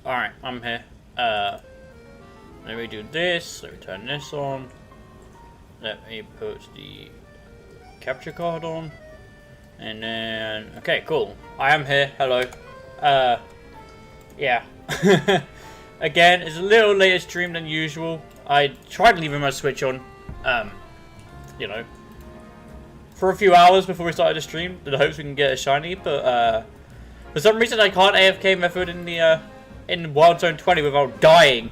Alright, I'm here. Let me do this. Let me turn this on. Let me put the capture card on. And then... Okay, cool. I am here. Hello. Yeah. Again, it's a little later stream than usual. I tried leaving my Switch on, you know, for a few hours before we started the stream in the hopes we can get a shiny, but for some reason I can't AFK method in Wild Zone 20 without dying.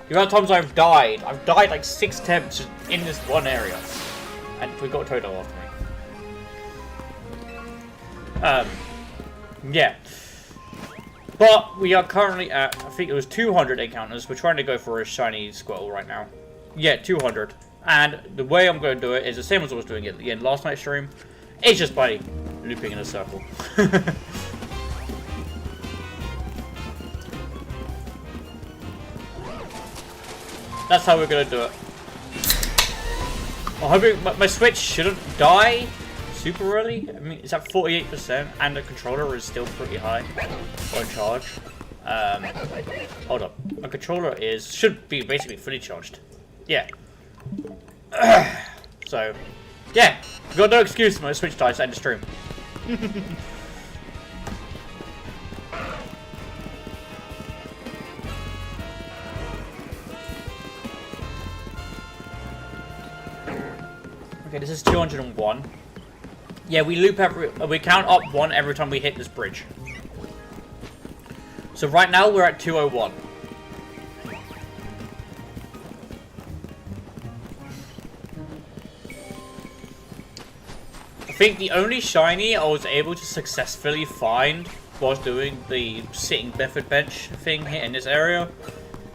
The amount of times I've died like 6 attempts in this one area, and we got Toto after me. Yeah. But we are currently at, I think it was 200 encounters. We're trying to go for a shiny Squirtle right now. Yeah, 200. And the way I'm going to do it is the same as I was doing it at the end last night's stream. It's just by looping in a circle. That's how we're going to do it. I'm hoping my Switch shouldn't die super early. I mean, it's at 48% and the controller is still pretty high on charge. Hold up. My controller should be basically fully charged. Yeah. So, yeah. Got no excuse for my Switch dies at the stream. Okay, this is 201. Yeah, we loop we count up 1 every time we hit this bridge. So right now we're at 201. I think the only shiny I was able to successfully find whilst doing the sitting method bench thing here in this area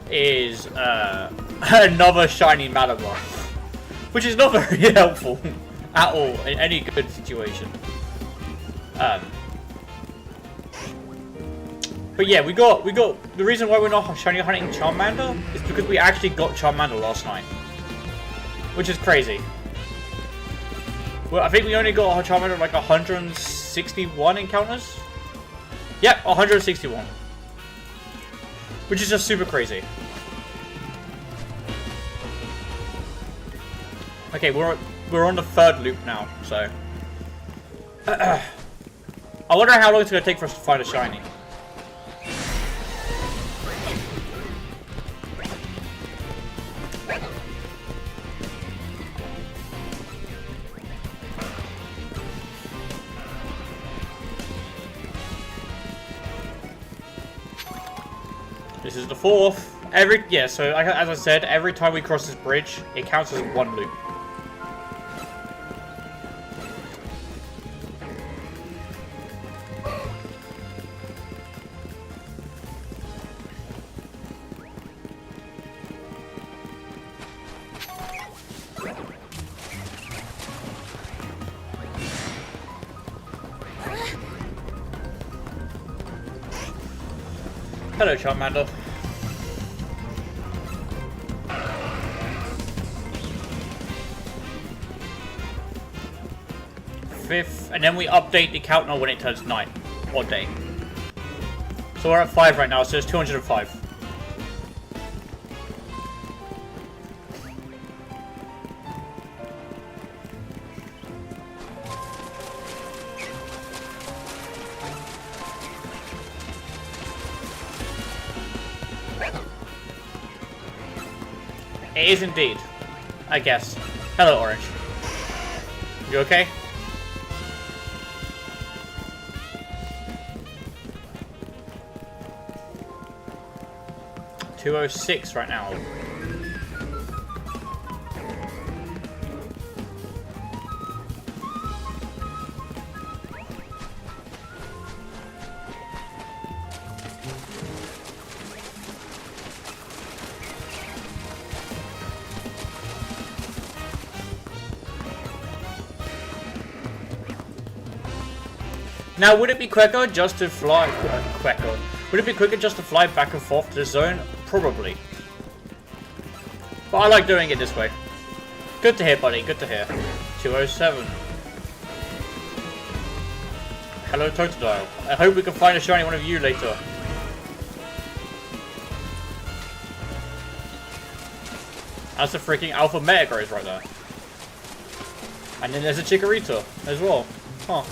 is another shiny Malabar, which is not very helpful at all in any good situation. But yeah, we got the reason why we're not shiny hunting Charmander is because we actually got Charmander last night, which is crazy. Well, I think we only got Charmander like 161 encounters. Yep, 161, which is just super crazy. Okay, we're on the 3rd loop now, so I wonder how long it's going to take for us to find a shiny. This is the 4th. So as I said, every time we cross this bridge, it counts as 1 loop. Hello, Charmander. 5th, and then we update the counter when it turns night or day. So we're at 5 right now, so it's 205. It is indeed, I guess. Hello, Orange. You okay? $206 right now. Now, would it be quicker just to fly? Would it be quicker just to fly back and forth to the zone? Probably. But I like doing it this way. Good to hear, buddy. Good to hear. 207. Hello, Totodile. I hope we can find a shiny one of you later. That's a freaking Alpha Metagross right there. And then there's a Chikorita as well. Huh.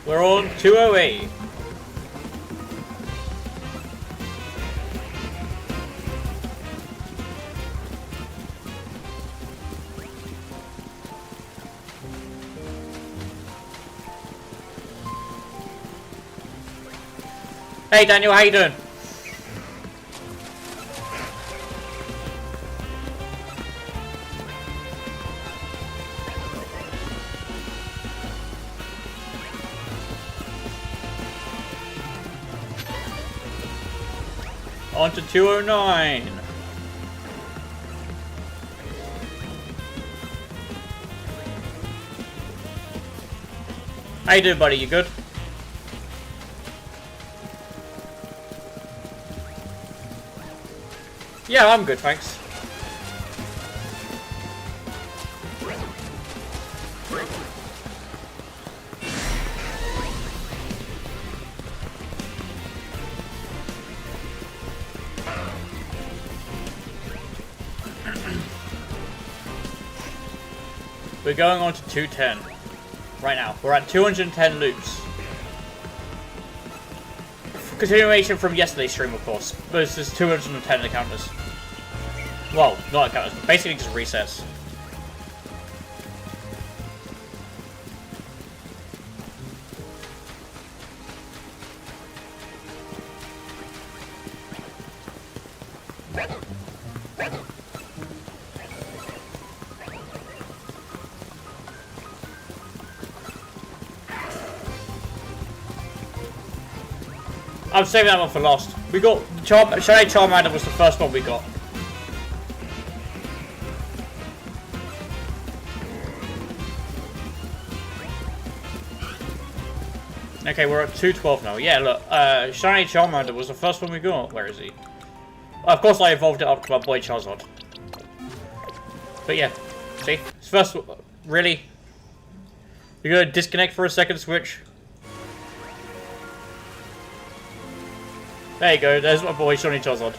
We're on 208. Hey Daniel, how you doing? On to 209. How you doing, buddy? You good? Yeah, I'm good, thanks. We're going on to 210 right now. We're at 210 loops. Continuation from yesterday's stream, of course. But this is 210 encounters. Well, not encounters, but basically just resets. I'm saving that one for last. We got Shiny Charmander was the first one we got. Okay, we're at 212 now. Yeah, look, Shiny Charmander was the first one we got. Where is he? Of course, I evolved it up to my boy Charizard. But yeah, see, it's first. Really, you're gonna disconnect for a second, switch. There you go, there's my boy, Shiny Charizard.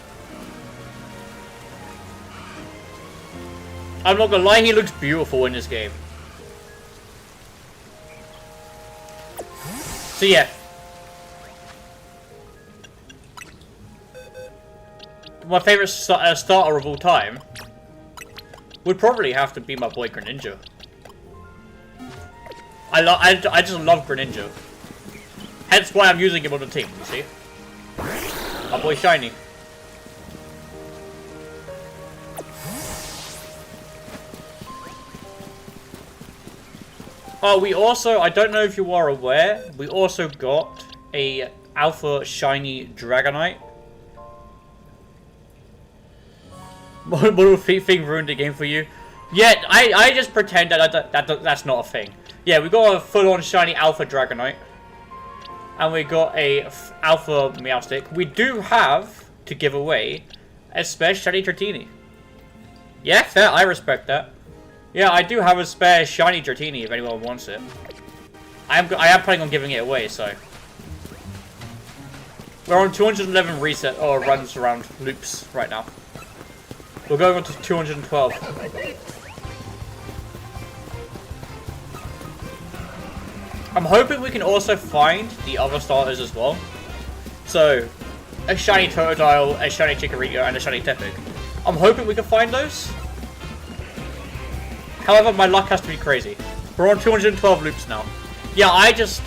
I'm not gonna lie, he looks beautiful in this game. So yeah. My favourite starter of all time would probably have to be my boy Greninja. I just love Greninja. Hence why I'm using him on the team, you see? My boy Shiny. Oh, we also, I don't know if you are aware, we also got a Alpha Shiny Dragonite. What thing ruined the game for you? Yeah, I just pretend that that's not a thing. Yeah, we got a full-on Shiny Alpha Dragonite. And we got a Alpha Meowstic. We do have, to give away, a spare Shiny Dratini. Yeah, fair, I respect that. Yeah, I do have a spare Shiny Dratini if anyone wants it. I am planning on giving it away, so. We're on 211 reset, or runs around loops right now. We're going on to 212. I'm hoping we can also find the other starters as well. So, a Shiny Totodile, a Shiny Chikorita, and a Shiny Tepig. I'm hoping we can find those. However, my luck has to be crazy. We're on 212 loops now. Yeah, I just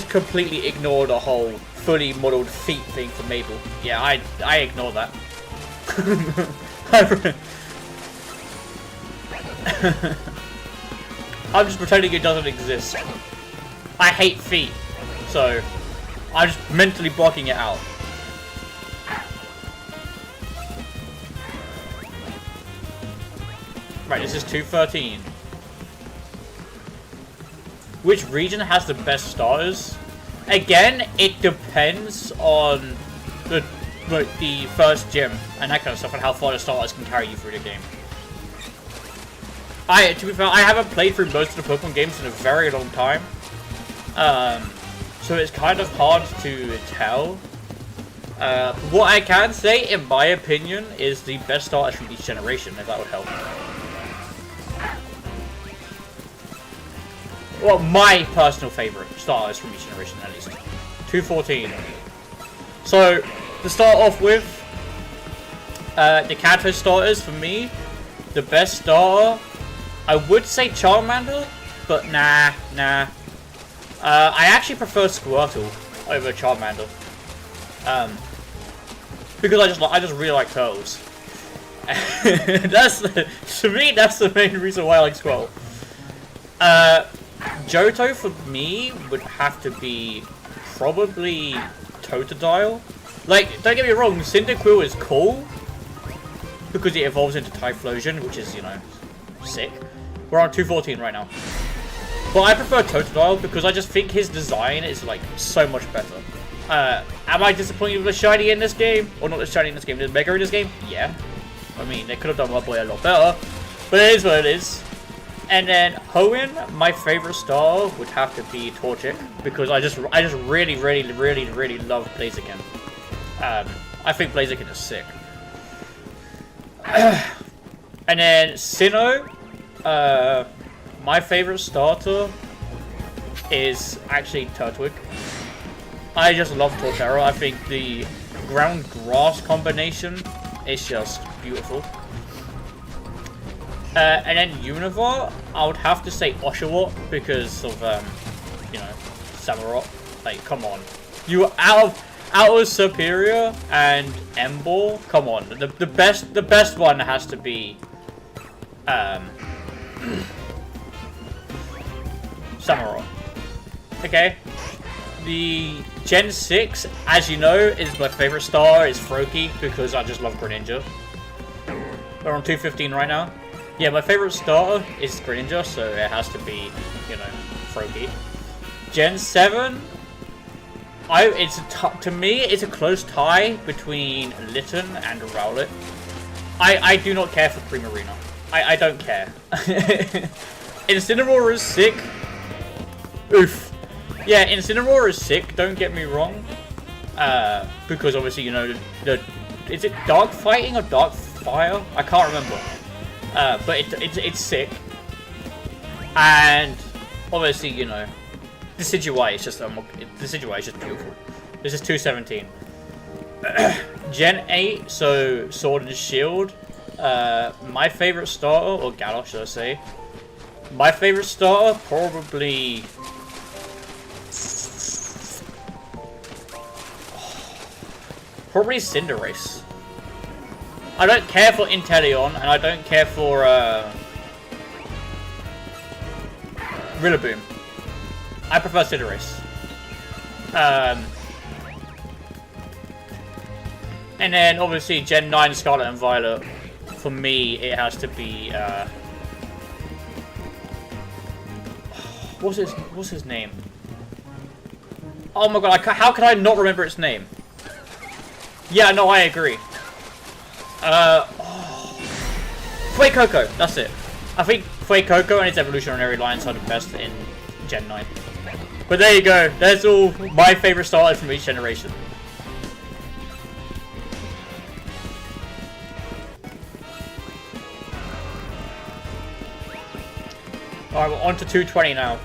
completely ignore the whole fully modeled feet thing for Mabel. Yeah, I ignore that. I'm just pretending it doesn't exist. I hate feet, so I'm just mentally blocking it out. Right, this is 213. Which region has the best starters? Again, it depends on the like the first gym and that kind of stuff, and how far the starters can carry you through the game. To be fair, I haven't played through most of the Pokemon games in a very long time, so it's kind of hard to tell. What I can say, in my opinion, is the best starters from each generation, if that would help. Well, my personal favourite starters from each generation, at least. 214. So, to start off with, the Kanto starters, for me, the best starter, I would say Charmander, but nah. I actually prefer Squirtle over Charmander. Because I just really like turtles. To me, that's the main reason why I like Squirtle. Johto for me would have to be probably Totodile. Like, don't get me wrong, Cyndaquil is cool because it evolves into Typhlosion, which is, you know, sick. We're on 214 right now. But I prefer Totodile because I just think his design is, like, so much better. Am I disappointed with the shiny in this game? Or not the shiny in this game, the Mega in this game? Yeah. I mean, they could have done my boy a lot better. But it is what it is. And then Hoenn, my favorite star would have to be Torchic because I just really love Blaziken. I think Blaziken is sick. And then Sinnoh, my favorite starter is actually Turtwig. I just love Torterra. I think the ground grass combination is just beautiful. And then Univore, I would have to say Oshawott because of, you know, Samurott. Like, come on. You out of Superior and Emboar, come on. The best one has to be, Samurott. Okay? The Gen 6, as you know, is my favorite star, is Froakie, because I just love Greninja. We're on 215 right now. Yeah, my favorite starter is Greninja, so it has to be, you know, Froakie. Gen 7, to me, it's a close tie between Litten and Rowlet. I do not care for Primarina. I don't care. Incineroar is sick. Oof. Yeah, Incineroar is sick, don't get me wrong. Because obviously, you know, is it Dark Fighting or Dark Fire? I can't remember. But it's sick. And obviously, you know, the Decidueye is just beautiful. This is 217. Gen 8, so Sword and Shield. My favorite starter, or Galar should I say. My favorite starter, probably Cinderace. I don't care for Inteleon, and I don't care for Rillaboom. I prefer Cinderace. And then obviously Gen 9 Scarlet and Violet. For me, it has to be what's his name? Oh my god! How can I not remember its name? Yeah, no, I agree. Fuecoco, that's it. I think Fuecoco and its evolutionary lines are the best in Gen 9. But there you go. There's all my favorite starters from each generation. Alright, we're on to 220 now.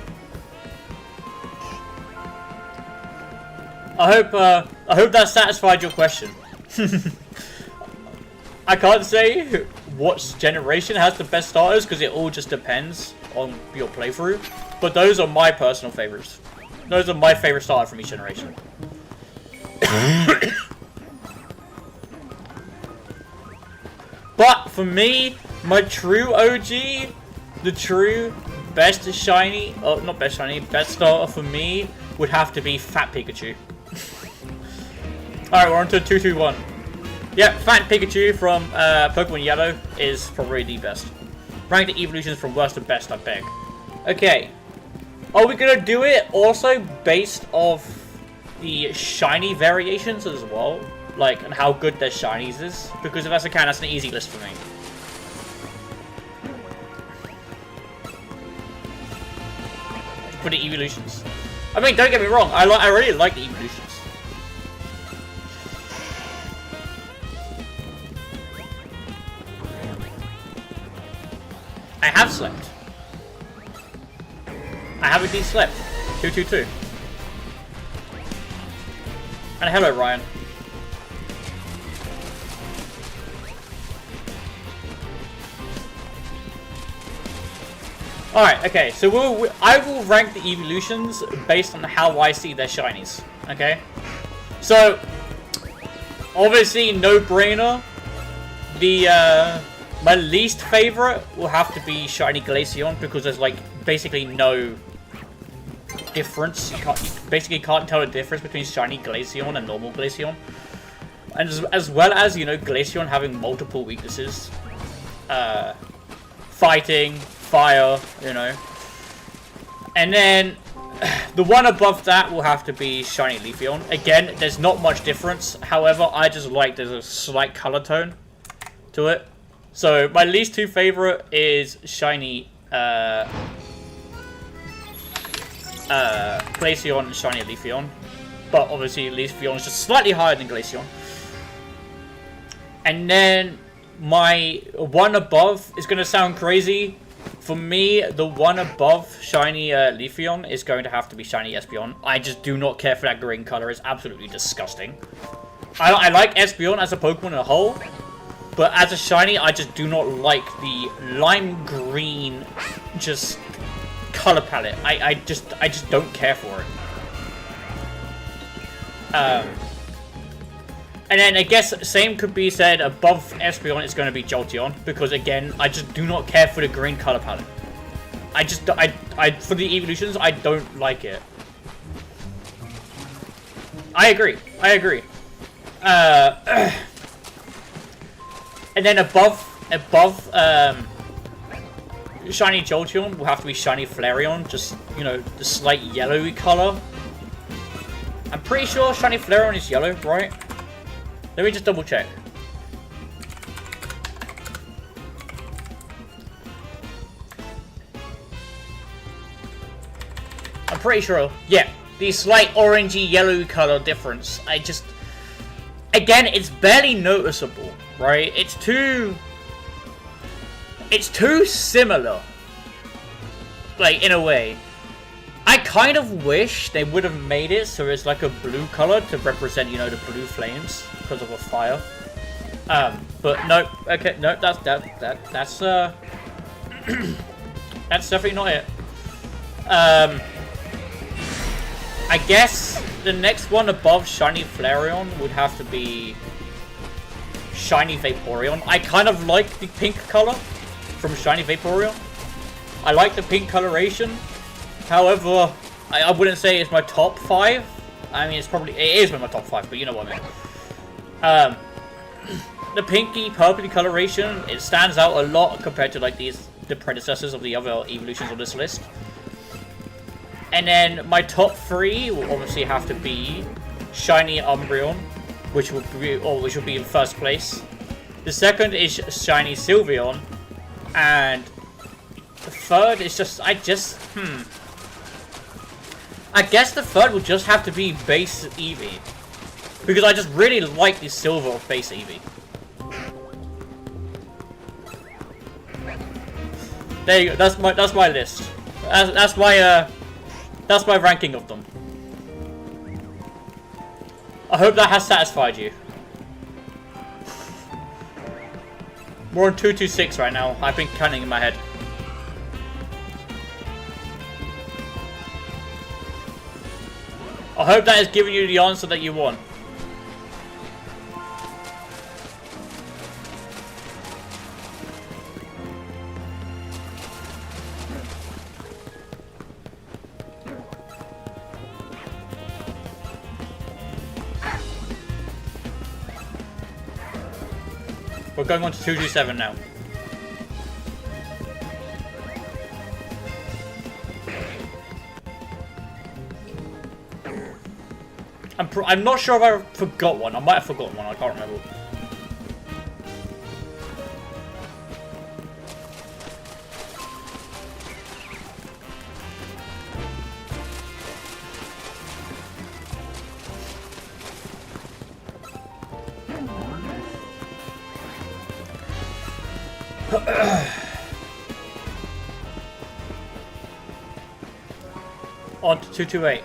I hope that satisfied your question. I can't say what generation has the best starters because it all just depends on your playthrough. But those are my personal favorites. Those are my favorite starters from each generation. But for me, my true OG, the true best shiny, not best shiny, best starter for me would have to be Fat Pikachu. Alright, we're on to 221. Yeah, Fat Pikachu from Pokemon Yellow is probably the best. Rank the evolutions from worst to best, I beg. Okay. Are we gonna do it also based off the shiny variations as well? like, and how good their shinies is. Because if that's the case, that's an easy list for me. For the evolutions. I mean, don't get me wrong, I really like the evolutions. I have slept. I have indeed slept. 222. And hello, Ryan. Alright, okay, so I will rank the evolutions based on how I see their shinies, okay? So, obviously, no-brainer. My least favorite will have to be Shiny Glaceon, because there's, like, basically no difference. You basically can't tell the difference between Shiny Glaceon and normal Glaceon. And as well as, you know, Glaceon having multiple weaknesses. Fighting, fire, you know. And then, the one above that will have to be Shiny Leafeon. Again, there's not much difference. However, I just like there's a slight color tone to it. So, my least two favorite is Shiny Glaceon and Shiny Leafeon. But obviously, Leafeon is just slightly higher than Glaceon. And then, my one above is going to sound crazy. For me, the one above Shiny Leafeon is going to have to be Shiny Espeon. I just do not care for that green color. It's absolutely disgusting. I like Espeon as a Pokemon in a whole. But as a shiny, I just do not like the lime green, just color palette. I just don't care for it. And then I guess same could be said above Espeon. It's going to be Jolteon, because again, I just do not care for the green color palette. For the evolutions, I don't like it. I agree. And then above Shiny Jolteon will have to be Shiny Flareon, just, you know, the slight yellowy color. I'm pretty sure Shiny Flareon is yellow, right? Let me just double check. I'm pretty sure, yeah, the slight orangey yellow color difference. Again, it's barely noticeable, right? It's too similar, like, in a way. I kind of wish they would have made it so it's like a blue color to represent, you know, the blue flames because of a fire. But no, okay, no, that's that's definitely not it. I guess the next one above Shiny Flareon would have to be Shiny Vaporeon. I kind of like the pink color from Shiny Vaporeon. I like the pink coloration. However, I wouldn't say it's my top 5. I mean, it is my top 5, but you know what I mean. The pinky, purpley coloration, it stands out a lot compared to like the predecessors of the other evolutions on this list. And then my top 3 will obviously have to be Shiny Umbreon, which will be in first place. The second is Shiny Sylveon, and the third is I guess the third will just have to be Base Eevee, because I just really like the silver of Base Eevee. There you go. That's my list. That's my ranking of them. I hope that has satisfied you. We're on 226 right now. I've been counting in my head. I hope that has given you the answer that you want. We're going on to 227 now. I'm I'm not sure if I forgot one. I might have forgotten one. I can't remember. On to 228.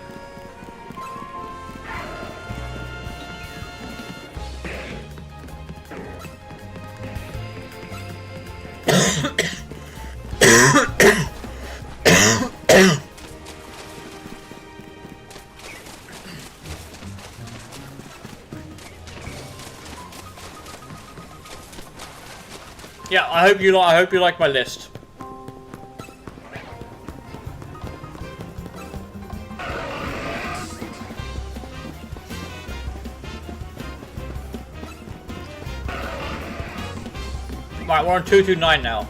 Yeah, I hope you like my list. Right, we're on 229 now.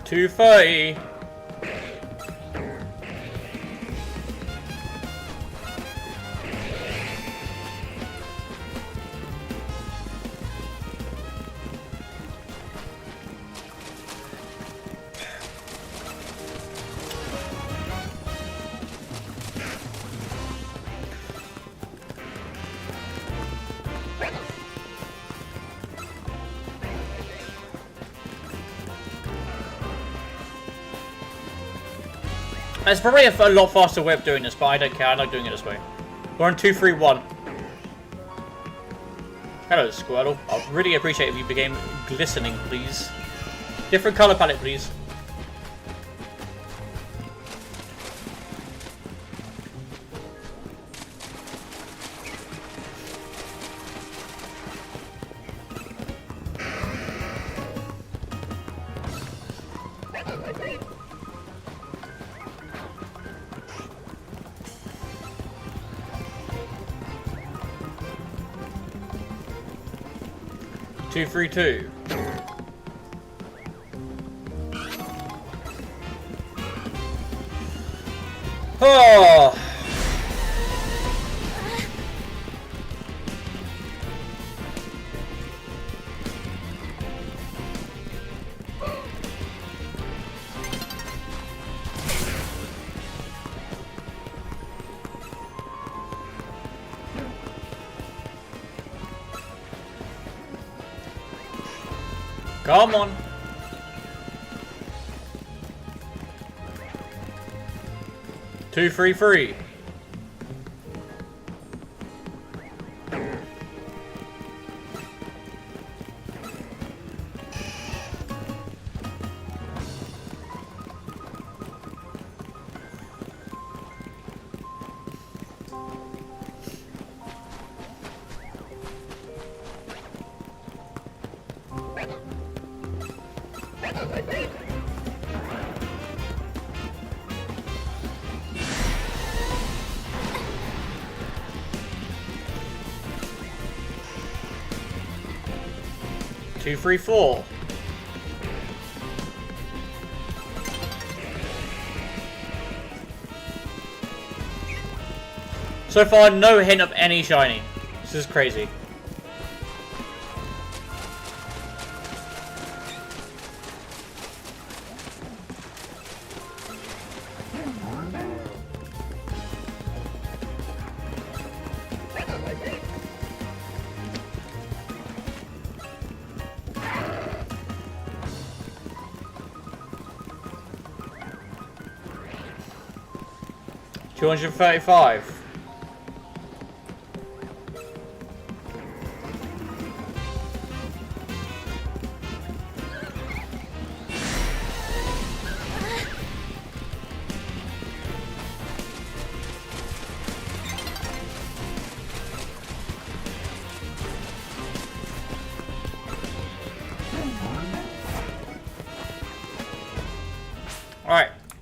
$230. It's probably a lot faster way of doing this, but I don't care. I like doing it this way. We're on 231. Hello, Squirtle. I'd really appreciate if you became glistening, please. Different color palette, please. Two, three, two. Oh. Come on. Two, three, three. Two, three, four. So far, no hint of any shiny. This is crazy. $235.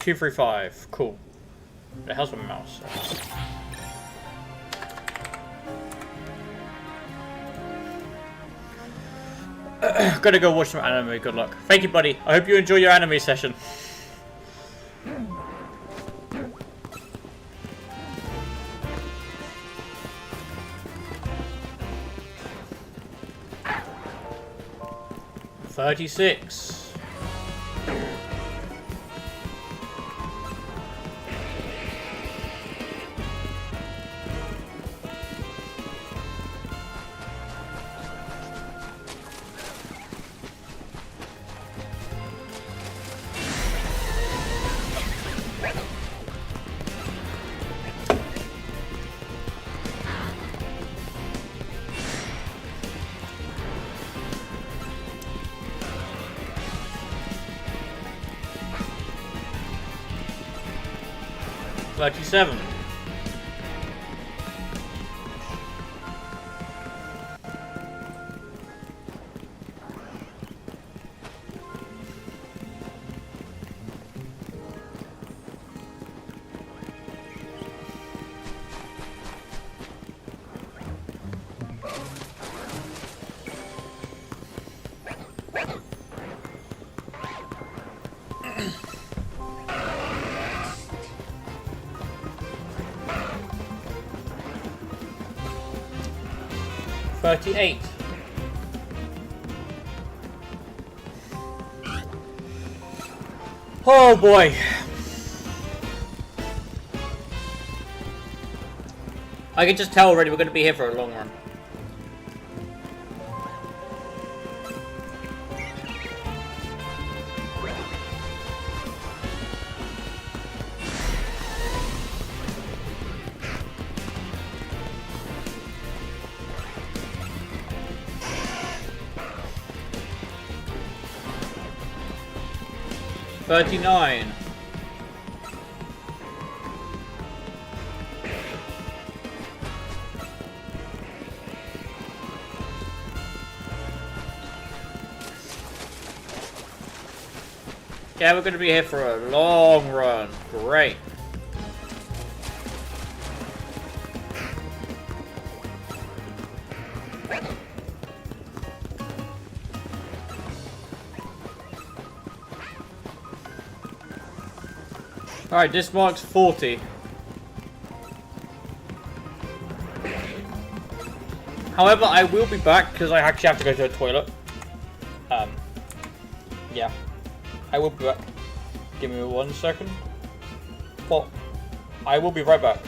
235. Cool. The hell's my mouse? Gotta go watch some anime. Good luck. Thank you, buddy. I hope you enjoy your anime session. $36. $37. $38. Oh boy. I can just tell already we're going to be here for a long run. $39. Yeah, we're going to be here for a long run. Great. Alright, this marks 40. However, I will be back because I actually have to go to the toilet. Yeah. I will be back. Give me 1 second. Well, I will be right back.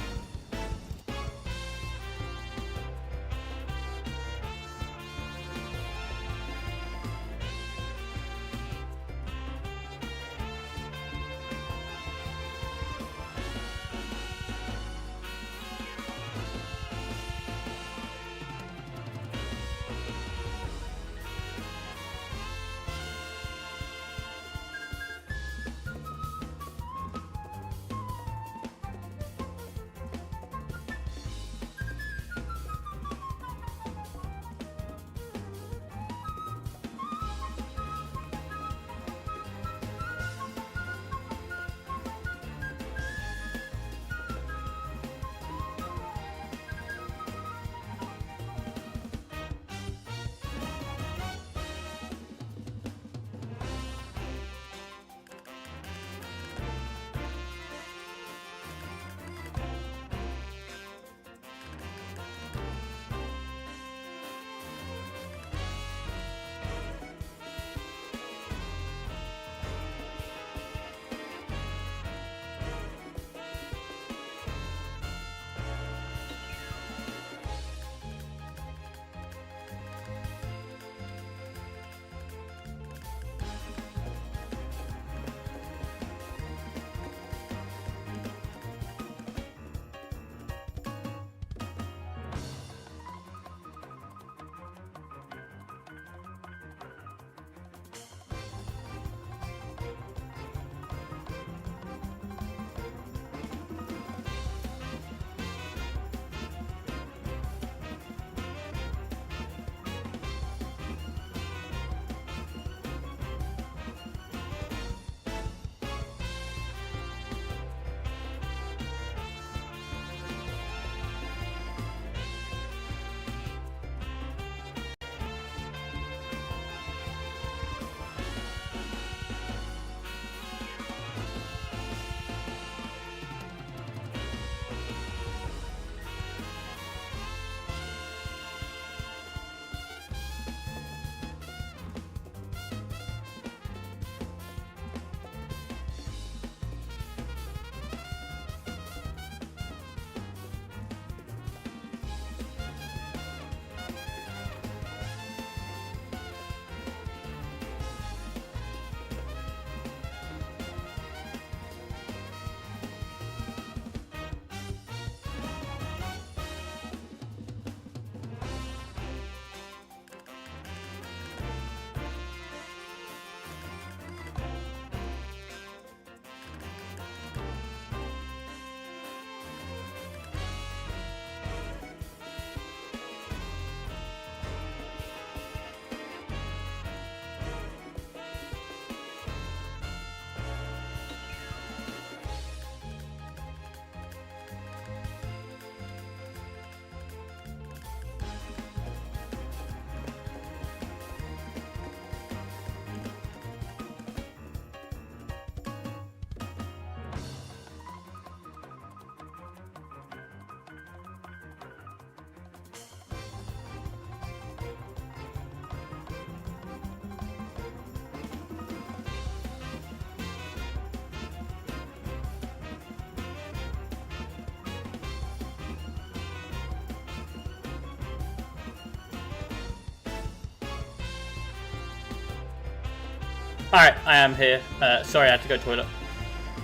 Alright, I am here. Sorry, I had to go to the toilet.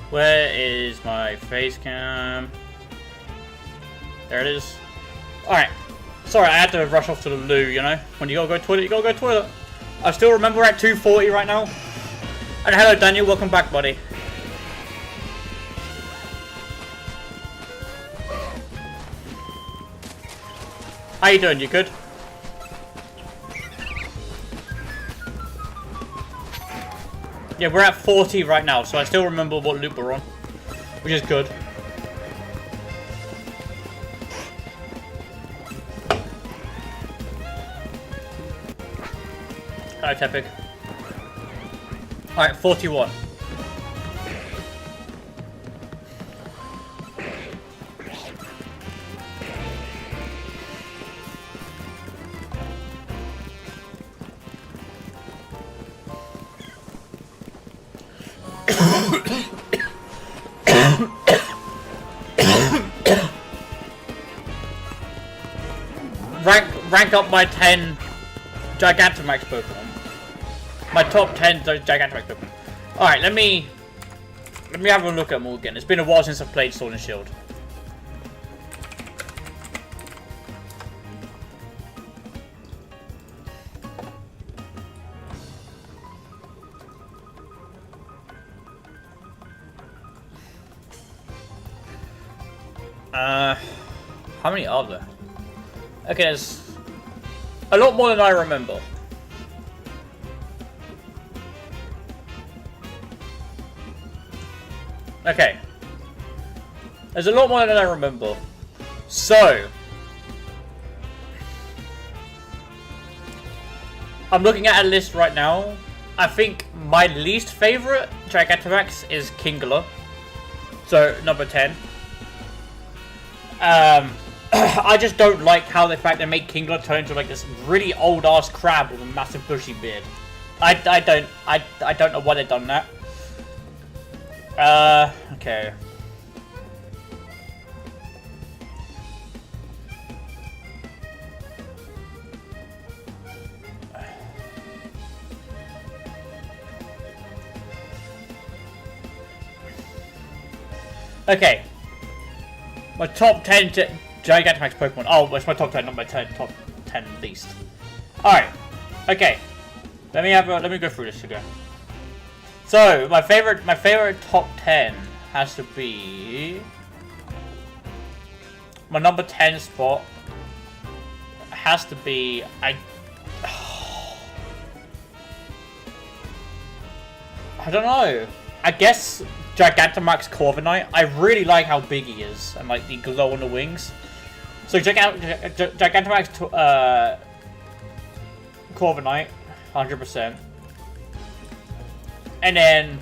Where is my face cam? There it is. Alright. Sorry, I had to rush off to the loo, you know? When you gotta go to the toilet, you gotta go to the toilet. I still remember we're at 2:40 right now. And hello, Daniel. Welcome back, buddy. How you doing? You good? Yeah, we're at 40 right now, so I still remember what loop we're on, which is good. Alright, Epic. Alright, 41. Rank up my 10 Gigantamax Pokemon. My top 10 Gigantamax Pokemon. Alright, let me have a look at them all again. It's been a while since I've played Sword and Shield. How many are there? Okay, there's a lot more than I remember. Okay. There's a lot more than I remember. So, I'm looking at a list right now. I think my least favorite Gigantamax is Kingler. So, number 10. I just don't like how the fact they make Kingler turn into like this really old ass crab with a massive bushy beard. I don't know why they've done that. Okay. Okay. My top 10 Gigantamax Pokemon. Oh, it's my top 10, not my top 10 least. Alright. Okay. Let me go through this again. So, my favorite top 10 has to be my number 10 spot has to be I don't know. I guess Gigantamax Corviknight. I really like how big he is and like the glow on the wings. So Gigantamax Corviknight, 100%. And then,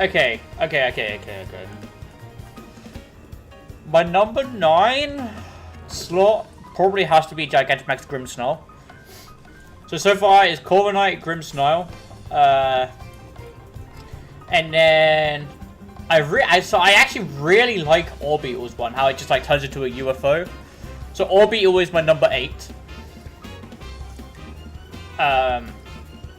okay. My number 9 slot probably has to be Gigantamax Grimmsnarl. So far it's Corviknight, Grimmsnarl, and then I actually really like Orbeetle's one, how it just like turns into a UFO. So Orbeetle is my number 8.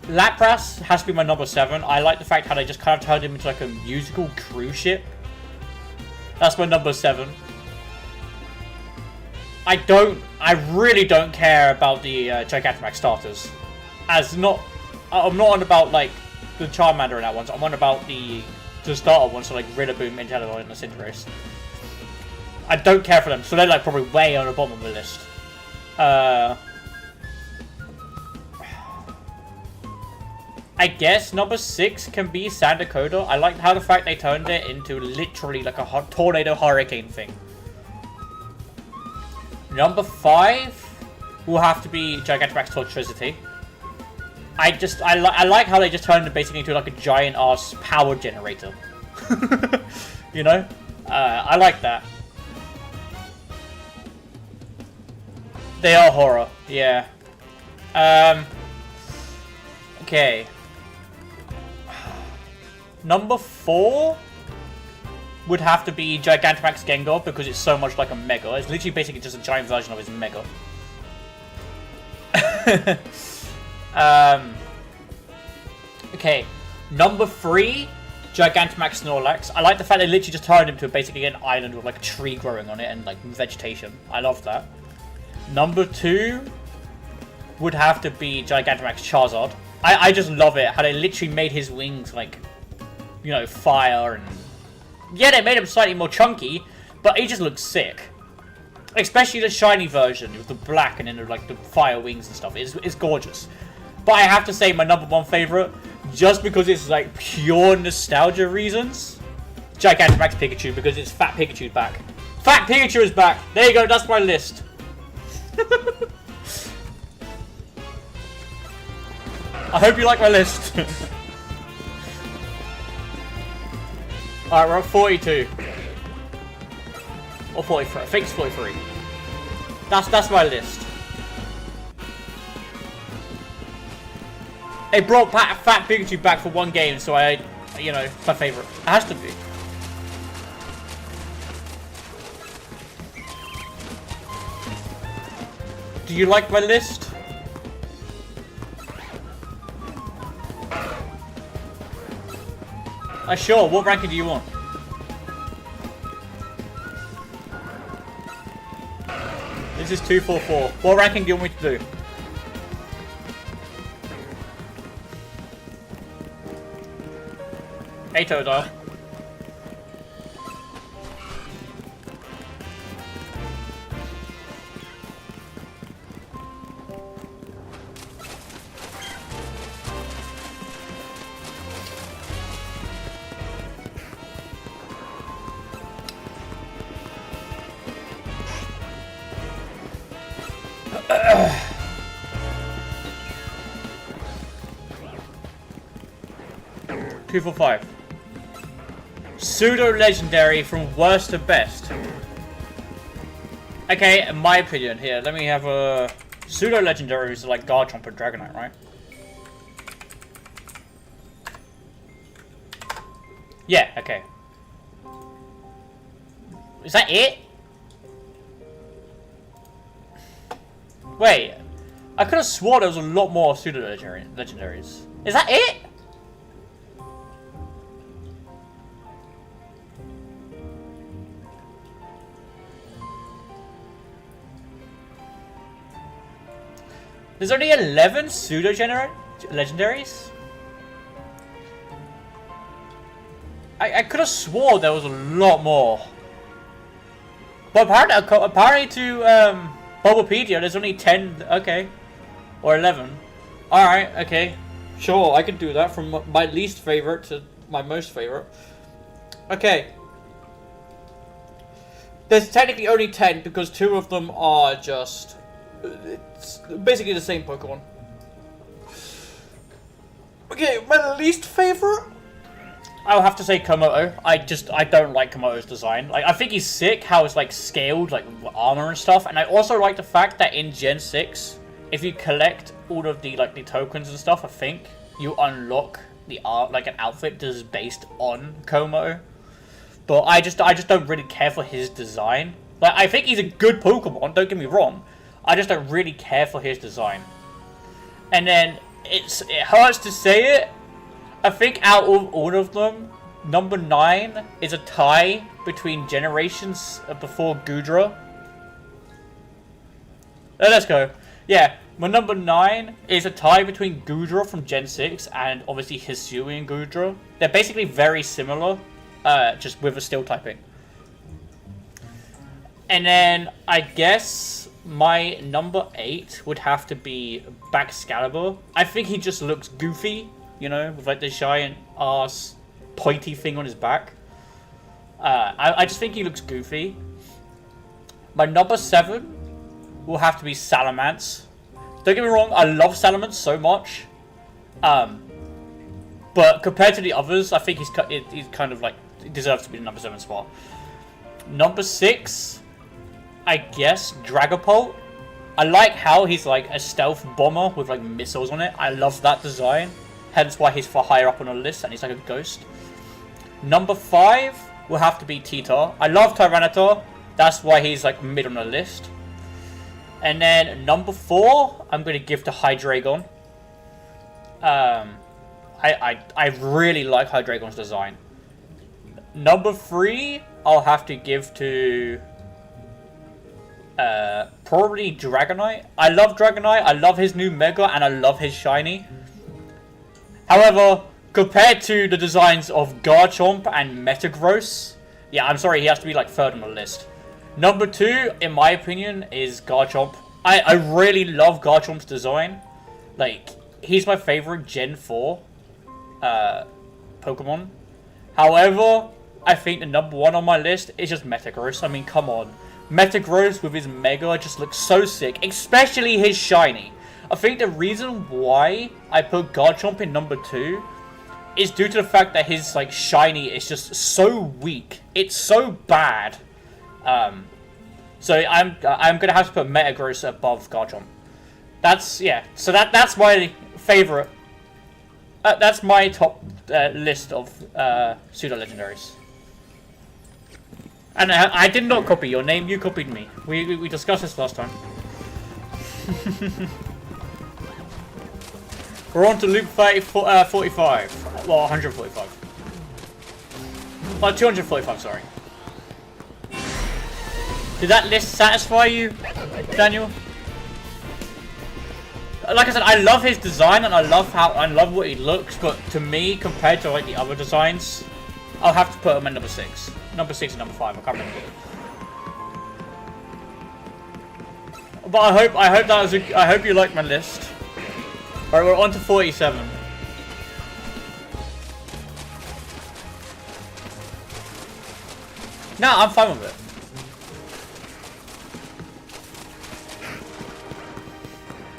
Lapras has to be my number 7. I like the fact how they just kind of turned him into like a musical cruise ship. That's my number 7. I really don't care about the Gigantamax starters. I'm not on about like the Charmander in that one. So I'm on about the starter ones, so like Rillaboom, Inteleon, and Cinderace. I don't care for them, so they're like probably way on the bottom of the list. I guess number 6 can be Sandakoda. I like how the fact they turned it into literally like a tornado hurricane thing. Number 5 will have to be Gigantamax Tortricity. I like how they just turned it basically into like a giant ass power generator. You know? I like that. They are horror, yeah. Okay. Number 4 would have to be Gigantamax Gengar because it's so much like a Mega. It's literally basically just a giant version of his Mega. Okay, number 3, Gigantamax Snorlax. I like the fact they literally just turned him to basically an island with like a tree growing on it and like vegetation. I love that. Number 2 would have to be Gigantamax Charizard. I just love it, how they literally made his wings like, you know, fire and... Yeah, they made him slightly more chunky, but he just looks sick. Especially the shiny version with the black and then like the fire wings and stuff. It's gorgeous. But I have to say my number 1 favorite, just because it's like pure nostalgia reasons, Gigantamax Pikachu, because it's Fat Pikachu's back. Fat Pikachu is back. There you go. That's my list. I hope you like my list. Alright, we're at 42. Or 43. I think it's 43. That's my list. They brought Fat Pikachu back for 1 game, so you know, it's my favorite. It has to be. Do you like my list? Sure. What ranking do you want? This is 244. What ranking do you want me to do? Hey, Totodile. Two for 5. Pseudo legendary from worst to best. Okay, in my opinion, here, let me have a pseudo legendary is like Garchomp and Dragonite, right? Yeah, okay. Is that it? Wait, I could have sworn there was a lot more pseudo legendaries. Is that it? There's only 11 pseudo legendaries? I could have swore there was a lot more. But apparently to Bulbapedia, there's only 10, okay. Or 11. Alright, okay. Sure, I can do that from my least favorite to my most favorite. Okay. There's technically only 10 because 2 of them are just... It's basically the same Pokemon. Okay, my least favorite? I'll have to say Komodo. I don't like Komodo's design. Like, I think he's sick how it's like scaled, like armor and stuff. And I also like the fact that in Gen 6, if you collect all of the like the tokens and stuff, I think you unlock the like an outfit that is based on Komodo. But I just don't really care for his design. Like, I think he's a good Pokemon, don't get me wrong. I just don't really care for his design. And then it hurts to say it. I think out of all of them, number 9 is a tie between generations before Goodra. Let's go. Yeah, my number 9 is a tie between Goodra from Gen 6 and obviously Hisuian Goodra. They're basically very similar, just with a steel typing. And then I guess my number 8 would have to be Baxcalibur. I think he just looks goofy, you know, with like the giant ass pointy thing on his back. I just think he looks goofy. My number 7 will have to be Salamence. Don't get me wrong, I love Salamence so much. But compared to the others, I think he's kind of like, he deserves to be the number 7 spot. Number 6, I guess Dragapult. I like how he's like a stealth bomber with like missiles on it. I love that design. Hence why he's far higher up on the list and he's like a ghost. Number 5 will have to be Tita. I love Tyranitar. That's why he's like mid on the list. And then number 4, I'm going to give to Hydreigon. I really like Hydreigon's design. Number 3, I'll have to give to probably Dragonite. I love Dragonite. I love his new Mega, and I love his shiny. However, compared to the designs of Garchomp and Metagross, yeah, I'm sorry, he has to be like 3rd on the list. Number 2, in my opinion, is Garchomp. I really love Garchomp's design. Like, he's my favorite Gen 4 Pokemon. However, I think the number 1 on my list is just Metagross. I mean, come on. Metagross with his Mega just looks so sick, especially his shiny. I think the reason why I put Garchomp in number 2 is due to the fact that his like shiny is just so weak. It's so bad. So I'm gonna have to put Metagross above Garchomp. That's So that's my favorite. That's my top list of pseudo legendaries. And I did not copy your name. You copied me. We discussed this last time. We're on to loop 45. Well, 145. Well, 245, sorry. Did that list satisfy you, Daniel? Like I said, I love his design and I love what he looks, but to me, compared to like the other designs, I'll have to put him at number 6. Number 6 and number 5, I can't remember. But I hope you liked my list. Alright, we're on to 47. No, I'm fine with it.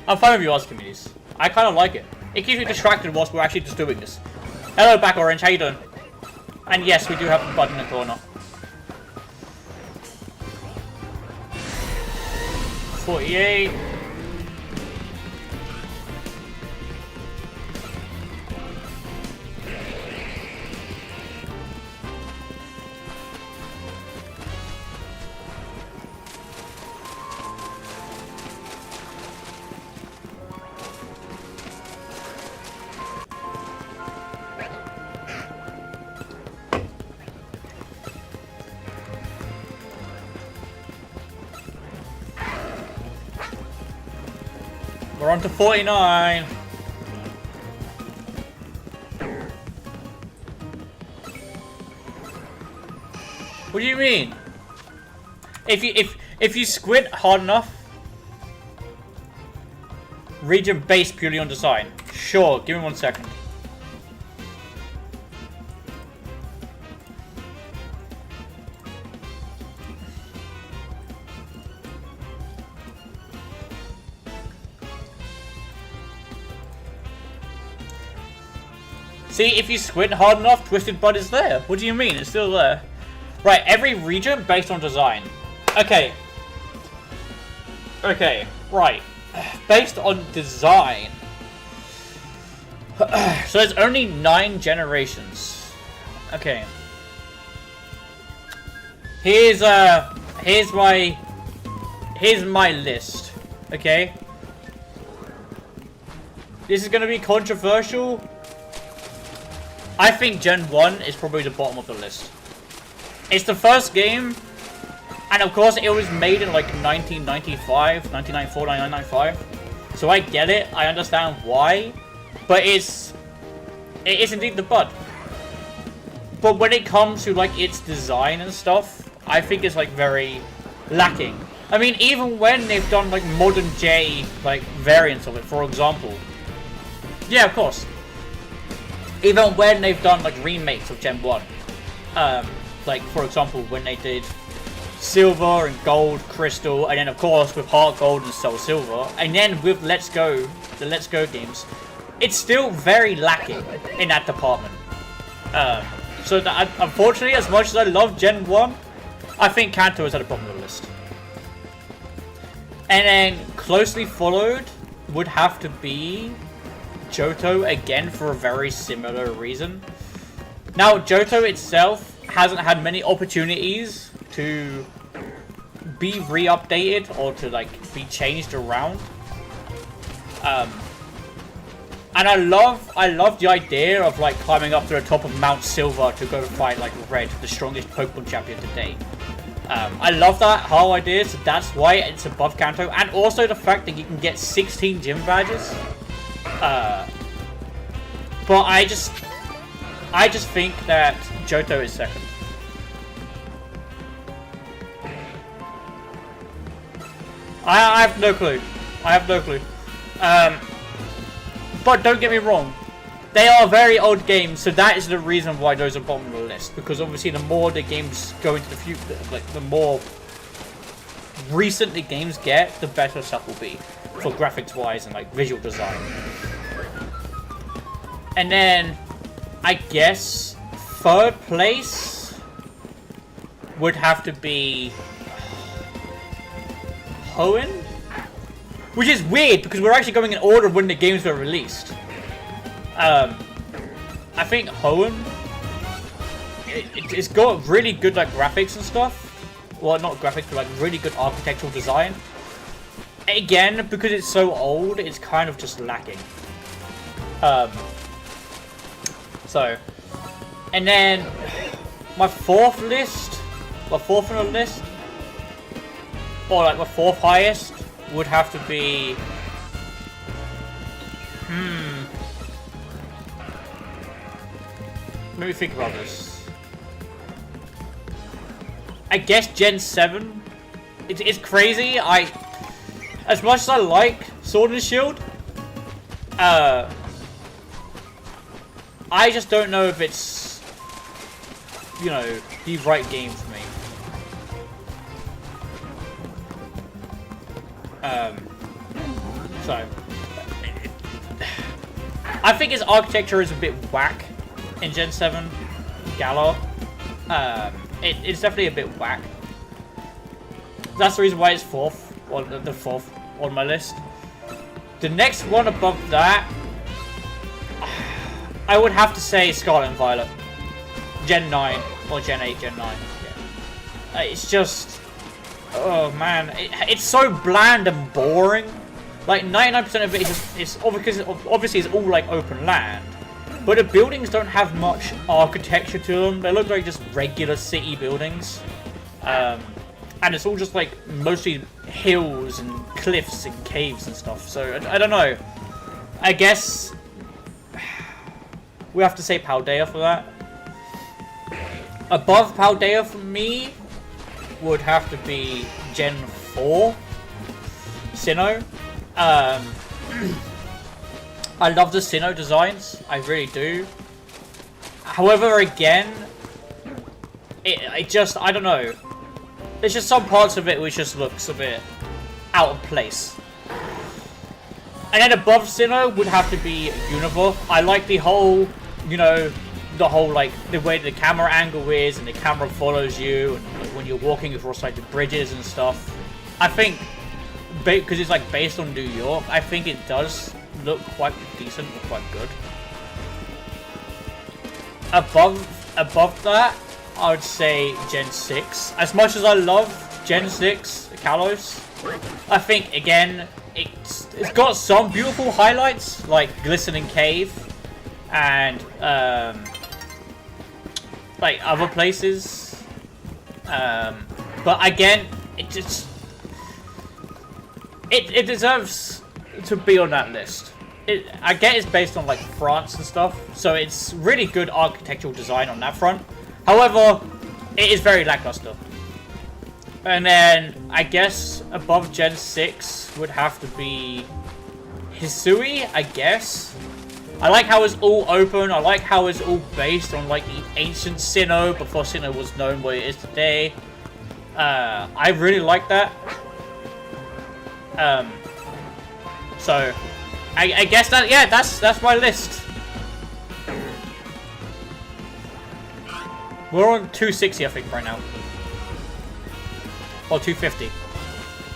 I'm fine with you asking me these. I kind of like it. It keeps me distracted whilst we're actually just doing this. Hello, Back Orange. How you doing? And yes, we do have a button in the corner. 48. We're on to 49. What do you mean? If you squint hard enough, region based purely on design. Sure, give me 1 second. See, if you squint hard enough, Twisted Bud is there. What do you mean? It's still there. Right, every region based on design. Okay. Okay, right. Based on design. So there's only 9 generations. Okay. Here's my list. Okay. This is gonna be controversial. I think Gen 1 is probably the bottom of the list. It's the first game, and of course it was made in like 1995, 1994, 1995. So I get it, I understand why, but it is indeed the bud. But when it comes to like its design and stuff, I think it's like very lacking. I mean, even when they've done like modern J like variants of it, for example. Yeah, of course. Even when they've done like remakes of Gen 1, like for example when they did Silver and Gold, Crystal, and then of course with Heart Gold and Soul Silver, and then with Let's Go, the Let's Go games, it's still very lacking in that department. So that, unfortunately, as much as I love Gen 1, I think Kanto is at the bottom of the list. And then closely followed would have to be Johto, again for a very similar reason. Now, Johto itself hasn't had many opportunities to be re-updated or to like be changed around. And I love the idea of like climbing up to the top of Mount Silver to go fight like Red, the strongest Pokemon champion to date. I love that whole idea, so that's why it's above Kanto, and also the fact that you can get 16 gym badges. But I just think that Johto is second. I have no clue. I have no clue. But don't get me wrong, they are very old games, so that is the reason why those are bottom of the list. Because obviously, the more the games go into the future, like the more recent the games get, the better stuff will be for graphics-wise and like visual design. And then, I guess third place would have to be Hoenn? Which is weird, because we're actually going in order of when the games were released. I think Hoenn, it's got really good like graphics and stuff. Well, not graphics, but like really good architectural design. Again, because it's so old, it's kind of just lacking. And then my fourth on the list, or like my fourth highest, would have to be... Let me think about this. I guess Gen 7. It's crazy. As much as I like Sword and Shield, I just don't know if it's, you know, the right game for me. So I think its architecture is a bit whack in Gen 7 Galar. It's definitely a bit whack. That's the reason why it's fourth, or the fourth on my list. The next one above that, I would have to say Scarlet and Violet. Gen 9, or Gen 8, Gen 9. Yeah. It's just... Oh man, it's so bland and boring. Like 99% of it is obviously it's all like open land, but the buildings don't have much architecture to them. They look like just regular city buildings, and it's all just like mostly hills and cliffs and caves and stuff. So I don't know. I guess we have to say Paldea for that. Above Paldea for me would have to be Gen 4 Sinnoh. I love the Sinnoh designs, I really do. However, again, I don't know. There's just some parts of it which just looks a bit out of place. And then above Sinnoh would have to be Unova. I like the whole, you know, like the way the camera angle is and the camera follows you and when you're walking across like the bridges and stuff. I think because it's like based on New York, I think it does look quite decent or quite good. Above that, I would say Gen 6. As much as I love Gen 6 Kalos, I think again it's got some beautiful highlights like Glistening Cave and like other places, but again, it deserves to be on that list. I get it's based on like France and stuff, so it's really good architectural design on that front. However, it is very lackluster. And then I guess above Gen 6 would have to be Hisui, I guess. I like how it's all open. I like how it's all based on like the ancient Sinnoh before Sinnoh was known what it is today. I really like that. So I guess that, yeah, that's my list. We're on 260, I think, right now. Or 250.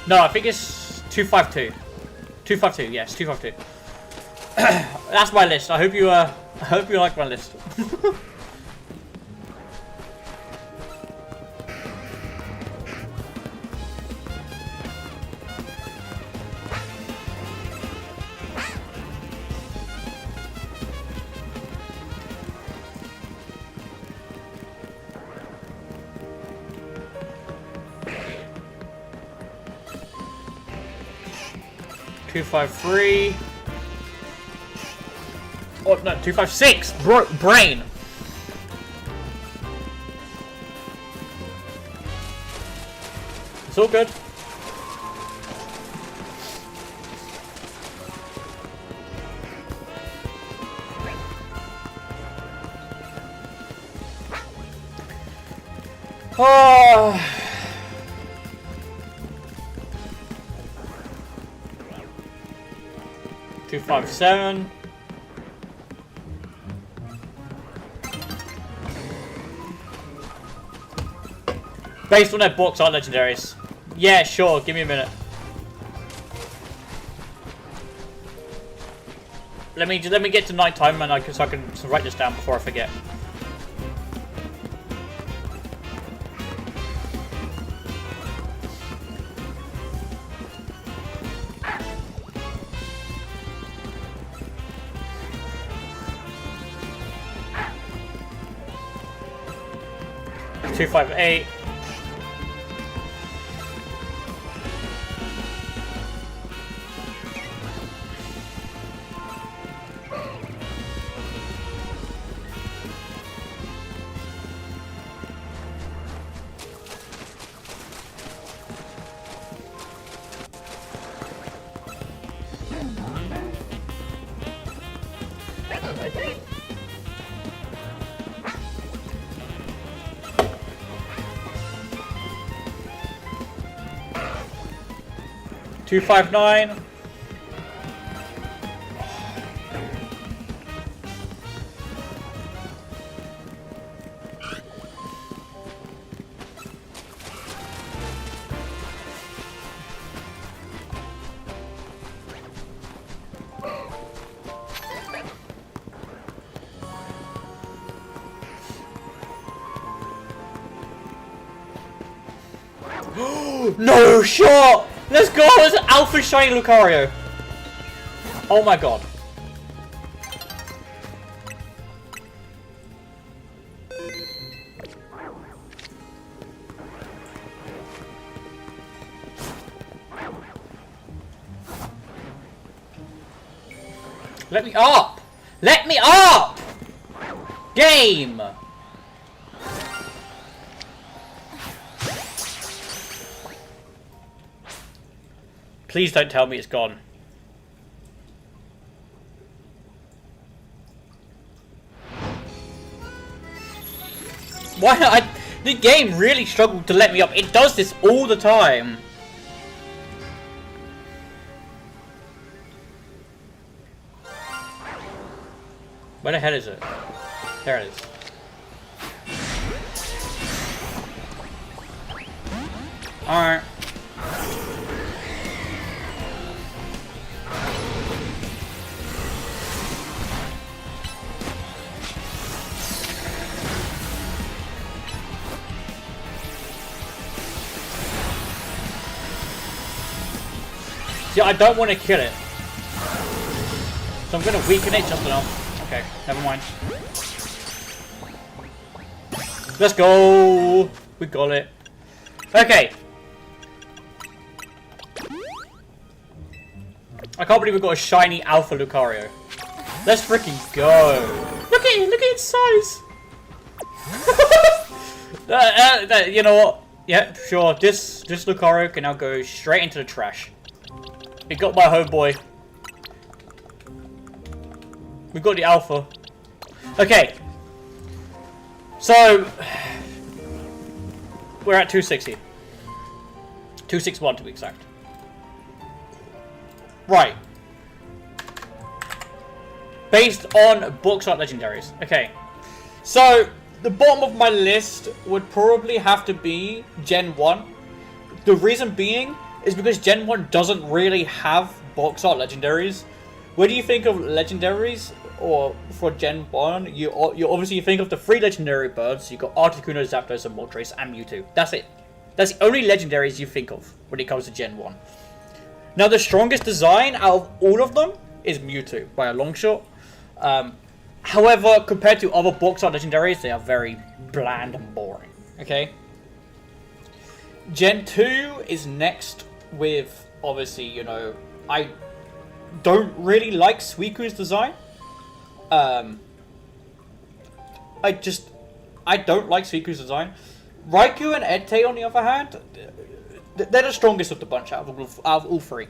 No, I think it's 252. 252, yes, 252. That's my list. I hope you like my list. 253. Oh, no, 256! Brain! It's all good. Oh. 257. Based on their books are legendaries. Yeah, sure. Give me a minute. Let me get to night time and so I can write this down before I forget. Two, 5, 8. Two, 5, 9. No shot! Let's go! It's Alpha Shiny Lucario! Oh my god. Let me up! Let me up! Game! Please don't tell me it's gone. Why not? The game really struggled to let me up. It does this all the time. Where the hell is it? There it is. Alright. See, I don't want to kill it. So I'm going to weaken it just enough. Okay, never mind. Let's go! We got it. Okay. I can't believe we got a shiny Alpha Lucario. Let's freaking go. Look at it! Look at its size! You know what? Yeah, sure. This Lucario can now go straight into the trash. It got my homeboy. We got the Alpha. Okay. So we're at 260. 261 to be exact. Right. Based on books like legendaries. Okay. So the bottom of my list would probably have to be Gen 1. The reason being is because Gen 1 doesn't really have box art legendaries. When you think of legendaries, or for Gen 1, you obviously think of the 3 legendary birds. You got Articuno, Zapdos, and Moltres, and Mewtwo. That's it. That's the only legendaries you think of when it comes to Gen 1. Now, the strongest design out of all of them is Mewtwo, by a long shot. However, compared to other box art legendaries, they are very bland and boring. Okay? Gen 2 is next with, obviously, you know, don't really like Suiku's design. I don't like Suiku's design. Raikou and Entei, on the other hand, they're the strongest of the bunch out of all three.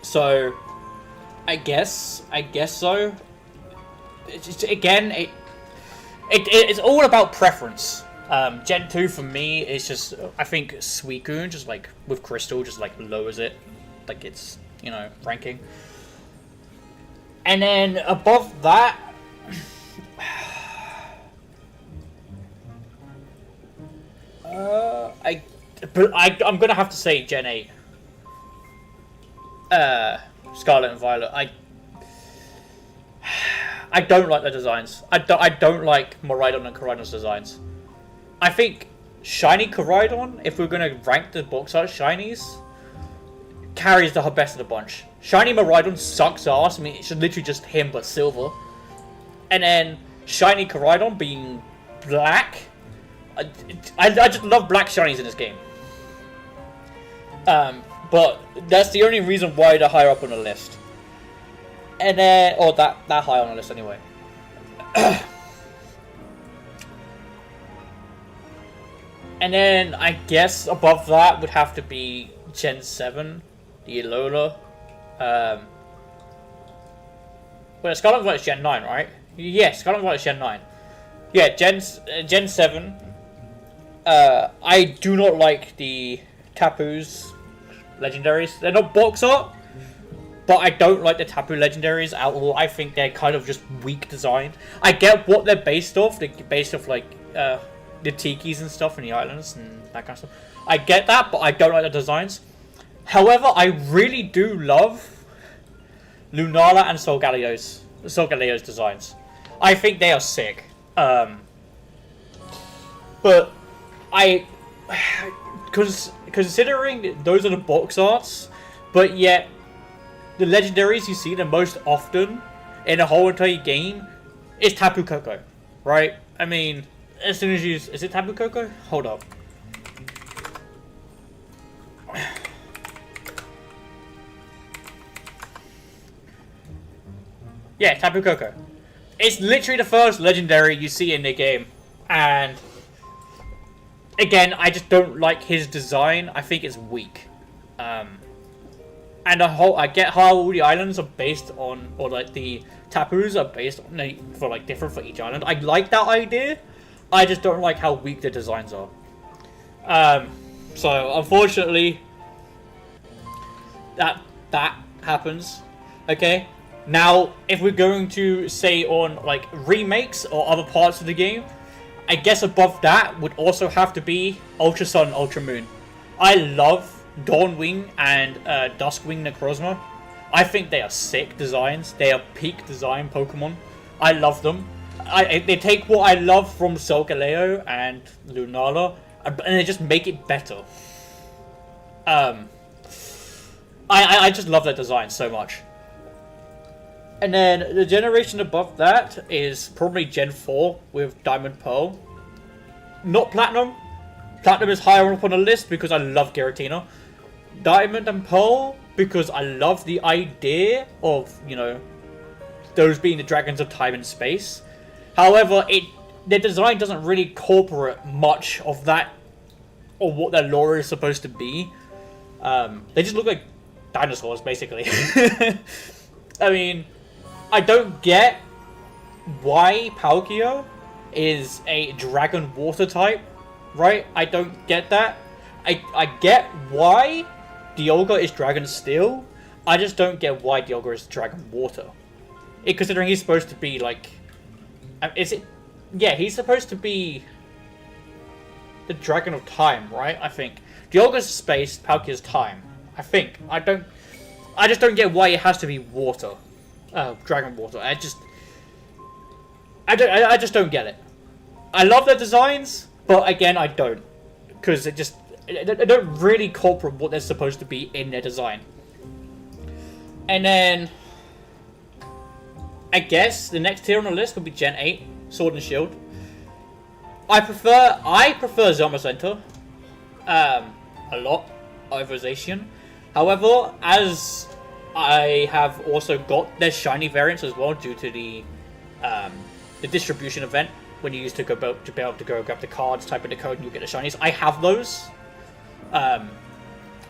So, I guess so. It's all about preference. Gen 2 for me is just, I think Suicune, just like with Crystal, just like lowers it. Like it's, you know, ranking. And then above that, I'm gonna have to say Gen 8. Scarlet and Violet. I don't like the designs. I don't like Miraidon and Koraidon's designs. I think Shiny Koraidon, if we're gonna rank the box art shinies, carries the best of the bunch. Shiny Miraidon sucks ass. I mean, it's literally just him but silver. And then Shiny Koraidon being black. I just love black shinies in this game. But that's the only reason why they're higher up on the list. And then, or that high on the list anyway. And then I guess above that would have to be Gen 7, the Alola. Well, Scarlet and Violet is Gen 9, right? Yes, Scarlet and Violet is Gen 9. Yeah, Gen 7. I do not like the Tapu's legendaries. They're not box art, but I don't like the Tapu legendaries at all. I think they're kind of just weak designed. I get what they're based off. They're based off like the Tikis and stuff in the islands and that kind of stuff. I get that, but I don't like the designs. However, I really do love Lunala and Solgaleo's designs. I think they are sick. But considering those are the box arts, but yet the legendaries you see the most often in the whole entire game is Tapu Koko, right? I mean, as soon as is it Tapu Koko? Hold up. Yeah, Tapu Koko. It's literally the first legendary you see in the game, and again, I just don't like his design. I think it's weak. And I get how all the islands are based on, or like the Tapus are based on, for like different for each island. I like that idea. I just don't like how weak the designs are. So unfortunately, that happens. Okay. Now, if we're going to say on like remakes or other parts of the game, I guess above that would also have to be Ultra Sun, Ultra Moon. I love Dawnwing and Duskwing Necrozma. I think they are sick designs. They are peak design Pokemon. I love them. They take what I love from Solgaleo and Lunala, and they just make it better. I just love their design so much. And then the generation above that is probably Gen 4 with Diamond Pearl. Not Platinum. Platinum is higher up on the list because I love Giratina. Diamond and Pearl because I love the idea of, you know, those being the dragons of time and space. However, their design doesn't really incorporate much of that or what their lore is supposed to be. They just look like dinosaurs, basically. I mean, I don't get why Palkia is a dragon water type, right? I don't get that. I get why Dialga is dragon steel. I just don't get why Dialga is dragon water. Considering he's supposed to be like... Is it... Yeah, he's supposed to be the dragon of time, right? I think. Dialga's space, Palkia's time. I think. I just don't get why it has to be water. Dragon water. I just don't get it. I love their designs, but again, I don't. Because they don't really incorporate what they're supposed to be in their design. And then I guess the next tier on the list would be Gen 8, Sword and Shield. I prefer Zamazenta a lot over Zacian. However, as I have also got their shiny variants as well due to the distribution event when you used to be able to go grab the cards, type in the code, and you get the shinies. I have those, and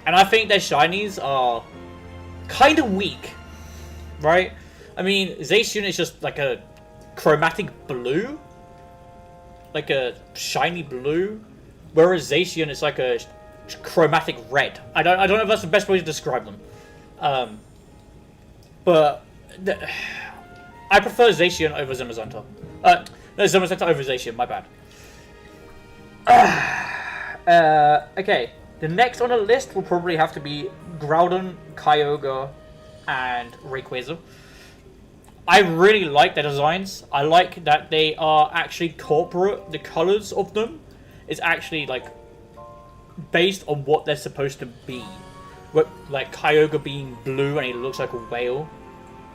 I think their shinies are kind of weak, right? I mean, Zacian is just like a chromatic blue, like a shiny blue, whereas Zacian is like a chromatic red. I don't know if that's the best way to describe them, but I prefer Zacian over Zamazenta. No, Zamazenta over Zacian. My bad. Okay, the next on the list will probably have to be Groudon, Kyogre, and Rayquaza. I really like their designs. I like that they are actually corporate. The colors of them is actually like based on what they're supposed to be. Like Kyogre being blue and he looks like a whale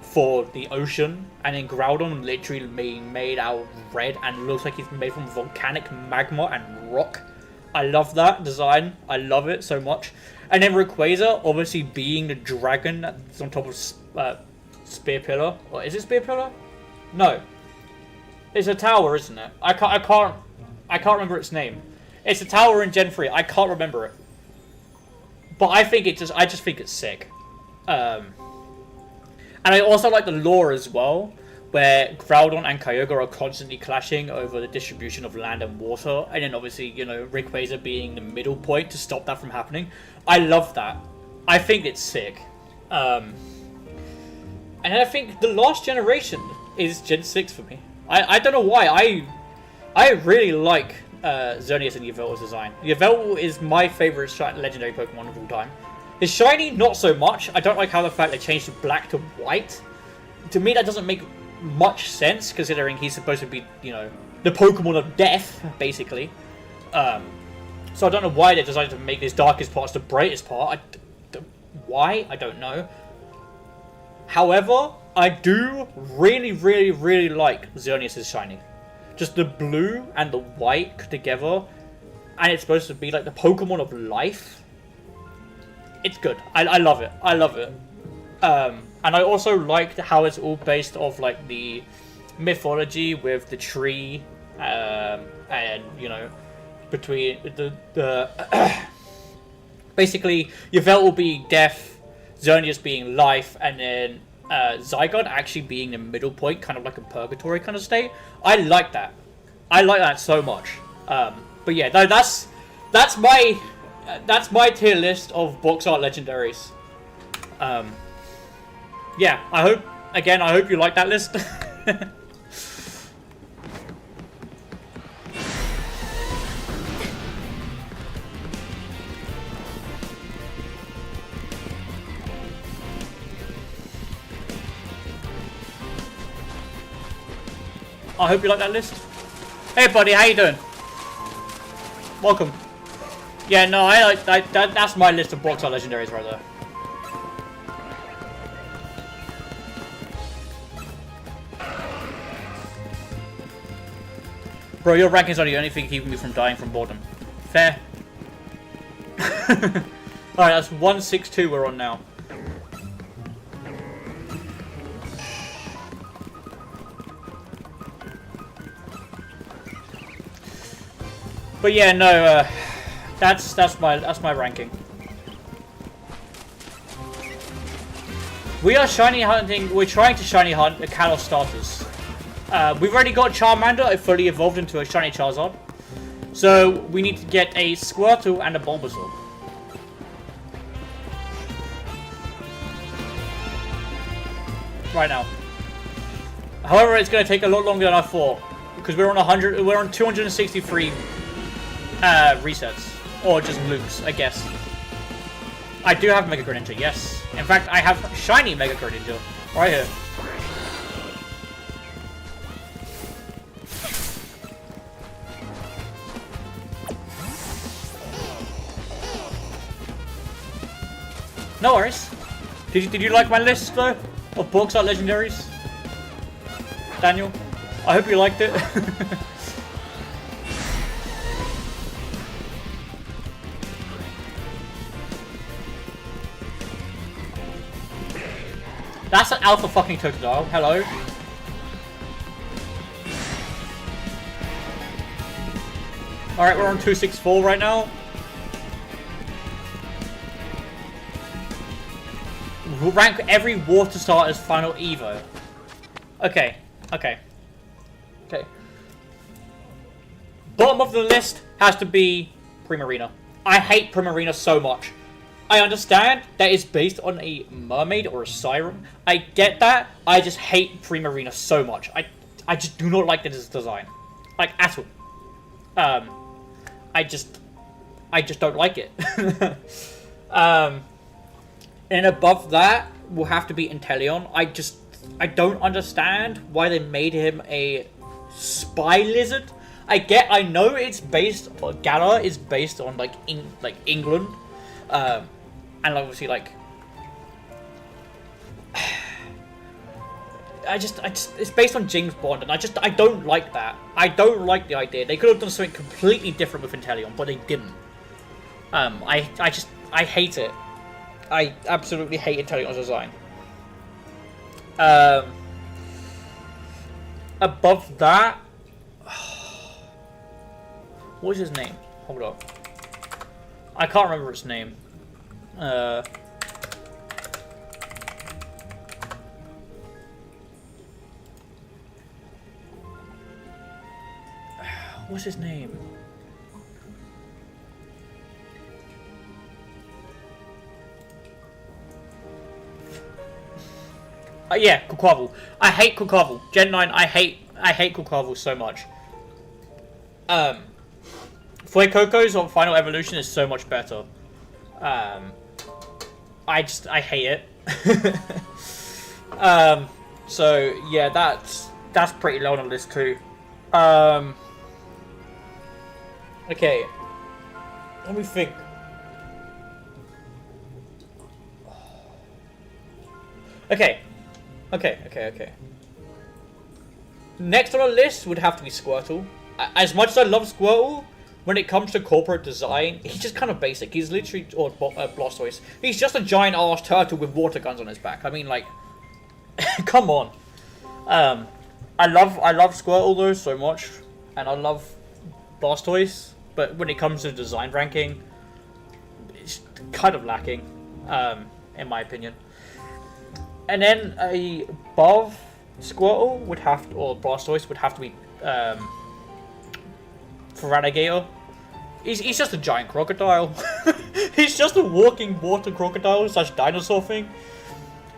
for the ocean, and then Groudon literally being made out of red and looks like he's made from volcanic magma and rock. I love that design. I love it so much. And then Rayquaza obviously being the dragon that's on top of Spear Pillar. Or is it Spear Pillar? No. It's a tower, isn't it? I can't remember its name. It's a tower in Gen 3. I can't remember it. But I just think it's sick. And I also like the lore as well, where Groudon and Kyogre are constantly clashing over the distribution of land and water, and then obviously, you know, Rayquaza being the middle point to stop that from happening. I love that. I think it's sick. And I think the last generation is Gen 6 for me. I don't know why. I really like Xerneas and Yveltal's design. Yveltal is my favourite legendary Pokemon of all time. His shiny, not so much. I don't like how the fact they changed black to white. To me, that doesn't make much sense, considering he's supposed to be, you know, the Pokemon of death, basically. So I don't know why they decided to make his darkest parts the brightest part. Why? I don't know. However, I do really, really, really like Xerneas' shiny. Just the blue and the white together, and it's supposed to be like the Pokemon of life. It's good. I love it. I love it. And I also liked how it's all based off like the mythology with the tree, and you know, between the basically Yveltal being death, Xerneas being life, and then Zygarde actually being the middle point, kind of like a purgatory kind of state. I like that. I like that so much. But yeah, no, that's my tier list of box art legendaries. Yeah, I hope you like that list. I hope you like that list. Hey buddy, how you doing? Welcome. Yeah, no, I like that's my list of box art legendaries right there. Bro, your rankings are the only thing keeping me from dying from boredom. Fair. Alright, that's 162 we're on now. But yeah, no, that's my ranking. We are shiny hunting. We're trying to shiny hunt the Kalos starters. We've already got Charmander. It fully evolved into a shiny Charizard. So we need to get a Squirtle and a Bulbasaur. Right now. However, it's going to take a lot longer than I thought, because we're on 100. We're on 263 resets, or just loops, I guess. I do have Mega Greninja, yes. In fact, I have shiny Mega Greninja right here. No worries. Did you like my list though of box art legendaries, Daniel? I hope you liked it. That's an alpha fucking Totodile. Hello. Alright, we're on 264 right now. We'll rank every water star as final Evo. Okay. Okay. Okay. Bottom of the list has to be Primarina. I hate Primarina so much. I understand that it's based on a mermaid or a siren. I get that. I just hate Primarina so much. I just do not like this design. Like, at all. I just don't like it. And above that will have to be Inteleon. I don't understand why they made him a spy lizard. I know it's based on Galar is based on like England, and obviously like it's based on James Bond, and I don't like that. I don't like the idea. They could have done something completely different with Inteleon, but they didn't. I hate it. I absolutely hate Inteleon's design. Above that, what is his name? Hold up. I can't remember its name. What's his name? Yeah, Quaquaval. I hate Quaquaval. Gen 9, I hate Quaquaval so much. Fuecoco's on Final Evolution is so much better. I hate it. So yeah, that's pretty low on the list too. Okay. Let me think. Okay. Next on the list would have to be Squirtle. As much as I love Squirtle, when it comes to corporate design, he's just kind of basic. He's literally, or Blastoise, he's just a giant ass turtle with water guns on his back. I mean, like, come on. I love Squirtle though so much, and I love Blastoise, but when it comes to design ranking, it's kind of lacking, in my opinion. And then above Squirtle would have to, or Blastoise would have to be Feraligatr. He's just a giant crocodile. He's just a walking water crocodile / dinosaur thing.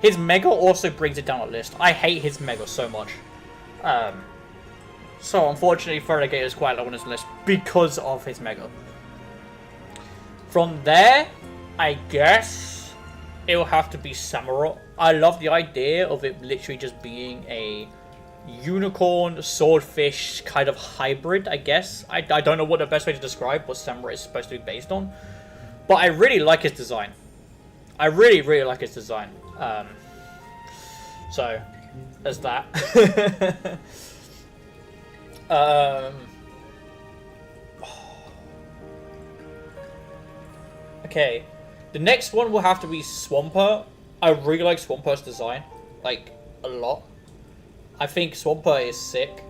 His Mega also brings it down a list. I hate his Mega so much. So unfortunately Feraligatr is quite low on his list because of his Mega. From there, I guess it will have to be Samurott. I love the idea of it literally just being a unicorn, swordfish kind of hybrid, I guess. I don't know what the best way to describe what Samurott is supposed to be based on. But I really like his design. I really, really like his design. So, there's that. Okay. The next one will have to be Swampert. I really like Swampert's design. Like, a lot. I think Swampert is sick.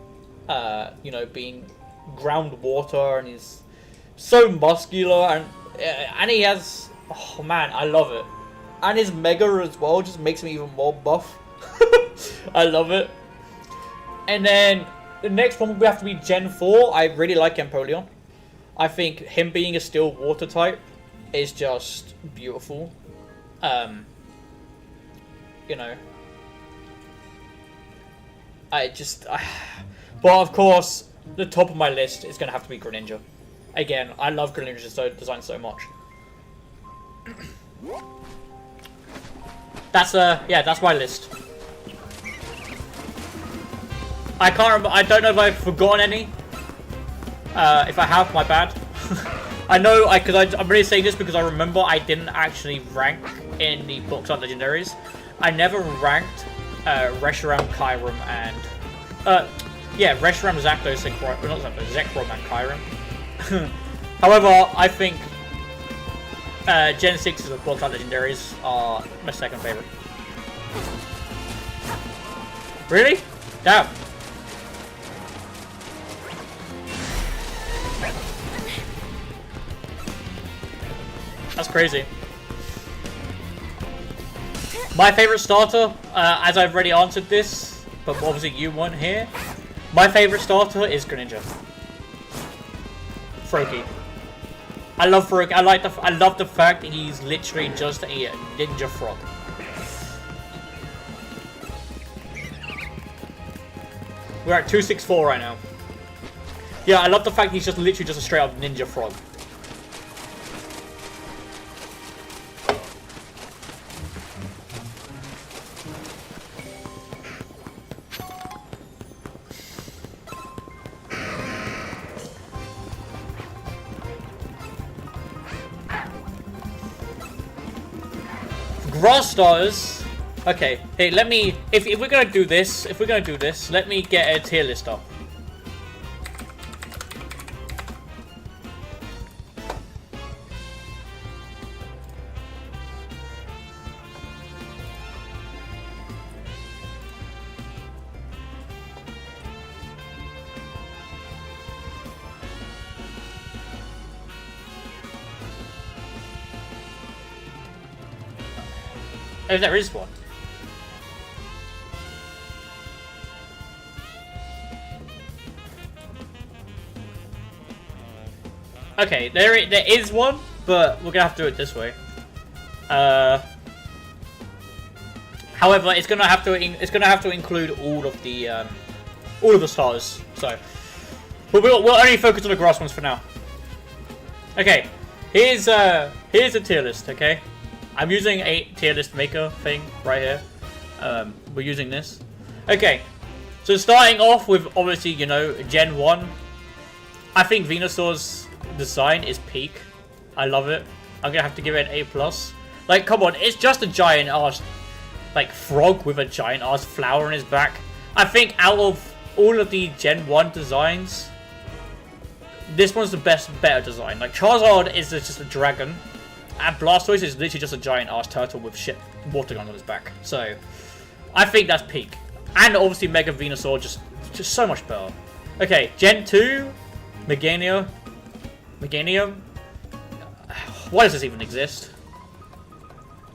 You know, being groundwater, and he's so muscular, and he has... Oh man, I love it. And his Mega as well just makes me even more buff. I love it. And then the next one will have to be Gen 4. I really like Empoleon. I think him being a still water type is just beautiful. You know, but of course, the top of my list is going to have to be Greninja. Again, I love Greninja's design so much. That's my list. I can't remember. I don't know if I've forgotten any. If I have, my bad. I know, I'm really saying this because I remember I didn't actually rank in the Box Art Legendaries. I never ranked Reshiram, Kyurem, and Reshiram, Zapdos, Zekrom, and Kyurem. However, I think Gen 6's of Box Art Legendaries are my second favorite. Really? Damn. That's crazy. My favorite starter, as I've already answered this, but obviously you weren't here. My favorite starter is Greninja. Froakie. I love Froakie. I love the fact that he's literally just a ninja frog. We're at 264 right now. Yeah, I love the fact he's just literally just a straight up ninja frog. Grass starters. Okay, hey, let me. If we're gonna do this, let me get a tier list up. Oh, there is one. Okay, there is one, but we're gonna have to do it this way. However, it's gonna have to include all of the stars. So, but we'll only focus on the grass ones for now. Okay, here's a tier list. Okay. I'm using a tier list maker thing right here. We're using this. Okay, so starting off with obviously, you know, Gen 1. I think Venusaur's design is peak. I love it. I'm gonna have to give it an A+. Like, come on, it's just a giant ass, like, frog with a giant ass flower on his back. I think out of all of the Gen 1 designs, this one's the better design. Like, Charizard is just a dragon. And Blastoise is literally just a giant ass turtle with shit water gun on his back. So, I think that's peak. And obviously Mega Venusaur just so much better. Okay, Gen 2, Meganium. Why does this even exist?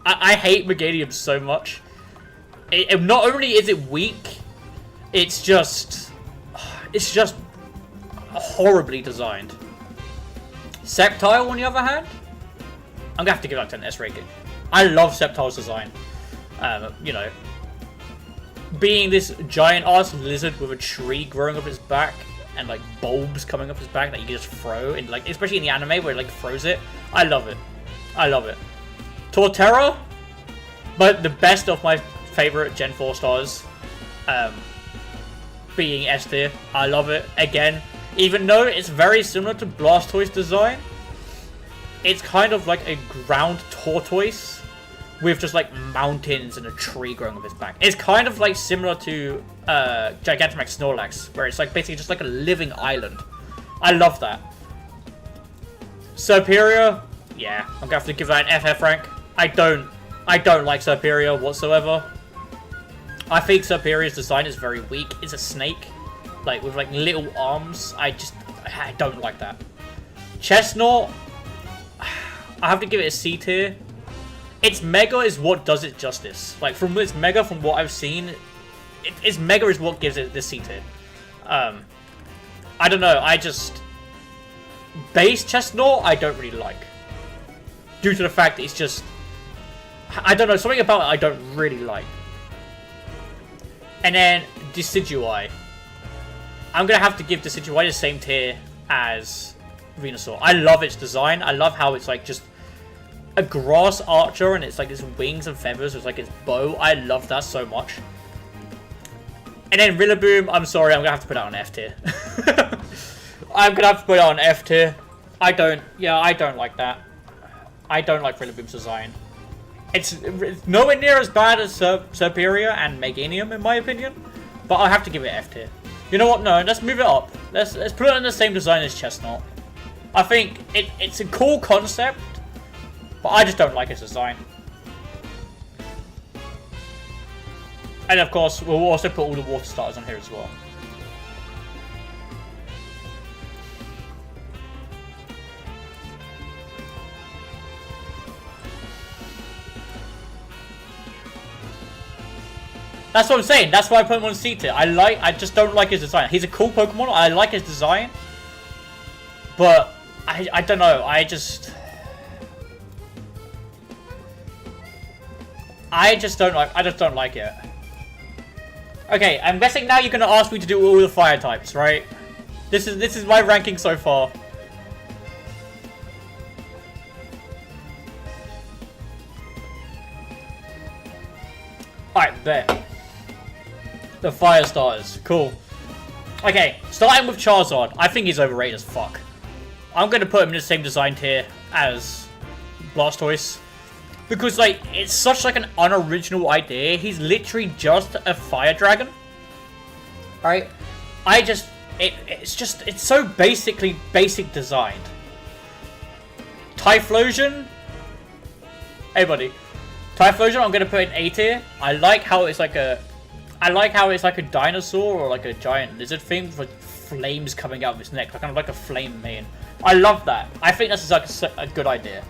I hate Meganium so much. Not only is it weak, it's just horribly designed. Sceptile, on the other hand, I'm gonna have to give that to an S rating. I love Sceptile's design. You know, being this giant ass lizard with a tree growing up his back and like bulbs coming up his back that you can just throw, and like especially in the anime where it like throws it. I love it. I love it. Torterra, but the best of my favorite Gen 4 stars, being S tier. I love it. Again, even though it's very similar to Blastoise design, it's kind of like a ground tortoise with just like mountains and a tree growing up its back. It's kind of like similar to Gigantamax Snorlax, where it's like basically just like a living island. I love that. Serperior, yeah, I'm gonna have to give that an FF rank. I don't like Serperior whatsoever. I think Serperior's design is very weak. It's a snake, like with like little arms. I don't like that. Chestnut, I have to give it a C tier. Its Mega is what does it justice. Like, from its Mega, from what I've seen, its Mega is what gives it this C tier. I don't know, Base Chestnut, I don't really like. Due to the fact that it's just... I don't know, something about it I don't really like. And then, Decidueye. I'm gonna have to give Decidueye the same tier as Venusaur. I love its design. I love how it's like just a grass archer and it's like its wings and feathers with like its bow. I love that so much. And then Rillaboom, I'm sorry, I'm gonna have to put it on F tier. I'm gonna have to put it on F tier. I don't like that. I don't like Rillaboom's design. It's nowhere near as bad as Serperior and Meganium in my opinion, but I'll have to give it F tier. You know what? No, let's move it up. Let's put it in the same design as Chestnut. I think it's a cool concept, but I just don't like its design. And of course, we'll also put all the water starters on here as well. That's what I'm saying. That's why I put him on C tier. I just don't like his design. He's a cool Pokemon. I like his design. But I don't know. I just don't like it. Okay, I'm guessing now you're gonna ask me to do all the fire types, right? This is my ranking so far. Alright, there. The fire starters. Cool. Okay, starting with Charizard. I think he's overrated as fuck. I'm gonna put him in the same design tier as Blastoise. Because, like, it's such, like, an unoriginal idea. He's literally just a fire dragon. Right? It's so basic designed. Typhlosion. Hey, buddy. Typhlosion, I'm gonna put in A tier. I like how it's like a dinosaur or like a giant lizard thing with flames coming out of its neck, kind of like a flame mane. I love that. I think this is like a good idea.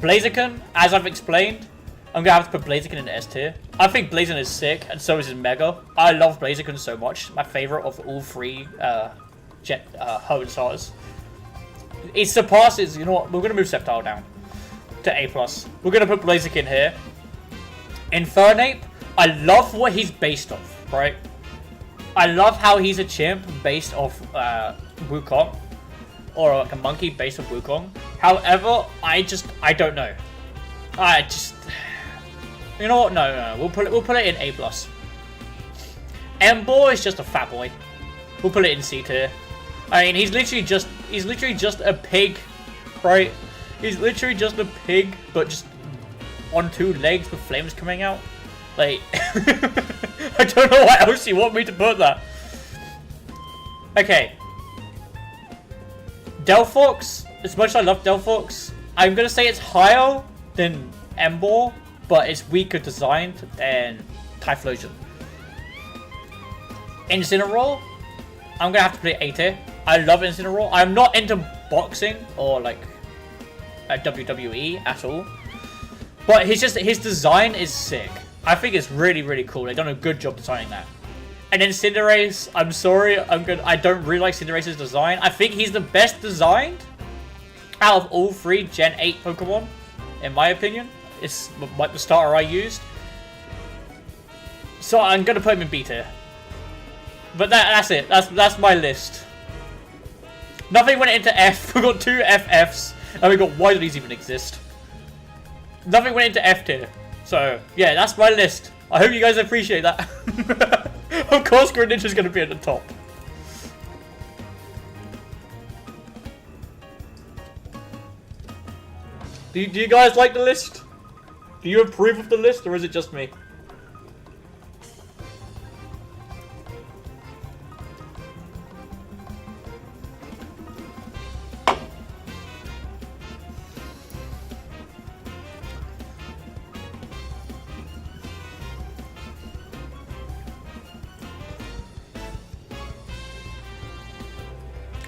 Blaziken, as I've explained, I'm gonna have to put Blaziken in the S tier. I think Blaziken is sick, and so is his Mega. I love Blaziken so much. My favorite of all three Hoenn starters. It surpasses. You know what? We're gonna move Sceptile down to A+. We're gonna put Blaziken here. Infernape, I love what he's based off, right? I love how he's a chimp based off Wukong. Or like a monkey based off Wukong. However, I don't know. You know what? No. We'll put it in A+. Emboar is just a fat boy. We'll put it in C tier. I mean, he's literally just a pig, right? He's literally just a pig, but just on two legs with flames coming out. Like, I don't know why else you want me to put that. Okay. Delphox, as much as I love Delphox, I'm gonna say it's higher than Emboar, but it's weaker designed than Typhlosion. Incineroar, I'm gonna have to put it A tier. I love Incineroar. I'm not into boxing or like WWE at all, but his design is sick. I think it's really cool. They've done a good job designing that. And then Cinderace, I'm sorry, I don't really like Cinderace's design. I think he's the best designed out of all three Gen 8 Pokemon, in my opinion. It's like the starter I used. So I'm gonna put him in B tier. But that's it. That's my list. Nothing went into F. We got 2 FFs, and we got why do these even exist? Nothing went into F tier. So yeah, that's my list. I hope you guys appreciate that. Of course, Greninja's gonna be at the top. Do you guys like the list? Do you approve of the list, or is it just me?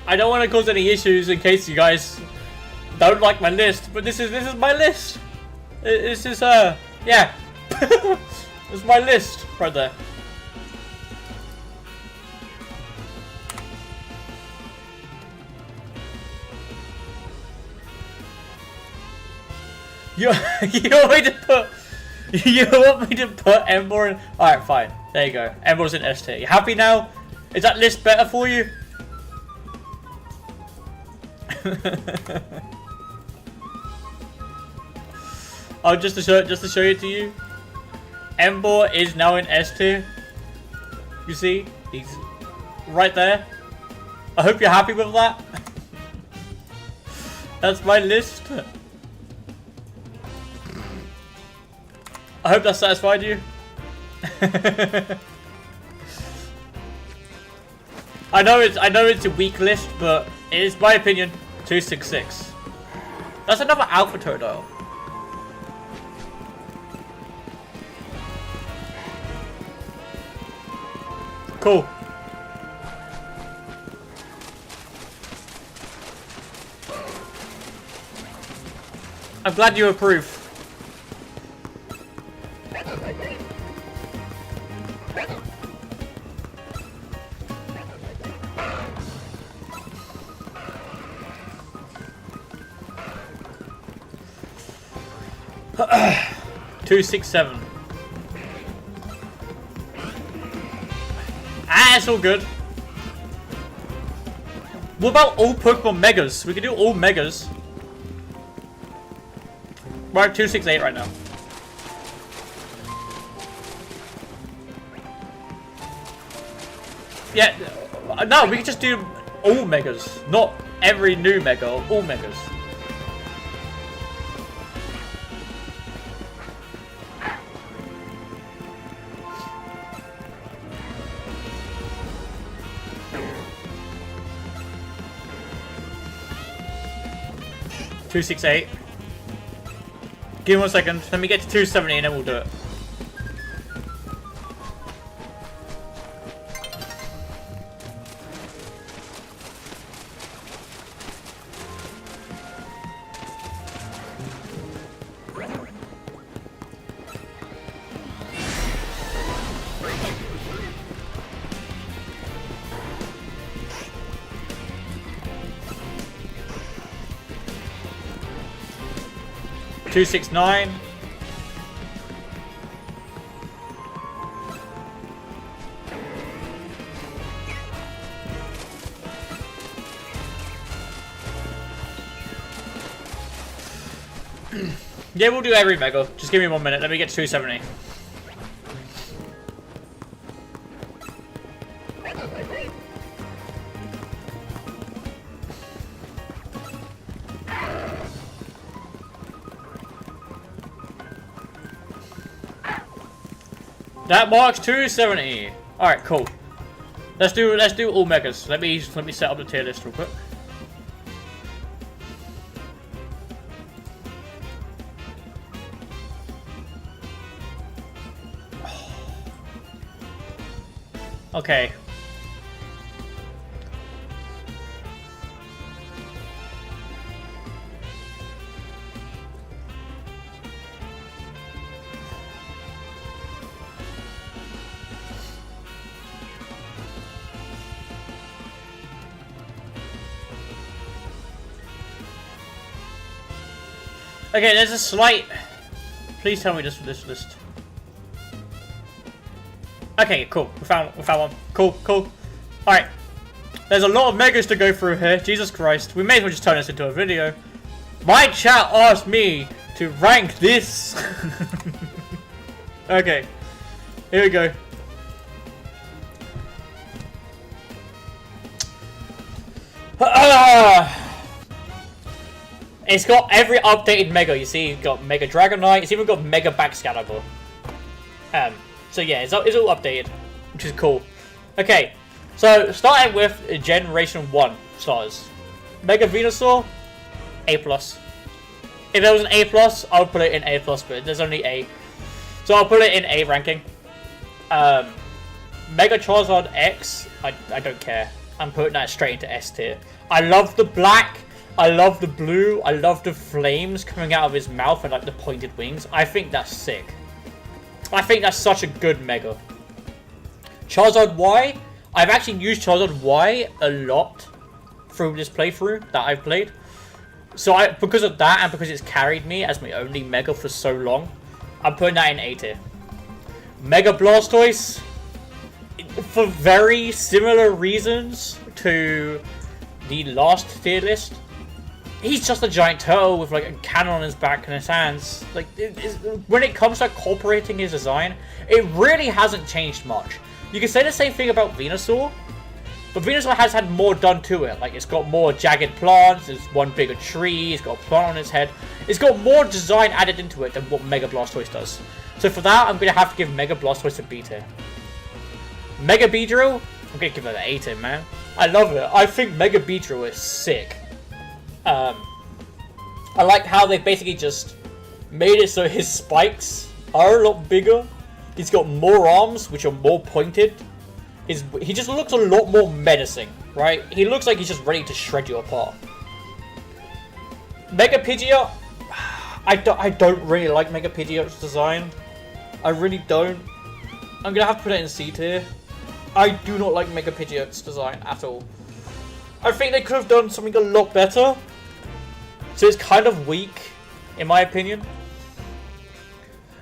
I don't want to cause any issues in case you guys don't like my list, but this is my list. This is yeah. It's my list right there. You want me to put Emboar in? Alright, fine. There you go. Emboar's in S tier. You happy now? Is that list better for you? Oh, just to show it to you, Emboar is now in S tier. You see, he's right there. I hope you're happy with that. That's my list. I hope that satisfied you. I know it's a weak list, but it is my opinion. 266. That's another Alpha Totodile. Cool. I'm glad you approve. Two, 6, 7. Ah, it's all good. What about all Pokemon Megas? We can do all Megas. We're at 2, 6, 8 right now. Yeah, no, we can just do all Megas. Not every new Mega, all Megas. Two, 6, 8. Give me 1 second. Let me get to 270 and then we'll do it. Two, 6, 9. Yeah, we'll do every Mega. Just give me 1 minute. Let me get to 270. That marks 270. All right, cool. Let's do all Megas. Let me set up the tier list real quick. Okay. Okay, there's a slight... Please tell me this list. Okay, cool. We found one. Cool. Alright. There's a lot of Megas to go through here. Jesus Christ. We may as well just turn this into a video. My chat asked me to rank this. Okay. Here we go. It's got every updated Mega. You see, it's got Mega Dragonite. It's even got Mega Baxcalibur. So yeah, it's all updated, which is cool. Okay, so starting with Generation 1 starters. Mega Venusaur, A+. If there was an A+, I would put it in A+, but there's only A. So I'll put it in A ranking. Mega Charizard X, I don't care. I'm putting that straight into S tier. I love the black. I love the blue. I love the flames coming out of his mouth and like the pointed wings. I think that's sick. I think that's such a good Mega. Charizard Y. I've actually used Charizard Y a lot through this playthrough that I've played. So because of that and because it's carried me as my only Mega for so long, I'm putting that in A tier. Mega Blastoise. For very similar reasons to the last tier list. He's just a giant turtle with like a cannon on his back and his hands. Like, when it comes to incorporating his design, it really hasn't changed much. You can say the same thing about Venusaur, but Venusaur has had more done to it. Like, it's got more jagged plants, there's one bigger tree, it's got a plant on its head. It's got more design added into it than what Mega Blastoise does. So for that, I'm going to have to give Mega Blastoise a B tier. Mega Beedrill, I'm going to give it an A tier, man. I love it. I think Mega Beedrill is sick. I like how they basically just made it so his spikes are a lot bigger. He's got more arms, which are more pointed. he just looks a lot more menacing, right? He looks like he's just ready to shred you apart. Mega Pidgeot, I don't really like Mega Pidgeot's design. I really don't. I'm gonna have to put it in C tier. I do not like Mega Pidgeot's design at all. I think they could have done something a lot better. So it's kind of weak, in my opinion.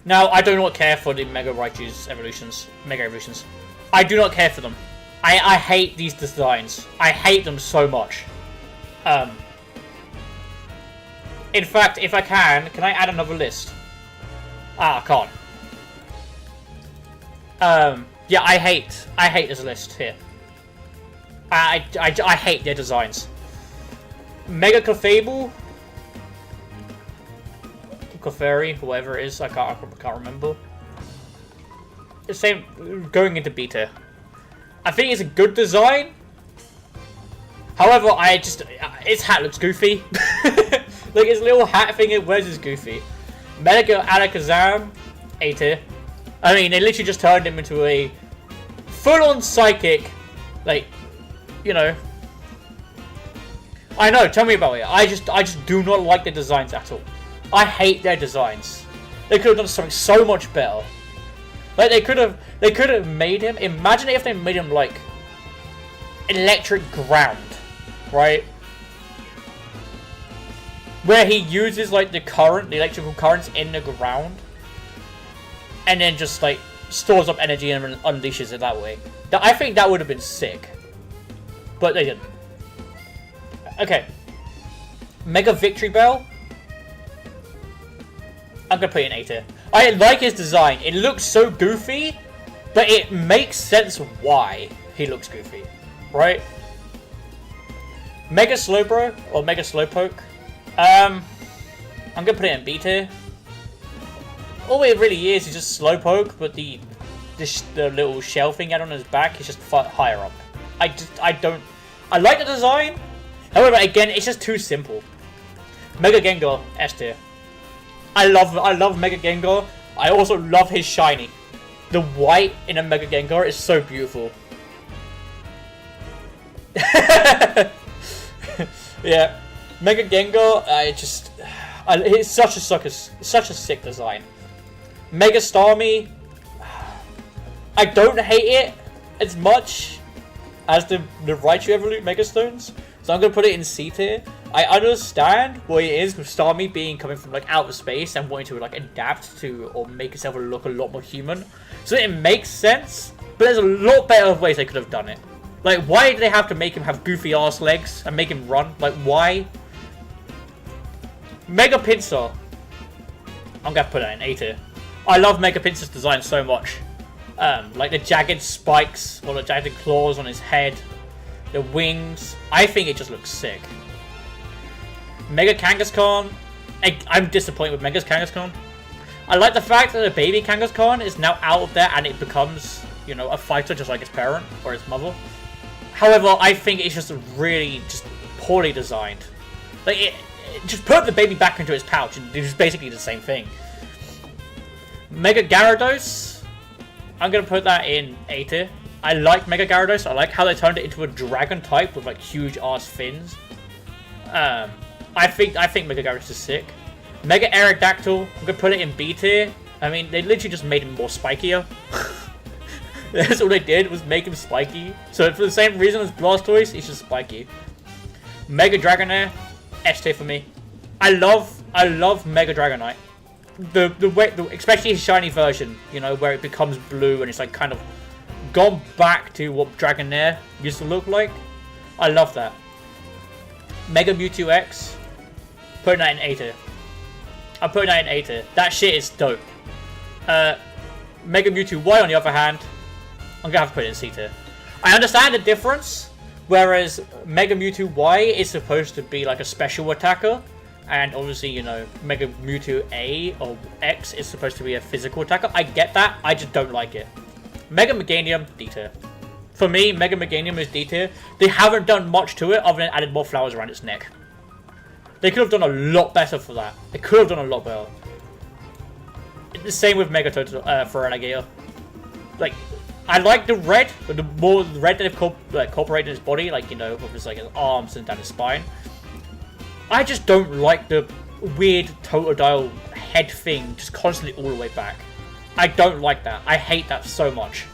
Now, I do not care for the Mega Raichu's evolutions. Mega evolutions. I do not care for them. I hate these designs. I hate them so much. In fact, if I can I add another list? I can't. Yeah, I hate this list here. I hate their designs. Mega Clefable, Clefairy, whoever it is, I can't remember. The same going into beta. I think it's a good design. However, its hat looks goofy. Like its little hat thing it wears is goofy. Mega Alakazam, A tier. I mean, they literally just turned him into a full-on psychic, like, you know. I know, tell me about it. I just do not like the designs at all. I hate their designs. They could have done something so much better. Like they could have made him. Imagine if they made him like electric ground, right? Where he uses like the electrical currents in the ground, and then just like stores up energy and unleashes it that way. I think that would have been sick, but they didn't. Okay, Mega Victory Bell. I'm gonna put it in A tier. I like his design. It looks so goofy, but it makes sense why he looks goofy, right? Mega Slowbro or Mega Slowpoke. I'm gonna put it in B tier. All it really is just Slowpoke, but the little shell thing out on his back is just higher up. I like the design. However, again, it's just too simple. Mega Gengar, S tier. I love Mega Gengar. I also love his shiny. The white in a Mega Gengar is so beautiful. Yeah, Mega Gengar. It's such a sick design. Mega Starmie. I don't hate it as much as the Raichu Evolute Mega Stones, so I'm gonna put it in C tier. I understand what it is with Starmie coming from like outer space and wanting to like adapt to or make itself look a lot more human. So it makes sense, but there's a lot better ways they could have done it. Like, why did they have to make him have goofy ass legs and make him run? Like, why? Mega Pinsir. I'm gonna put that in A tier. I love Mega Pinsir's design so much. Like the jagged spikes or the jagged claws on his head, the wings. I think it just looks sick. Mega Kangaskhan. I'm disappointed with Mega Kangaskhan. I like the fact that the baby Kangaskhan is now out of there and it becomes, you know, a fighter just like its parent or its mother. However, I think it's just really just poorly designed. Like, just put the baby back into its pouch and it's basically the same thing. Mega Gyarados. I'm gonna put that in A tier. I like Mega Gyarados. I like how they turned it into a dragon type with like huge ass fins. I think Mega Gyarados is sick. Mega Aerodactyl, I'm gonna put it in B tier. I mean, they literally just made him more spikier. That's all they did, was make him spiky. So for the same reason as Blastoise, he's just spiky. Mega Dragonair, S tier for me. I love Mega Dragonite. The way, especially his shiny version, you know, where it becomes blue and it's like kind of gone back to what Dragonair used to look like. I love that. Mega Mewtwo X, putting that in A tier. I'm putting that in A tier. That shit is dope. Mega Mewtwo Y, on the other hand, I'm gonna have to put it in C tier. I understand the difference, whereas Mega Mewtwo Y is supposed to be like a special attacker, and obviously, you know, Mega Mewtwo A or X is supposed to be a physical attacker. I get that, I just don't like it. Mega Meganium, D tier. For me, Mega Meganium is D tier. They haven't done much to it other than added more flowers around its neck. They could have done a lot better for that. They could have done a lot better. The same with Mega Total for Alligator. Like, I like the red, but the more red that they've incorporated his body, like, you know, with his, like, his arms and down his spine. I just don't like the weird Totodile head thing just constantly all the way back. I don't like that. I hate that so much.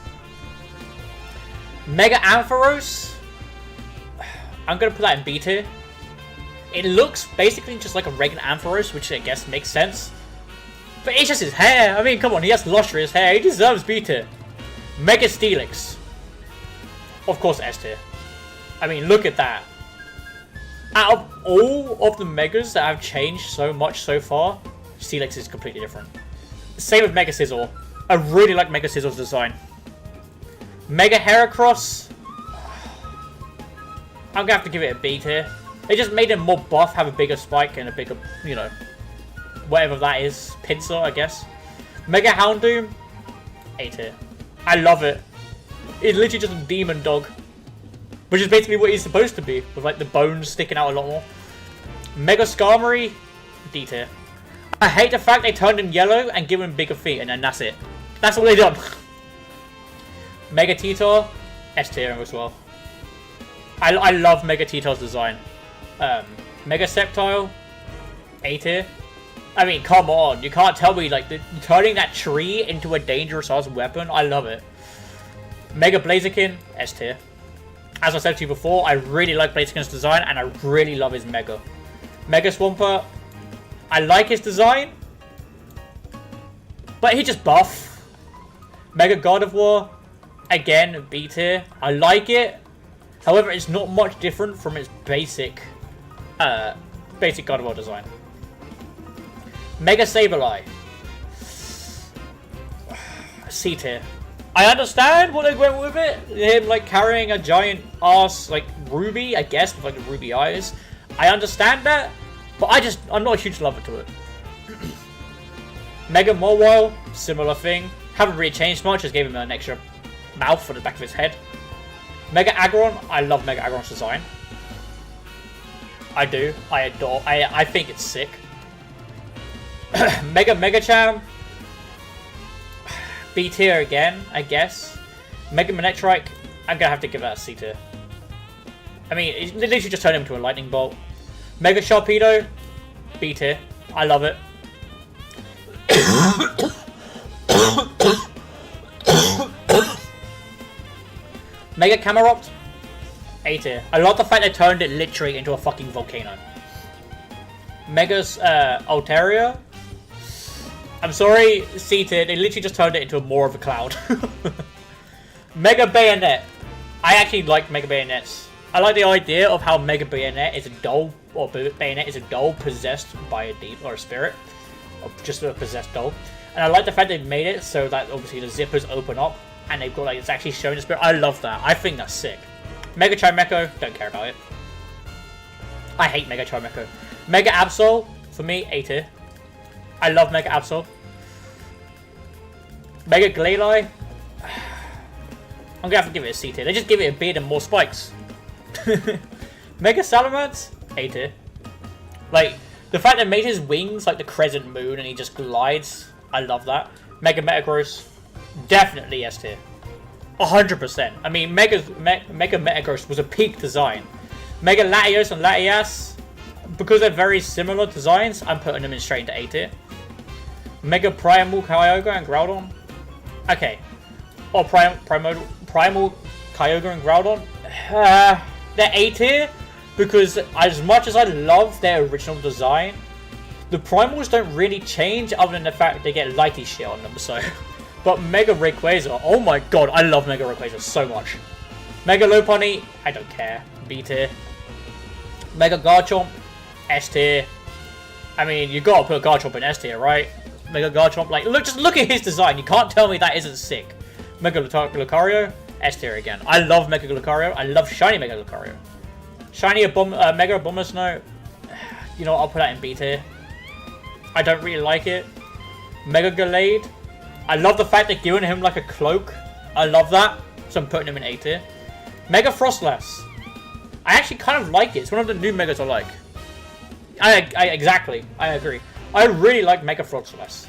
Mega Ampharos. I'm gonna put that in B tier. It looks basically just like a regular Ampharos, which I guess makes sense. But it's just his hair. I mean, come on, he has lustrous hair. He deserves B tier. Mega Steelix. Of course, S tier. I mean, look at that. Out of all of the Megas that have changed so much so far, Steelix is completely different. Same with Mega Sizzle. I really like Mega Sizzle's design. Mega Heracross. I'm gonna have to give it a B tier. They just made him more buff, have a bigger spike and a bigger, you know, whatever that is. Pinsir, I guess. Mega Houndoom. A tier. I love it. It's literally just a demon dog. Which is basically what he's supposed to be. With like the bones sticking out a lot more. Mega Skarmory. D tier. I hate the fact they turned him yellow and give him bigger feet and then that's it. That's all they done. Mega Titor. S tier as well. I love Mega Titor's design. Mega Sceptile. A tier. I mean, come on. You can't tell me, like, turning that tree into a dangerous ass weapon. I love it. Mega Blaziken. S tier. As I said to you before, I really like Blaziken's design, and I really love his Mega. Mega Swampert. I like his design, but he just buff. Mega Gardevoir. Again, B tier. I like it. However, it's not much different from its basic Gardevoir design. Mega Sableye. C tier. I understand what they went with it. Him like carrying a giant ass like ruby, I guess, with like the ruby eyes. I understand that, but I'm not a huge lover to it. Mega Mawile, similar thing. Haven't really changed much, just gave him an extra mouth for the back of his head. Mega Aggron, I love Mega Aggron's design. I do. I adore. I think it's sick. Mega Megacham. B tier again, I guess. Mega Manectric, I'm gonna have to give that a C tier. I mean, it literally just turned him into a lightning bolt. Mega Sharpedo, B tier. I love it. Mega Camerupt, A tier. I love the fact they turned it literally into a fucking volcano. Mega's Altaria. I'm sorry, C tier. They literally just turned it into more of a cloud. Mega Bayonet. I actually like Mega Bayonets. I like the idea of how Mega Bayonet is a doll, or Bayonet is a doll possessed by a demon or a spirit, or just a possessed doll. And I like the fact they've made it so that obviously the zippers open up and they've got like it's actually showing the spirit. I love that. I think that's sick. Mega Chimecho, don't care about it. I hate Mega Chimecho. Mega Absol, for me, A tier. I love Mega Absol. Mega Glalie. I'm gonna have to give it a C tier. They just give it a beard and more spikes. Mega Salamence, A tier. Like, the fact they made his wings like the crescent moon and he just glides, I love that. Mega Metagross, definitely S tier. 100%. I mean, Mega Metagross was a peak design. Mega Latios and Latias, because they're very similar designs, I'm putting them in straight into A tier. Mega Primal Kyogre and Groudon. Okay. Or Primal Kyogre and Groudon. They're A tier because as much as I love their original design, the Primals don't really change other than the fact they get lighty shit on them, so. But Mega Rayquaza, oh my god, I love Mega Rayquaza so much. Mega Lopunny, I don't care. B tier. Mega Garchomp, S tier. I mean, you gotta put Garchomp in S tier, right? Mega Garchomp, like, just look at his design. You can't tell me that isn't sick. Mega Lucario, S tier again. I love Mega Lucario. I love shiny Mega Lucario. Shiny Mega Abomasnow, you know what, I'll put that in B tier. I don't really like it. Mega Gallade, I love the fact they're giving him like a cloak. I love that, so I'm putting him in A tier. Mega Frostlass, I actually kind of like it. It's one of the new Megas I like. Exactly, I agree. I really like Mega Frostlass.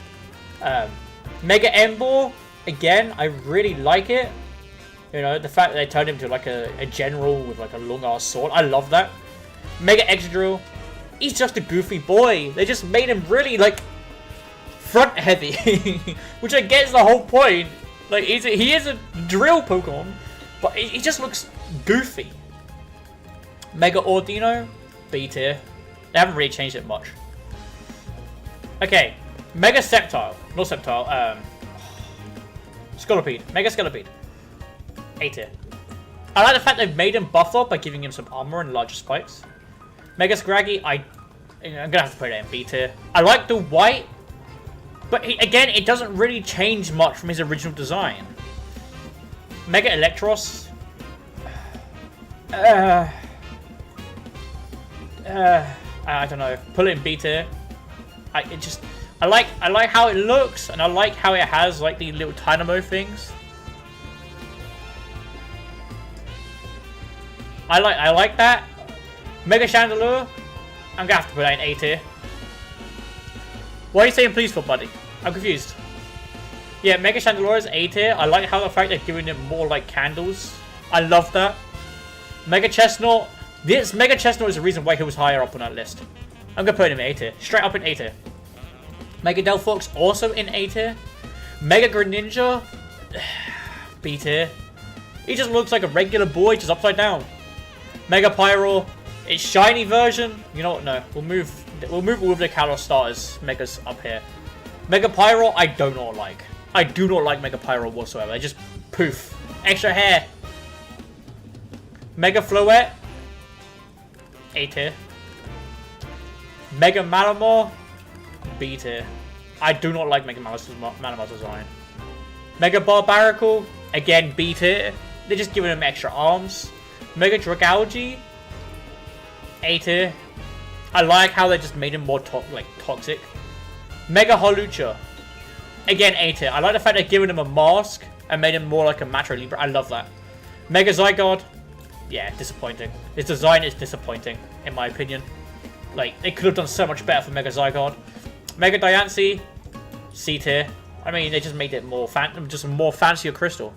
Mega Emboar, again, I really like it. You know, the fact that they turned him to like a general with like a long ass sword. I love that. Mega Excadrill. He's just a goofy boy. They just made him really like front heavy, which I guess is the whole point. Like he is a drill Pokemon, but he just looks goofy. Mega Ordino, B tier. They haven't really changed it much. Okay, Mega Sceptile, not Sceptile. Scolipede, Mega Scolipede, A tier. I like the fact they've made him buff up by giving him some armor and larger spikes. Mega Scraggy, I'm gonna have to put it in B tier. I like the white. But again, it doesn't really change much from his original design. Mega Electros. I don't know. Put it in B tier. I like how it looks, and I like how it has like the little dynamo things. I like that. Mega Chandelure. I'm gonna have to put that in A tier. What are you saying please for, buddy? I'm confused. Yeah, Mega Chandelure is A tier. I like how the fact they're giving it more like candles. I love that. Mega Chestnut. This Mega Chestnut is the reason why he was higher up on that list. I'm gonna put him in A tier. Straight up in A tier. Mega Delphox also in A tier. Mega Greninja. B tier. He just looks like a regular boy, just upside down. Mega Pyro. Its shiny version. You know what? No, we'll move all of the Kalos starters Megas up here. Mega Pyro, I do not like. I do not like Mega Pyro whatsoever. I just poof. Extra hair. Mega Floette. A tier. Mega Malamar. B tier. I do not like Mega Malamar's design. Mega Barbaracle. Again, B tier. They're just giving him extra arms. Mega Dragalge. A tier. I like how they just made him more toxic. Mega Holucha. Again, A tier. I like the fact they're giving him a mask and made him more like a Matro Libre. I love that. Mega Zygarde. Yeah, disappointing. His design is disappointing, in my opinion. Like, they could have done so much better for Mega Zygarde. Mega Diancie. C tier. I mean, they just made it more just a more fancier crystal.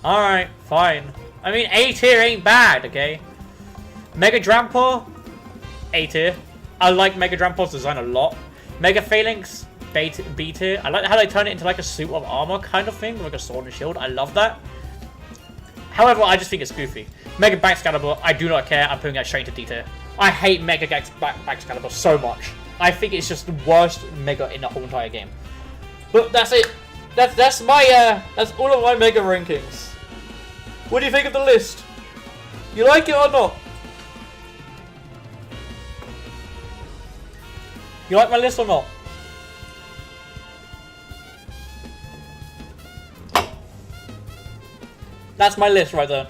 Alright, fine. I mean, A tier ain't bad, okay? Mega Drampa, A tier. I like Mega Drampa's design a lot. Mega Phalanx, B tier. I like how they turn it into like a suit of armor kind of thing, like a sword and shield. I love that. However, I just think it's goofy. Mega Baxcalibur, I do not care. I'm putting that straight into D tier. I hate Mega Baxcalibur so much. I think it's just the worst Mega in the whole entire game. But that's it. That's all of my Mega rankings. What do you think of the list? You like it or not? You like my list or not? That's my list right there.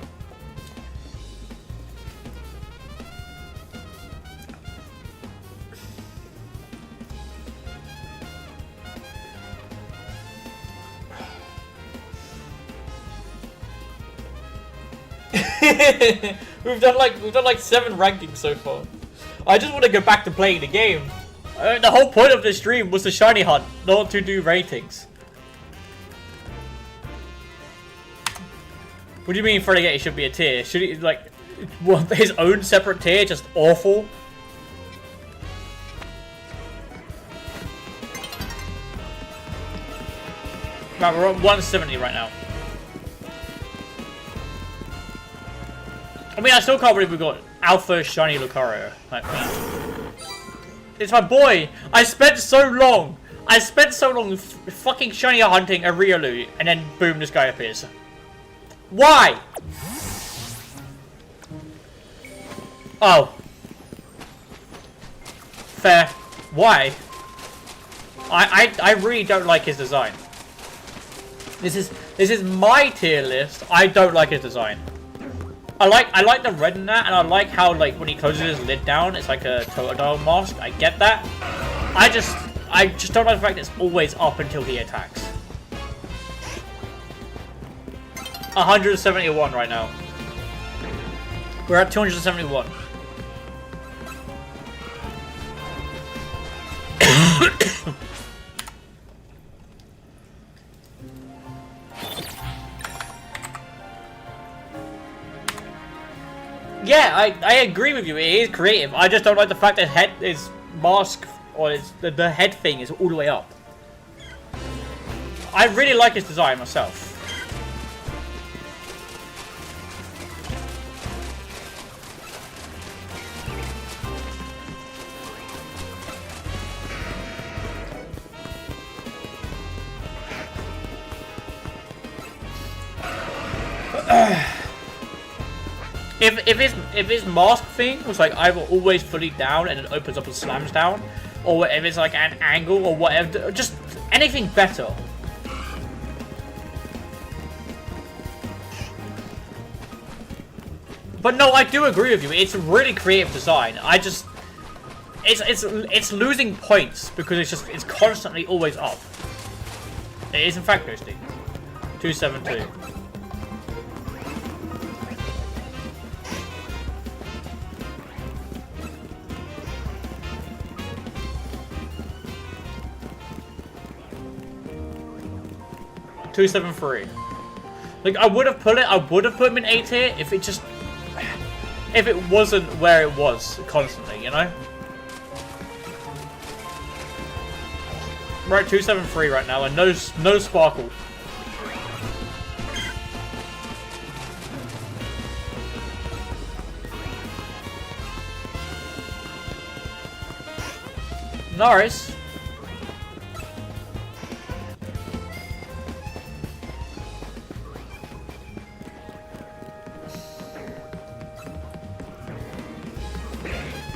we've done like 7 rankings so far. I just want to go back to playing the game. The whole point of this stream was the shiny hunt, not to do ratings. What do you mean Feraligatr should be a tier? Should he like his own separate tier? Just awful. Right, we're on 170 right now. I mean, I still can't believe we got Alpha Shiny Lucario. Like, it's my boy. I spent so long fucking shiny hunting a Riolu, and then boom, this guy appears. Why? Oh. Fair. Why? I really don't like his design. This is my tier list. I don't like his design. I like the red in that, and I like how like when he closes his lid down, it's like a Totodile mask. I get that. I just don't like the fact it's always up until he attacks. 171 right now. We're at 271. I agree with you. It is creative. I just don't like the fact that head is mask or the head thing is all the way up. I really like his design myself. If his mask thing was like either always fully down and it opens up and slams down, or if it's like an angle or whatever, just anything better. But no, I do agree with you. It's a really creative design. I just, it's losing points because it's constantly always up. It is in fact ghosty. 272. $273. Like I would have put him in 8 tier if it wasn't where it was constantly, you know? We're at 273 right now and no sparkle. Nice.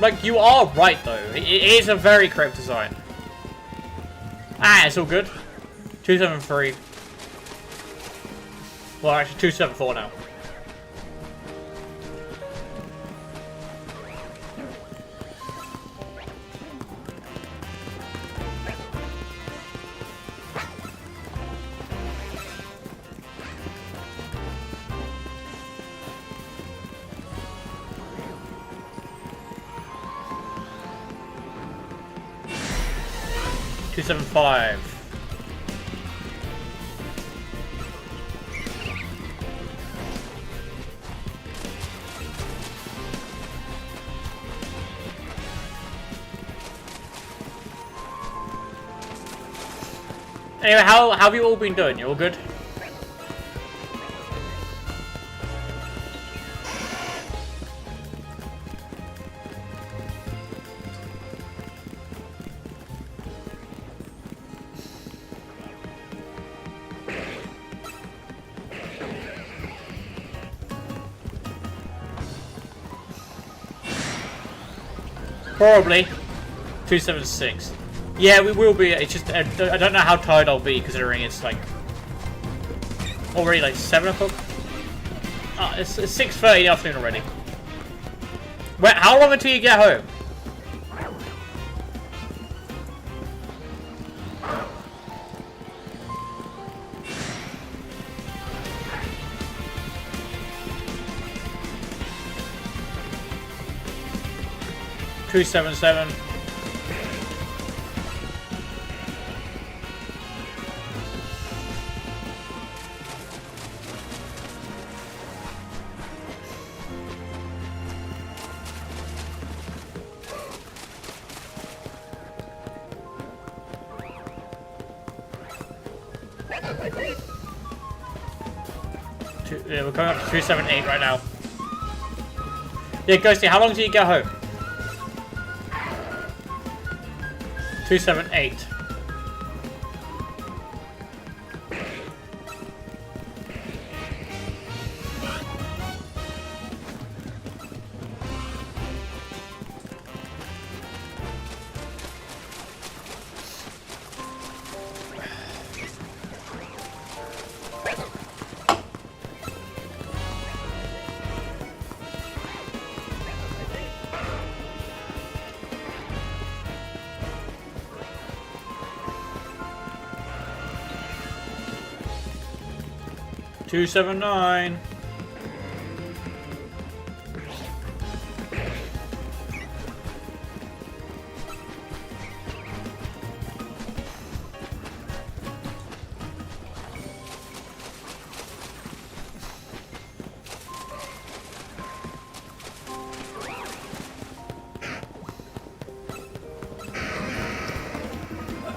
Like, you are right, though. It is a very creative design. Ah, it's all good. 273. Well, actually, 274 now. $275. Anyway, how have you all been doing? You all good? Probably 276. Yeah, we will be. It's just I don't know how tired I'll be considering it's like already like 7 o'clock. It's 6:30 in the afternoon already. Wait, how long until you get home? $277. Yeah, we're coming up to 278 right now. Yeah, Ghosty, how long do you get home? 278. $279.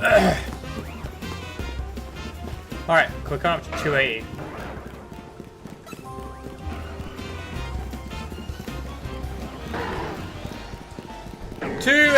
Alright, we're coming up to 280. Two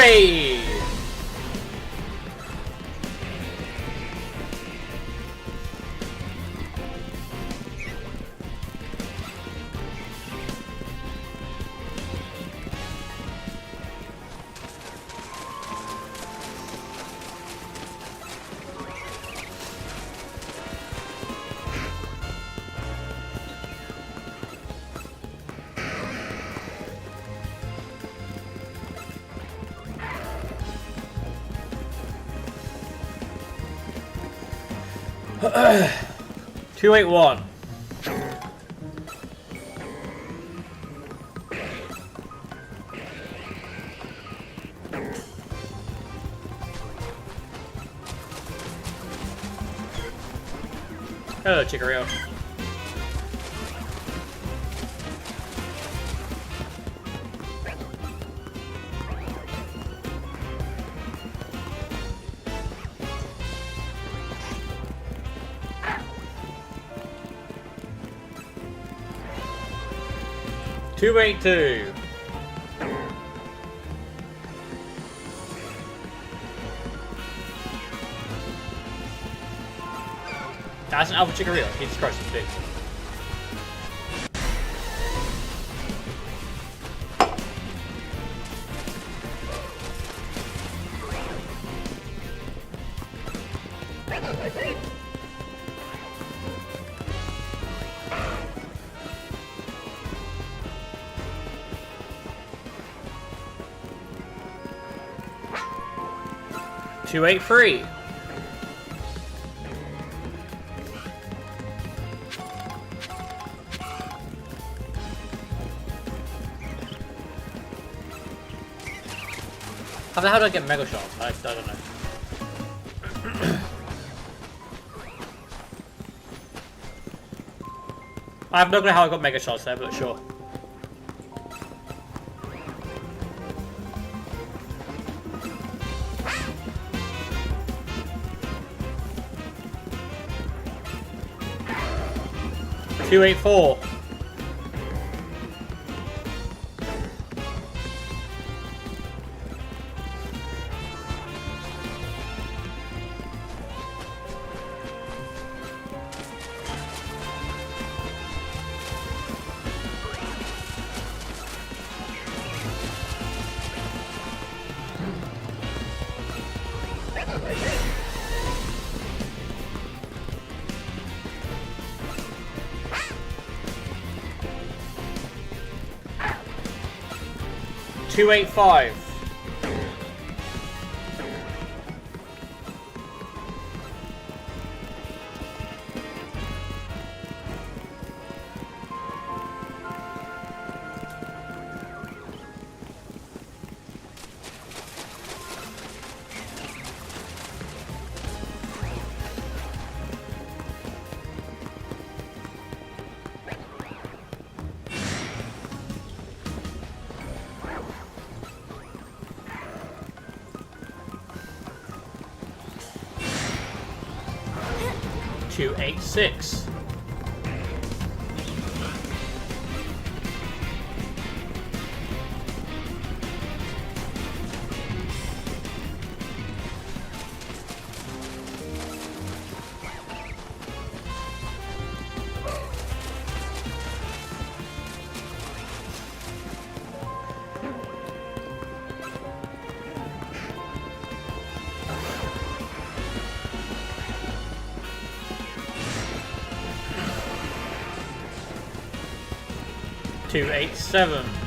281. Hello, Chicorio. Two 282. That's an Alpha Chicorio. Jesus Christ, it's big. Two 283. How the hell do I get Mega Shots? I don't know. I have no clue how I got Mega Shots there, but sure. Two 284. Two 285. Two 286. Two 287.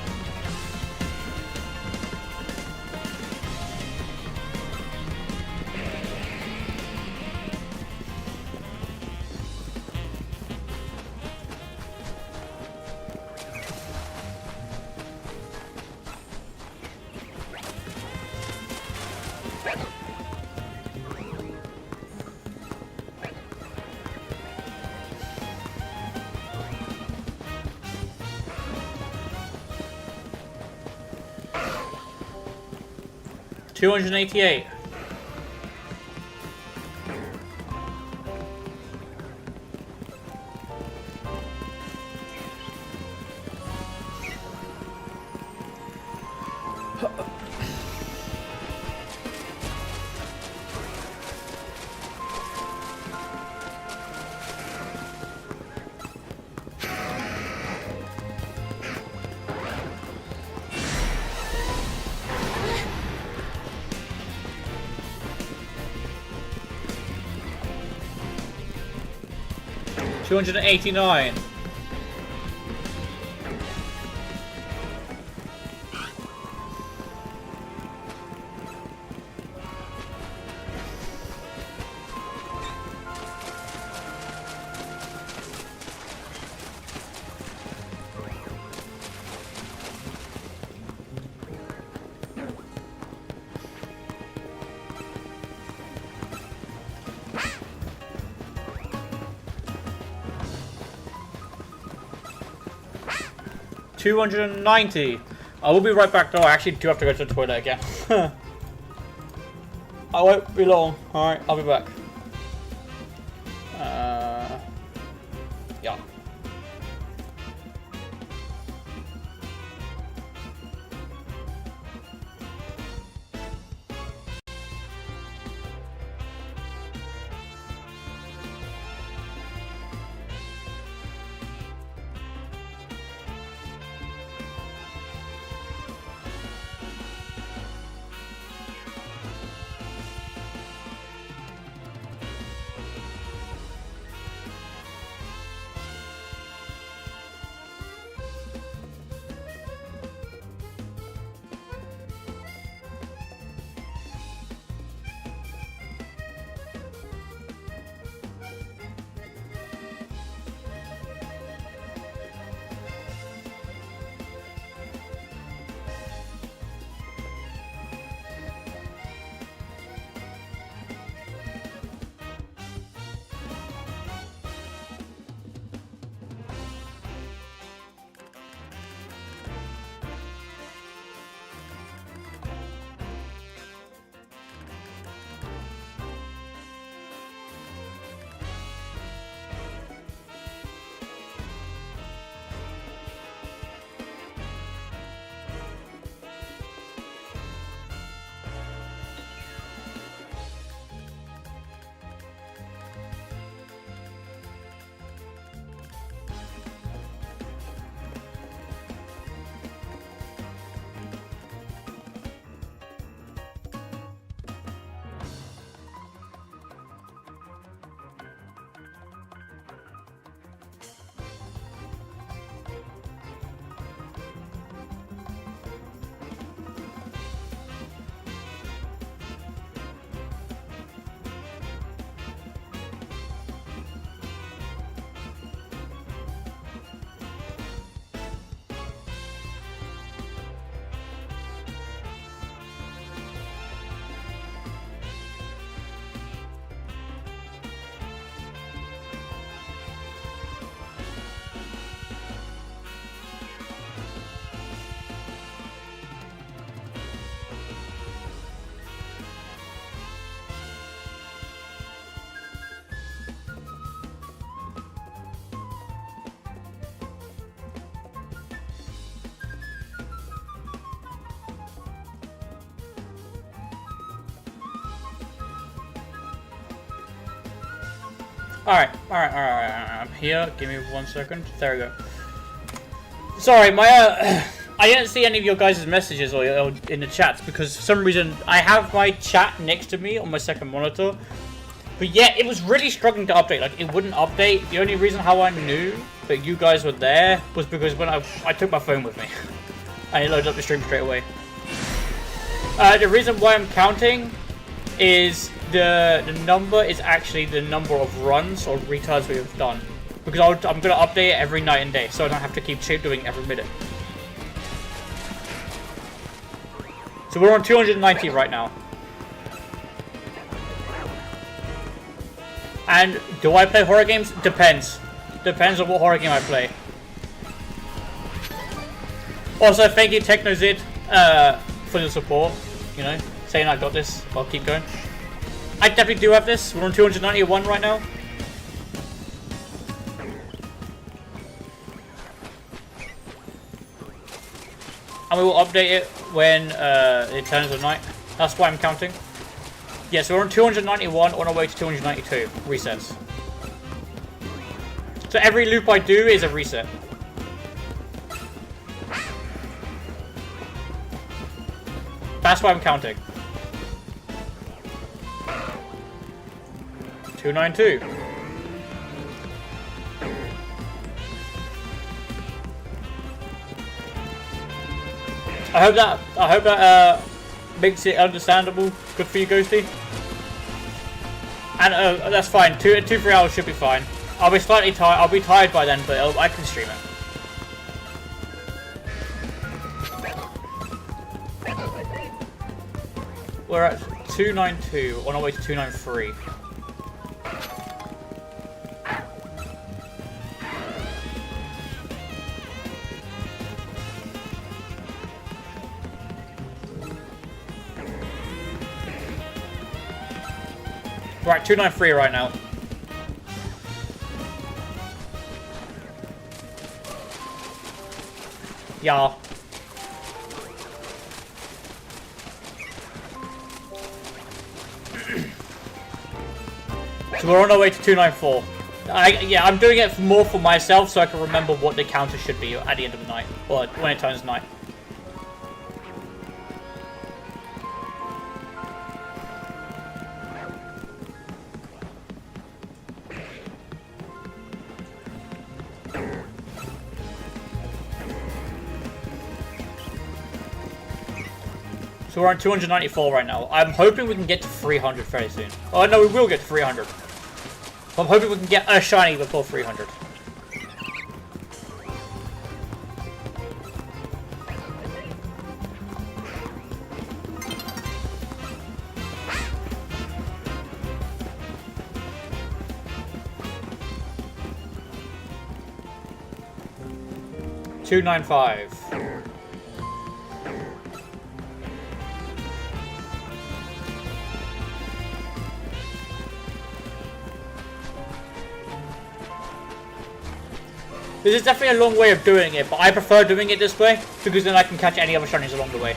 $288. 289. $290. I will be right back though. I actually do have to go to the toilet again. I won't be long. Alright, I'll be back. Yeah. Alright, I'm here. Give me 1 second. There we go. Sorry, my I didn't see any of your guys' messages or in the chats because for some reason I have my chat next to me on my second monitor. But yeah, it was really struggling to update. Like, it wouldn't update. The only reason how I knew that you guys were there was because when I took my phone with me. And it loaded up the stream straight away. The reason why I'm counting is the number is actually the number of runs or retards we have done. Because I'm going to update it every night and day, so I don't have to keep doing it every minute. So we're on 290 right now. And do I play horror games? Depends. Depends on what horror game I play. Also, thank you TechnoZid for the support. You know, saying I got this. I'll keep going. I definitely do have this. We're on 291 right now. And we will update it when it turns of night. That's why I'm counting. Yeah, so we're on 291 on our way to 292 resets. So every loop I do is a reset. That's why I'm counting. 292. I hope that makes it understandable. Good for you, Ghosty. And that's fine. 2-3 hours should be fine. I'll be slightly tired. I'll be tired by then, but I can stream it. We're at 292 on our way to 293. We're at 293 right now. Yeah. So we're on our way to 294. Yeah, I'm doing it more for myself so I can remember what the counter should be at the end of the night. Or when it turns night. So we're on 294 right now. I'm hoping we can get to 300 very soon. Oh no, we will get to 300. I'm hoping we can get a shiny before 300. $295. This is definitely a long way of doing it, but I prefer doing it this way, because then I can catch any other shinies along the way.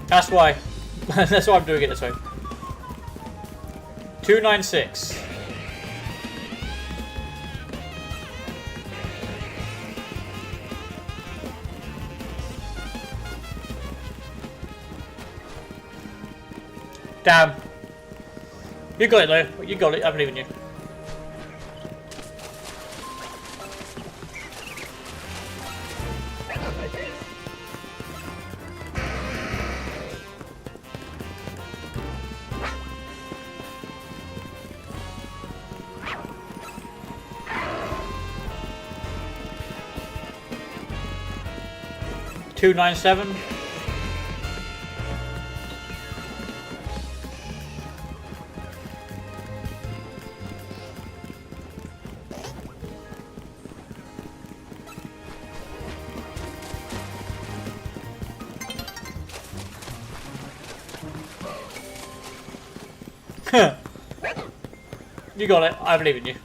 That's why. That's why I'm doing it this way. 296. Damn. You got it though. You got it. I believe in you. $297. You got it. I believe in you.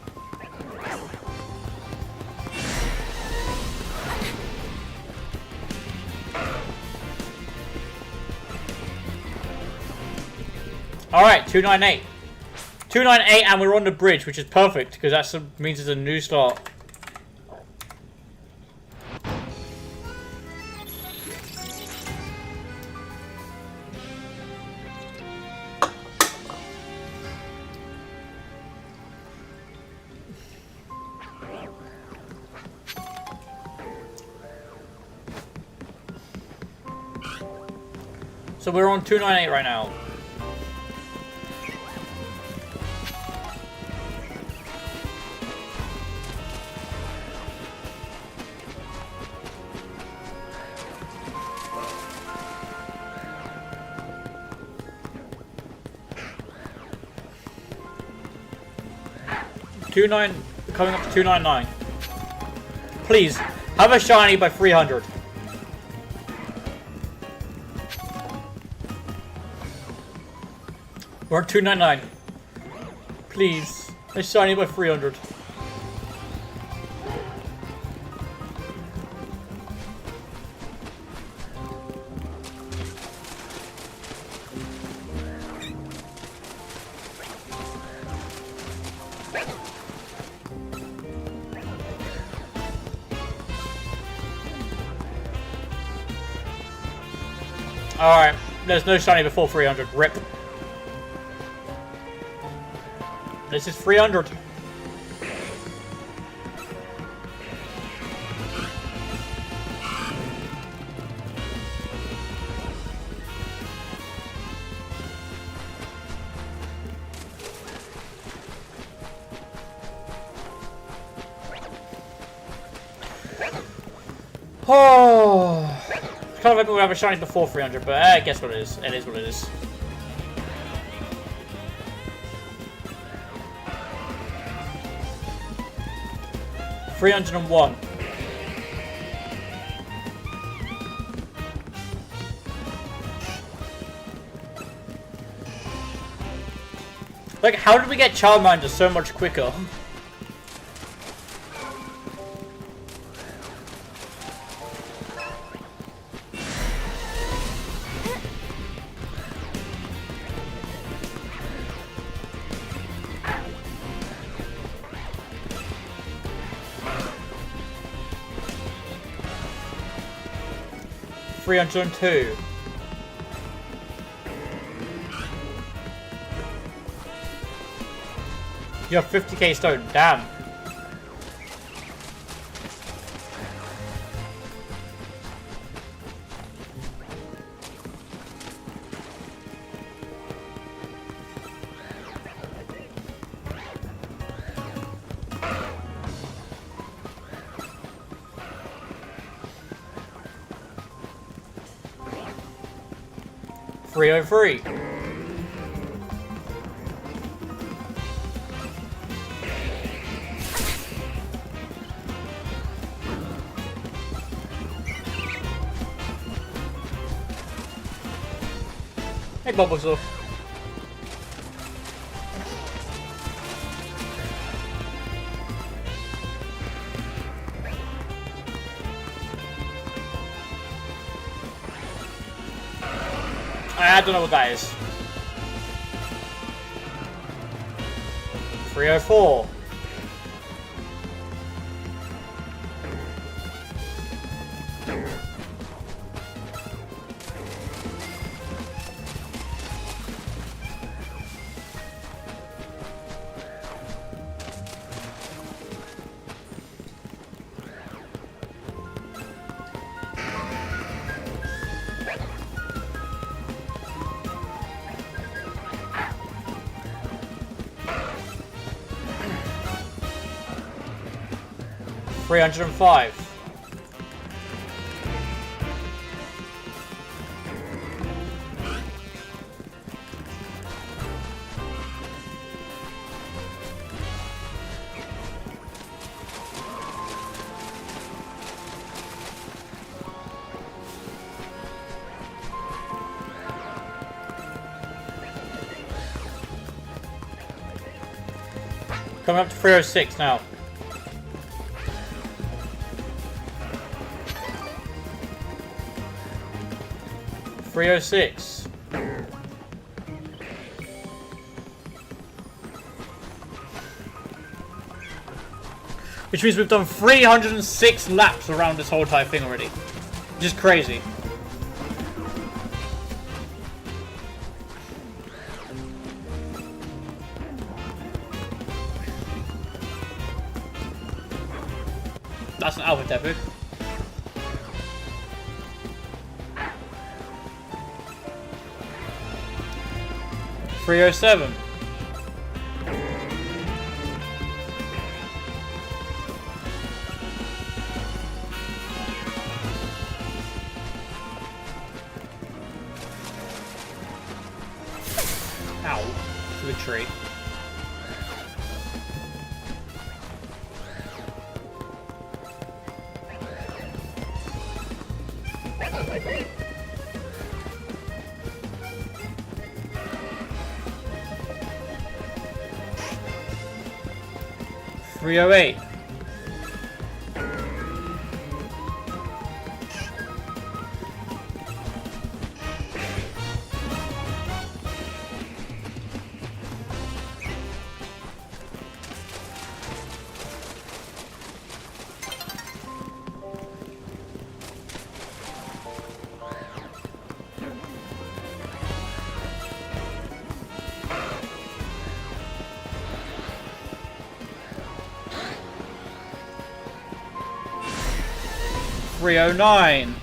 Alright, 298. 298 and we're on the bridge, which is perfect, because that means it's a new start. So we're on 298 right now. Coming up to 299. Please, have a shiny by 300. We're at 299. Please, a shiny by 300. Alright, there's no shiny before 300. Rip. This is 300. Oh, I kind of hoping we have a shiny before 300, but I guess what it is. It is what it is. $301. Like, how did we get Charmander so much quicker? $302. You have 50k stone, damn. $303. Hey, Bulbasaur. I don't know what that is. 304. $305. Coming up to 306 now. $306. Which means we've done 306 laps around this whole entire thing already. Just crazy. That's an alpha debut. $307. Ow. To the tree. $308. 309.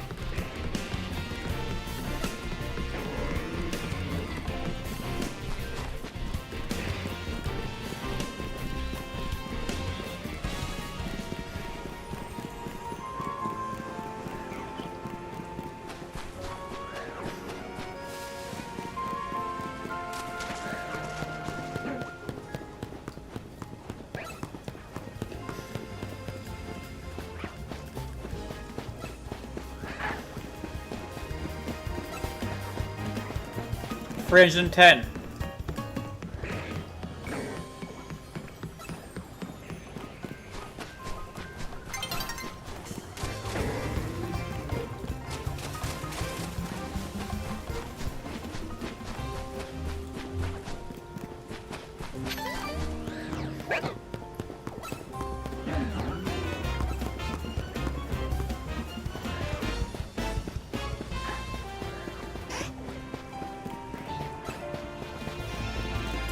$310.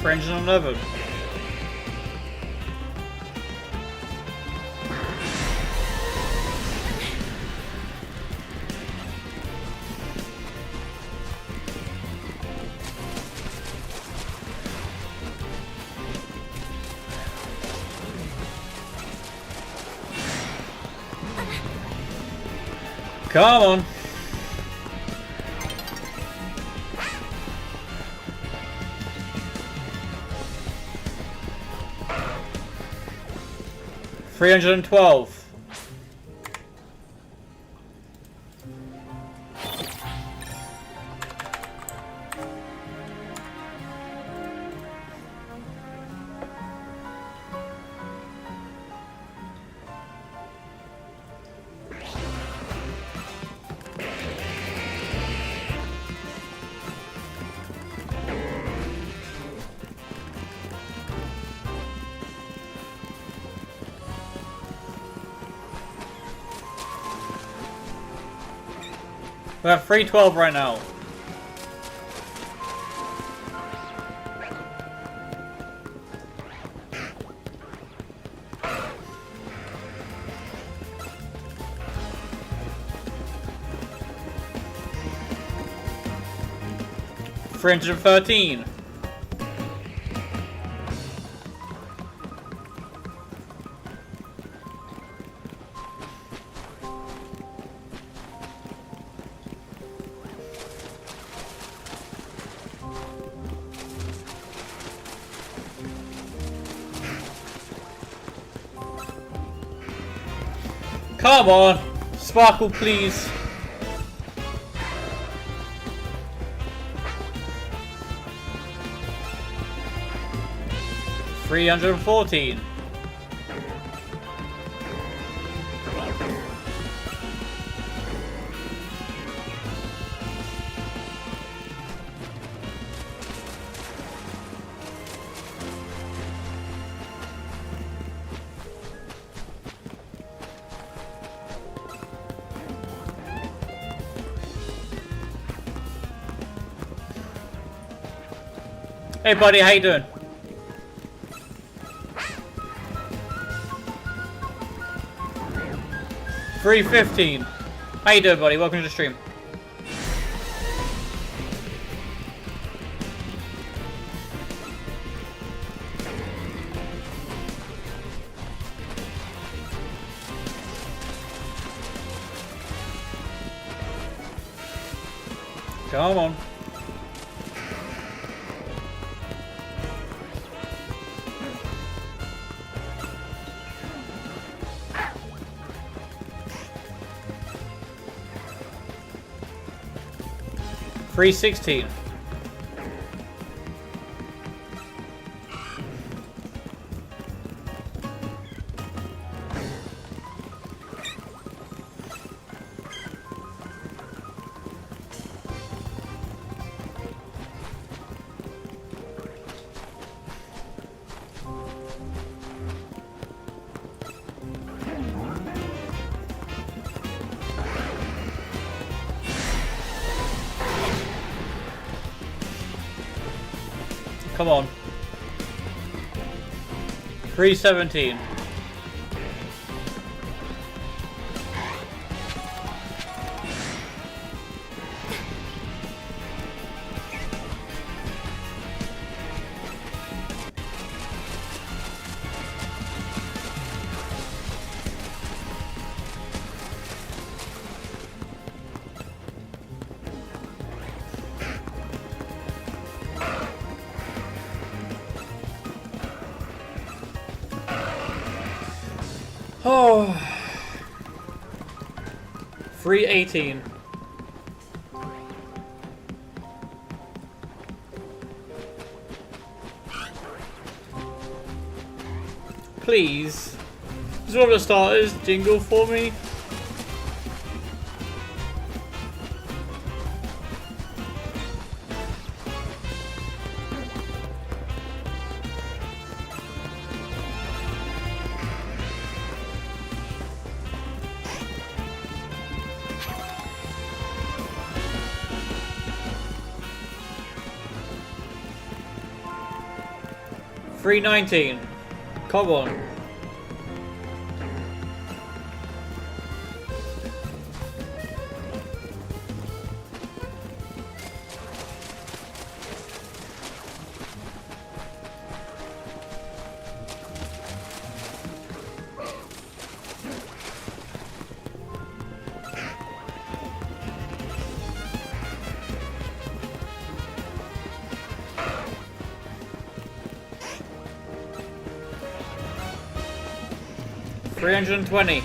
$311. Come on. $312. We have 312 right now. $313. Come on, sparkle, please. $314. Hey buddy, how you doing? $315. How you doing, buddy? Welcome to the stream. Come on. $316. Come on. $317. Oh. 318. Please. Just one of the starters jingle for me. $3.19. Come on. $320.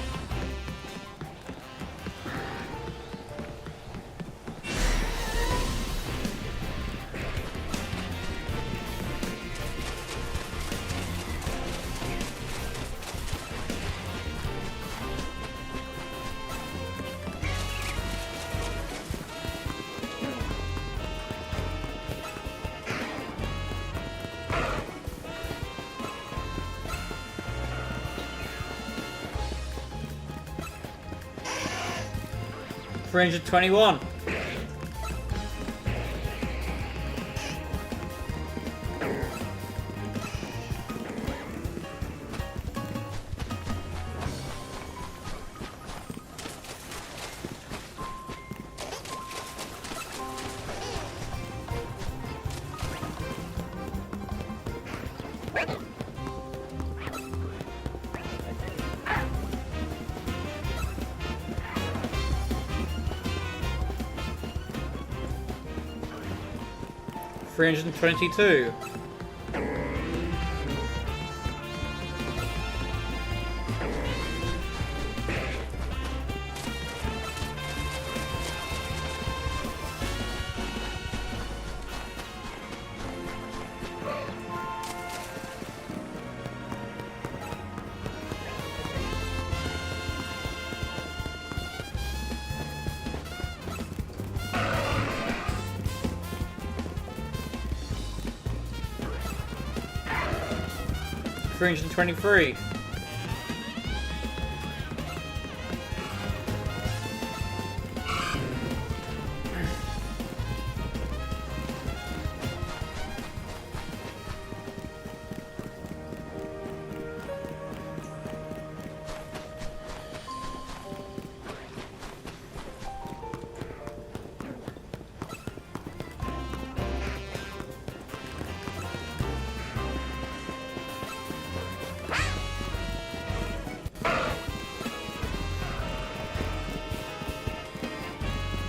$321. $322. $323.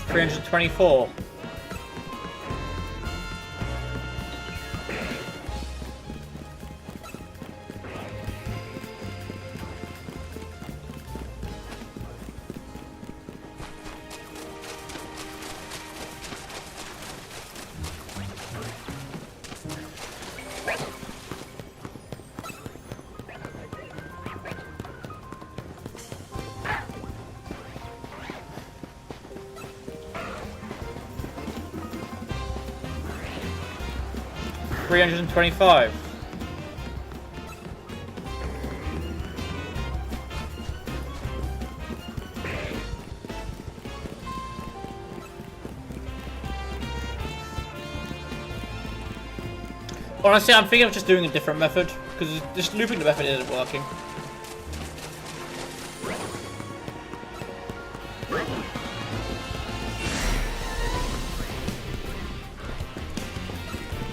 $324. $325. Honestly, I'm thinking of just doing a different method, because just looping the method isn't working.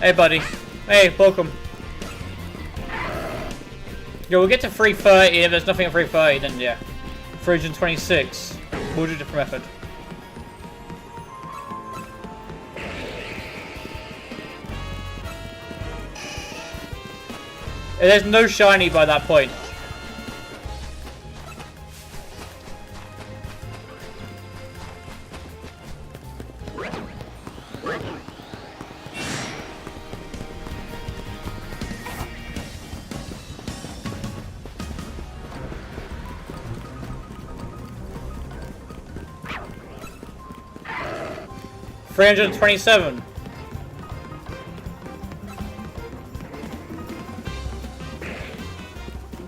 Hey buddy. Hey, welcome. Yo, we'll get to 330. If there's nothing at 330, then yeah. 326. We'll do a different method. There's no shiny by that point. 327.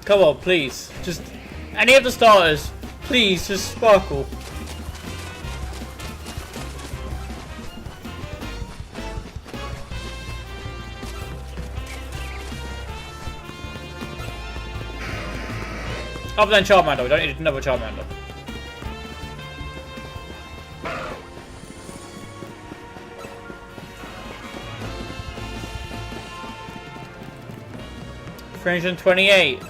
Come on, please. Just any of the starters. Please, just sparkle. Other than Charmander, we don't need another Charmander. $328.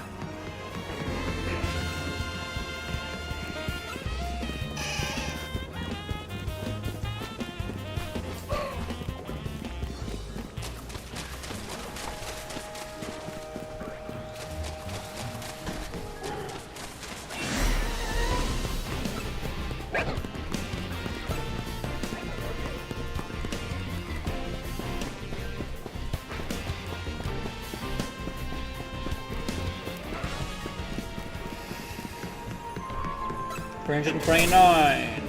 $329.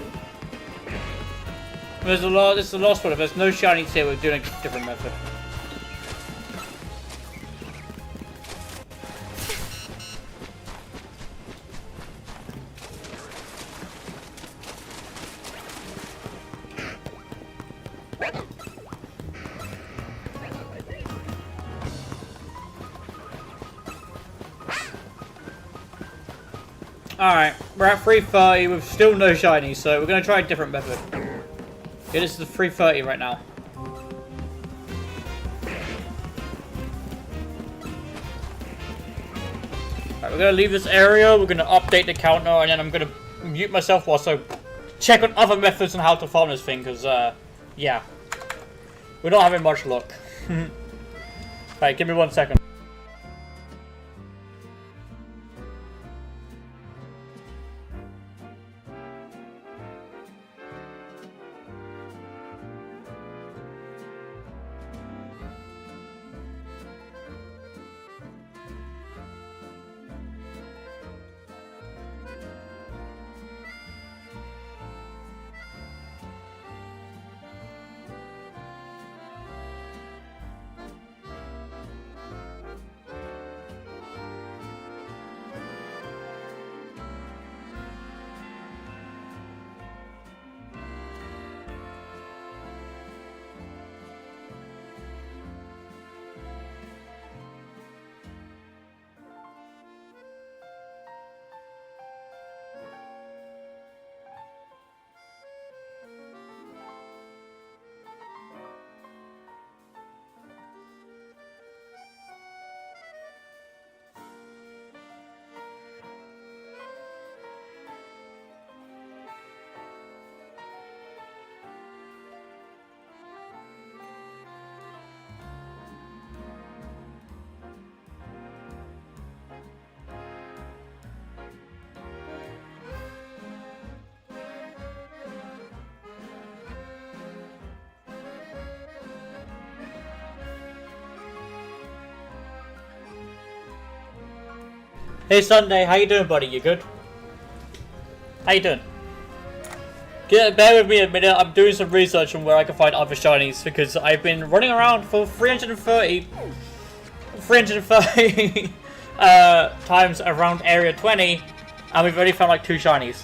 There's a lot. This is the last one. If there's no shinies here, we're doing a different method. Alright, we're at 330 with still no shinies, so we're going to try a different method. Okay, this is the 330 right now. Alright, we're going to leave this area, we're going to update the counter, and then I'm going to mute myself whilst I check on other methods on how to farm this thing, because, yeah. We're not having much luck. Alright, give me 1 second. Hey Sunday, how you doing, buddy? You good? How you doing? Bear with me a minute, I'm doing some research on where I can find other shinies because I've been running around for 330 times around area 20 and we've only found like 2 shinies.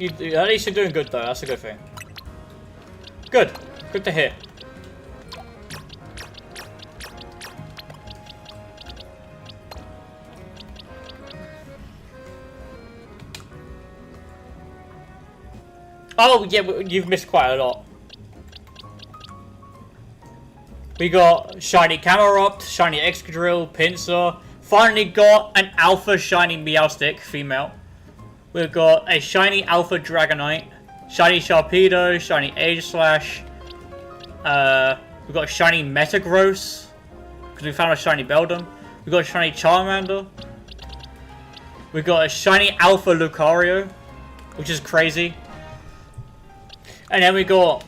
At least you're doing good though, that's a good thing. Good. Good to hear. Oh yeah, you've missed quite a lot. We got shiny Camerupt, shiny Excadrill, Pinsir. Finally got an alpha shiny Meowstic, female. We've got a shiny Alpha Dragonite, shiny Sharpedo, shiny Aegislash. We've got a shiny Metagross, because we found a shiny Beldum. We've got a shiny Charmander. We've got a shiny Alpha Lucario, which is crazy. And then we got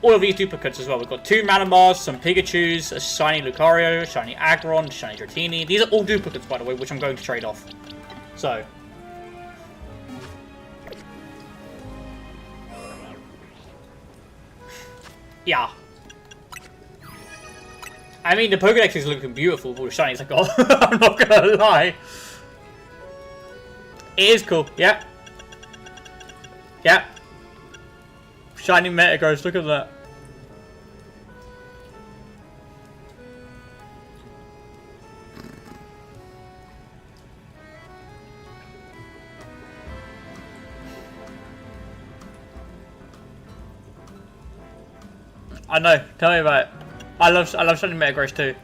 all of these duplicates as well. We've got 2 Malamars, some Pikachus, a shiny Lucario, a shiny Aggron, a shiny Dratini. These are all duplicates, by the way, which I'm going to trade off. So. Yeah. I mean, the Pokédex is looking beautiful with all the shinies I got. I'm not gonna lie. It is cool. Yeah. Yeah. Shiny Metagross, look at that. I know, tell me about it. I love shiny Metagross too.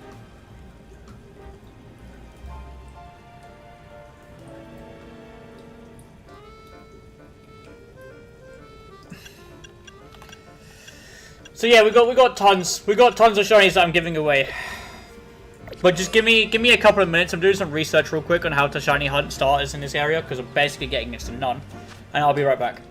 So yeah, we got tons of shinies that I'm giving away. But just give me a couple of minutes. I'm doing some research real quick on how to shiny hunt starters in this area because I'm basically getting next to none, and I'll be right back.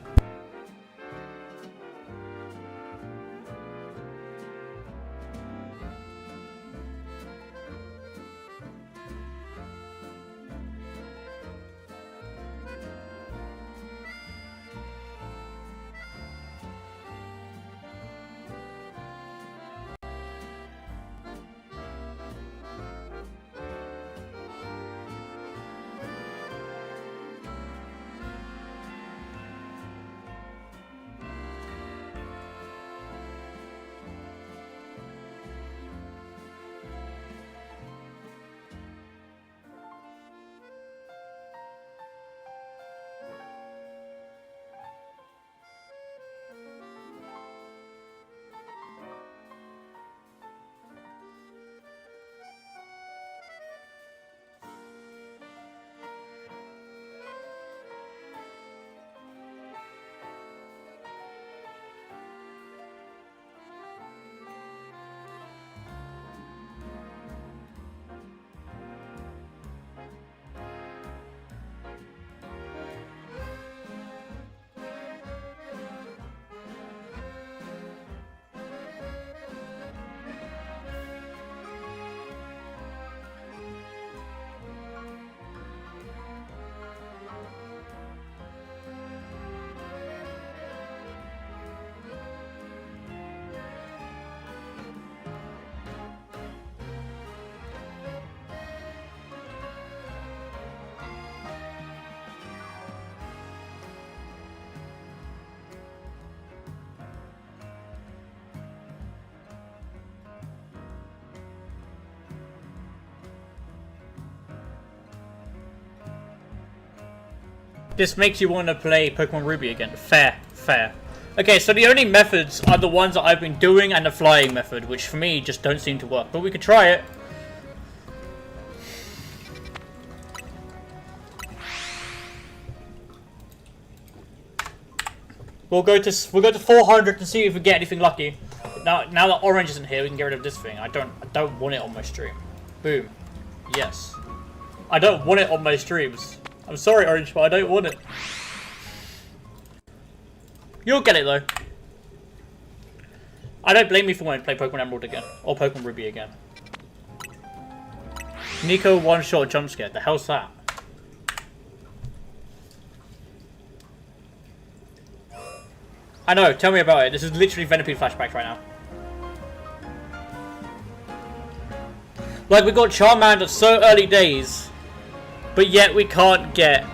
This makes you want to play Pokemon Ruby again. Fair, fair. Okay, so the only methods are the ones that I've been doing and the flying method, which for me just don't seem to work. But we could try it. We'll go to 400 to see if we get anything lucky. Now that Orange isn't here, we can get rid of this thing. I don't want it on my stream. Boom. Yes. I don't want it on my streams. I'm sorry, Orange, but I don't want it. You'll get it, though. I don't blame you for wanting to play Pokemon Emerald again. Or Pokemon Ruby again. Nico one-shot jump scare. The hell's that? I know, tell me about it. This is literally Venipede flashbacks right now. Like, we got Charmander so early days. But yet we can't get...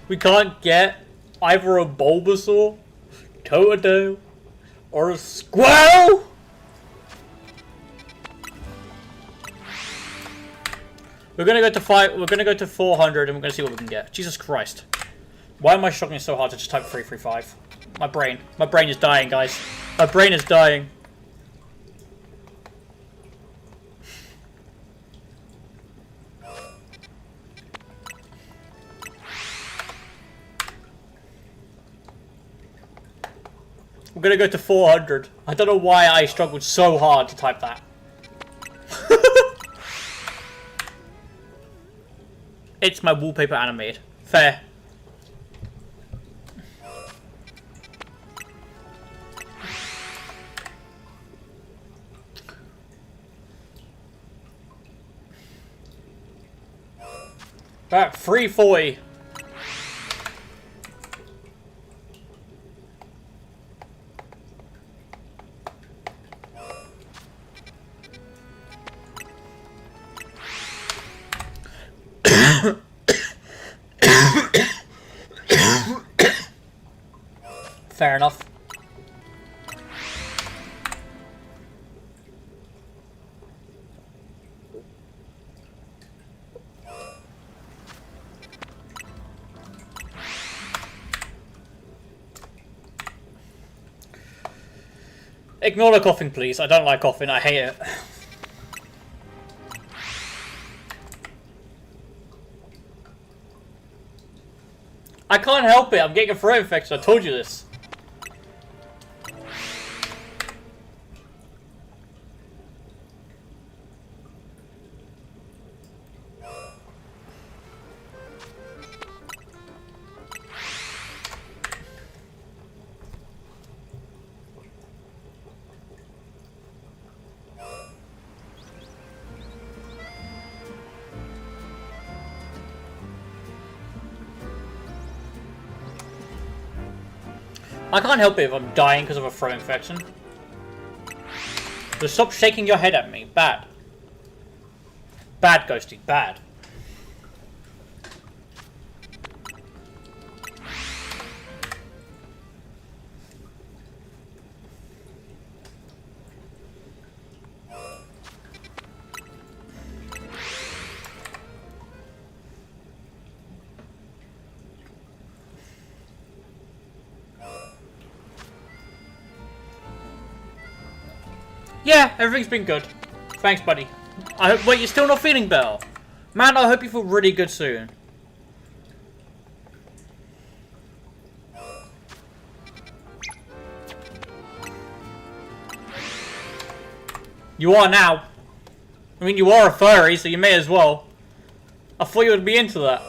we can't get either a Bulbasaur, Totodile, or a Squirrel? We're gonna go to 400 and we're gonna see what we can get. Jesus Christ. Why am I struggling so hard to just type 335? My brain is dying, guys. My brain is dying. We're gonna go to 400. I don't know why I struggled so hard to type that. It's my wallpaper animated. Fair. About 340. Fair enough. Ignore the coughing, please. I don't like coughing. I hate it. I can't help it. I'm getting a throat infection. I told you this. I can't help it if I'm dying because of a throat infection. Just stop shaking your head at me. Bad. Bad, Ghosty. Bad. Yeah, everything's been good. Thanks, buddy. I hope. Wait, you're still not feeling better? Man, I hope you feel really good soon. You are now. I mean, you are a furry, so you may as well. I thought you would be into that.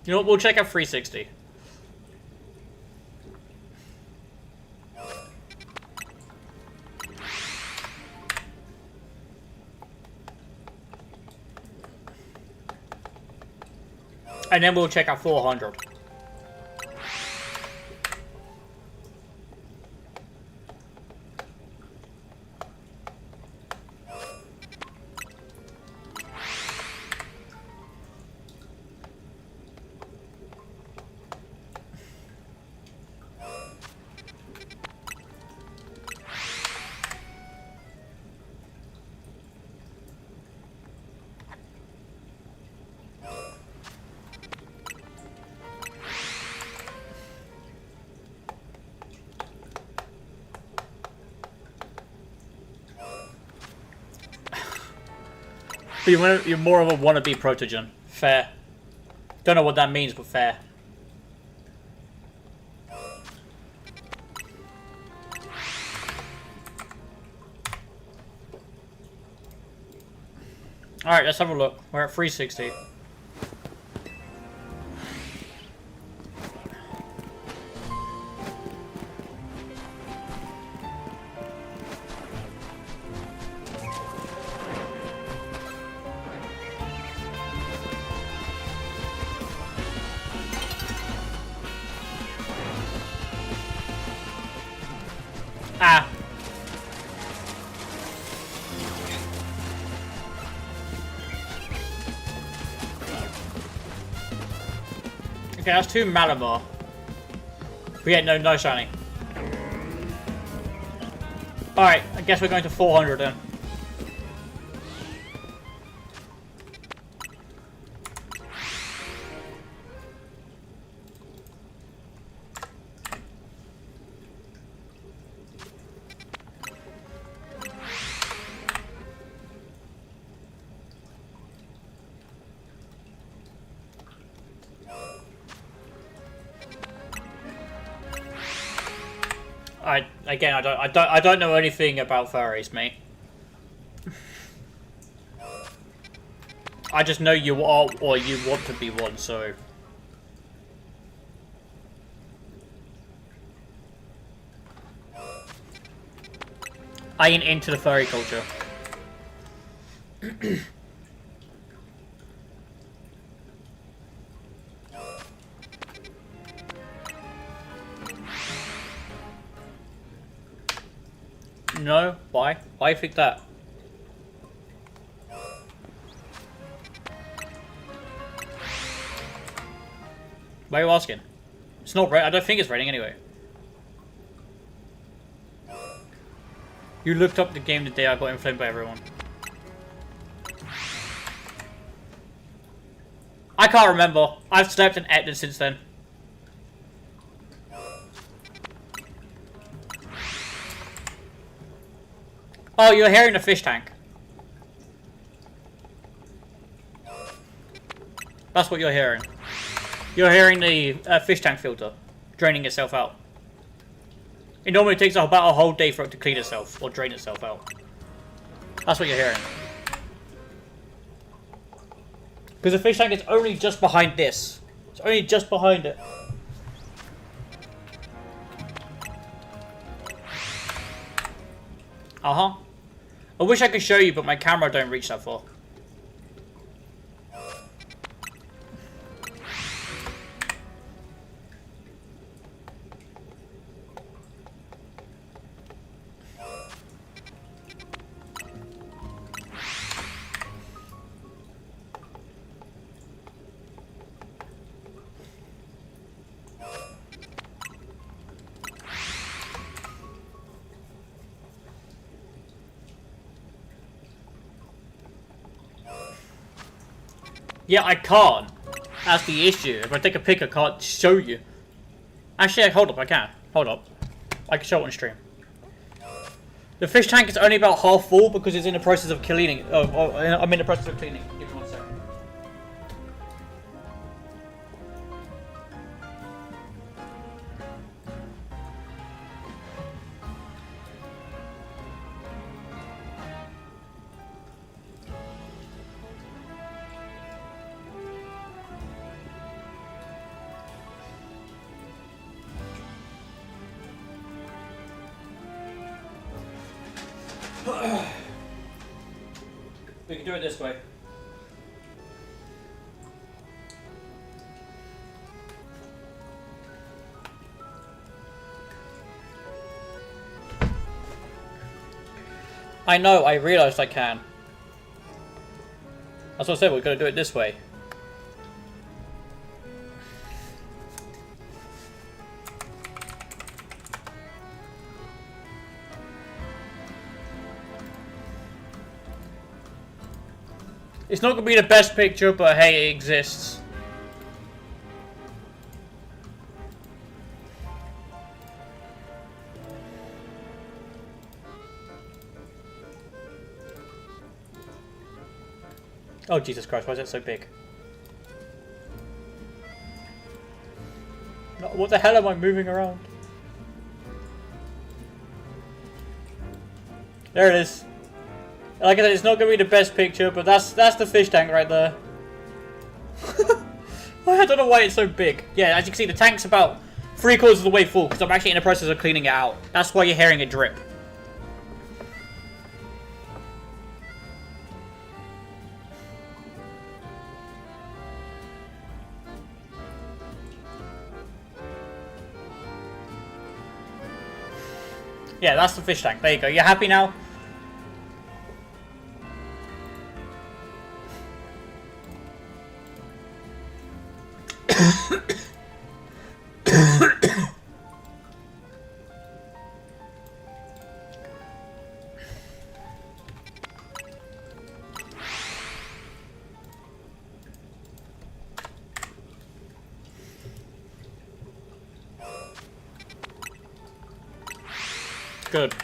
You know what? We'll check out 360. And then we'll check out 400. But you're more of a wannabe protogen. Fair. Don't know what that means, but fair. Alright, let's have a look. We're at 360. Ah. Okay, that's 2 Malamar. But yeah, no shiny. Alright, I guess we're going to 400 then. I don't know anything about furries, mate. I just know you are, or you want to be one, so I ain't into the furry culture. No? Why? Why do you think that? Why are you asking? It's not right. I don't think it's raining anyway. You looked up the game the day I got inflamed by everyone. I can't remember. I've slept and acted since then. Oh, you're hearing the fish tank. That's what you're hearing. You're hearing the fish tank filter draining itself out. It normally takes about a whole day for it to clean itself or drain itself out. That's what you're hearing. Because the fish tank is only just behind this. It's only just behind it. Uh-huh. I wish I could show you, but my camera don't reach that far. Yeah, I can't. That's the issue. If I take a pic, I can't show you. Actually, hold up, I can. Hold up. I can show it on stream. The fish tank is only about half full because it's in the process of cleaning. I'm in the process of cleaning. Give me 1 second. We can do it this way. I know, I realised I can. That's what I said, we're going to do it this way. It's not going to be the best picture, but hey, it exists. Oh, Jesus Christ, why is that so big? What the hell am I moving around? There it is. Like I said, it's not going to be the best picture, but that's the fish tank right there. I don't know why it's so big. Yeah, as you can see, the tank's about 3/4 of the way full, because I'm actually in the process of cleaning it out. That's why you're hearing it drip. Yeah, that's the fish tank. There you go. You happy now? Good.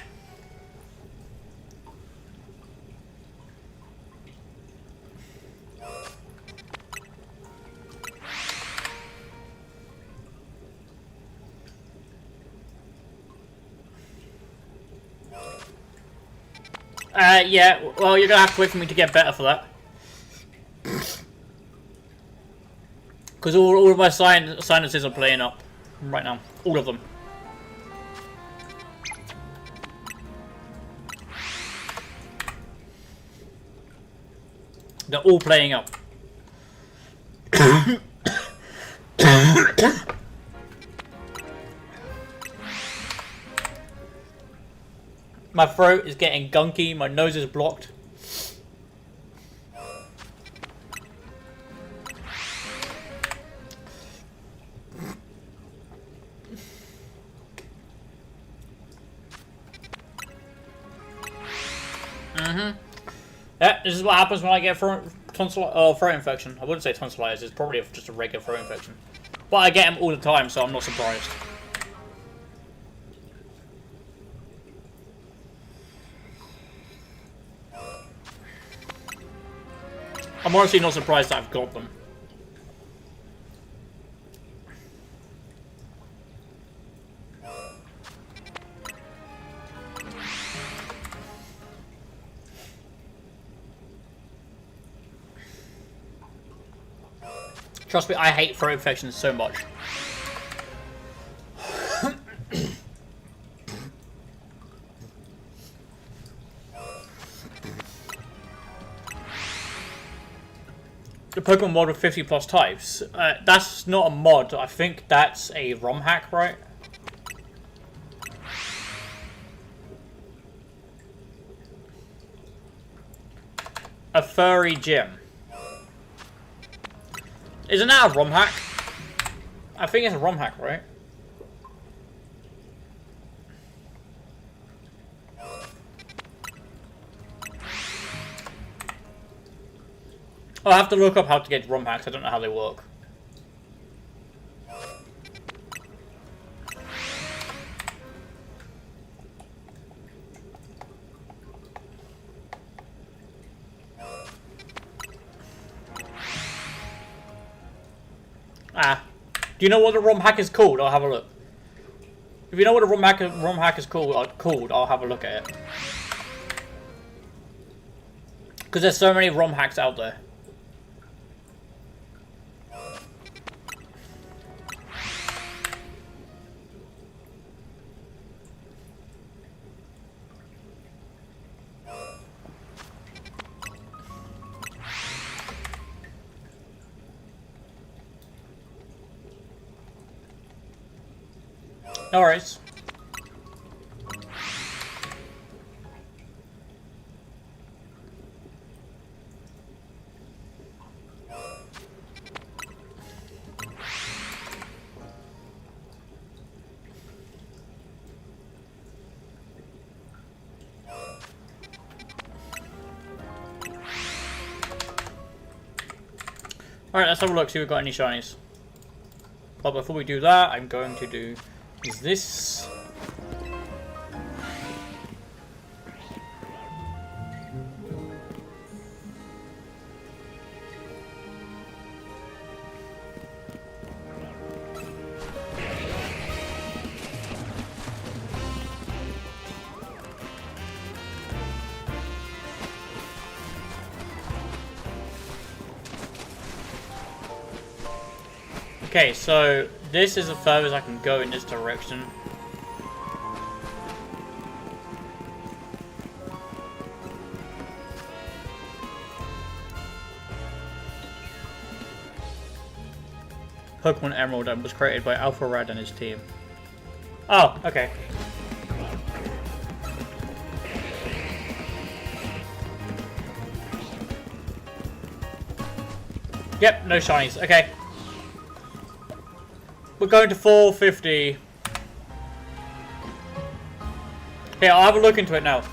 Yeah, well, you're gonna have to wait for me to get better for that. Because all of my sinuses are playing up right now. All of them. They're all playing up. My throat is getting gunky, my nose is blocked. Yeah, this is what happens when I get throat infection. I wouldn't say tonsillitis, it's probably just a regular throat infection. But I get them all the time, so I'm not surprised. I'm honestly not surprised that I've got them. Trust me, I hate throat infections so much. The Pokemon mod with 50 plus types. That's not a mod. I think that's a ROM hack, right? A furry gym. Isn't that a ROM hack? I think it's a ROM hack, right? I'll have to look up how to get ROM hacks. I don't know how they work. Do you know what the ROM hack is called? I'll have a look. If you know what a ROM hack is called, I'll have a look at it. Because there's so many ROM hacks out there. No worries. Alright, let's have a look, see if we've got any shinies. But before we do that, I'm going to do this. Okay, so this is the furthest I can go in this direction. Pokemon Emerald was created by Alpha Rad and his team. Oh, okay. Yep, no shinies. Okay. We're going to 450. Okay, I'll have a look into it now.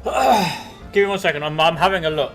Give me 1 second. I'm having a look.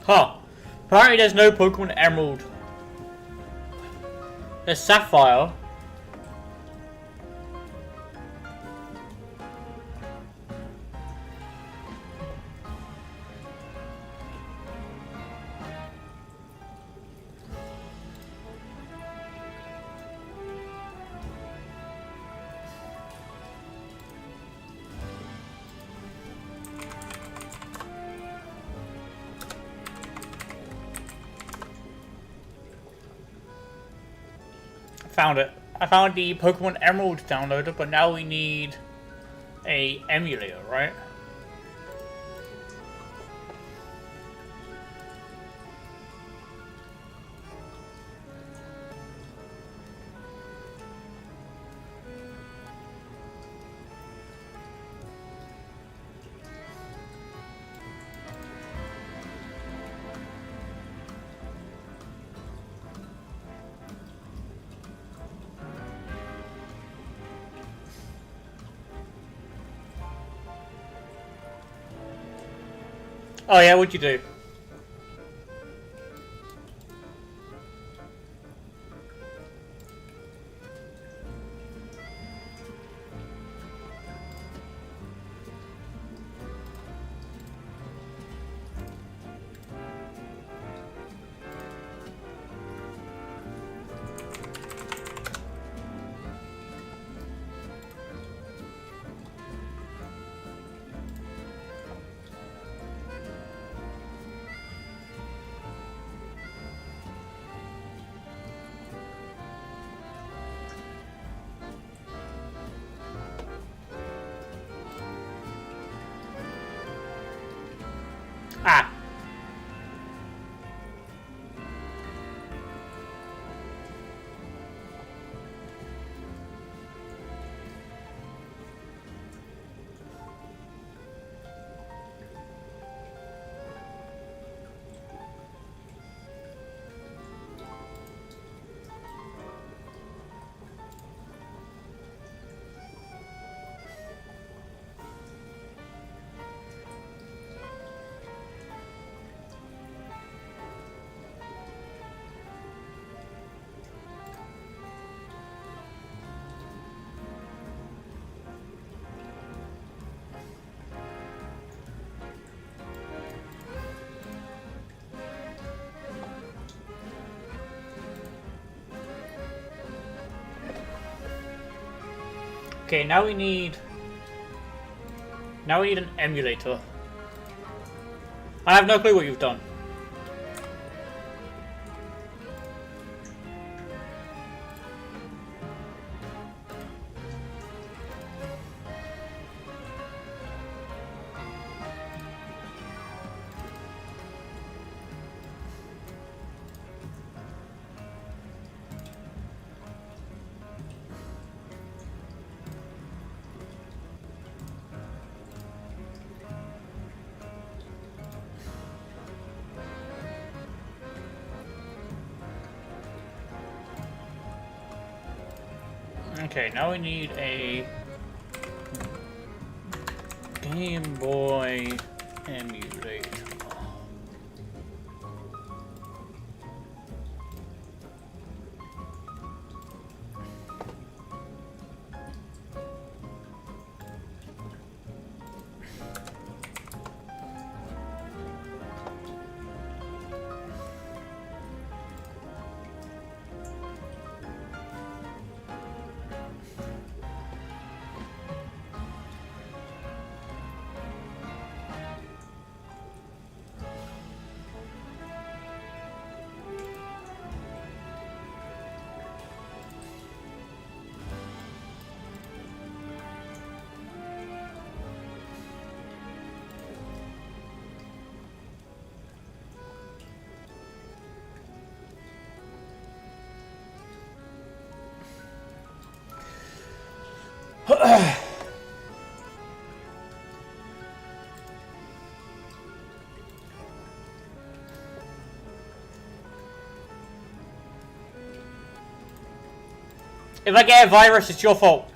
Huh. Apparently there's no Pokemon Emerald. There's Sapphire. Found it. I found the Pokemon Emerald downloader, but now we need a emulator, right? Oh yeah, what'd you do? Ah. Okay, now we need... Now we need an emulator. I have no clue what you've done. Okay, now we need a Game Boy emulator. If I get a virus, it's your fault.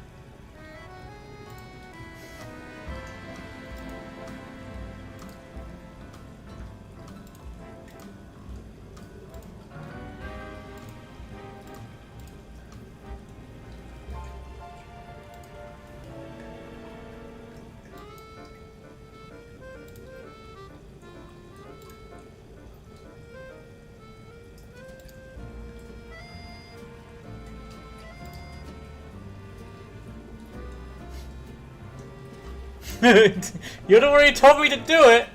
You're the one who told me to do it!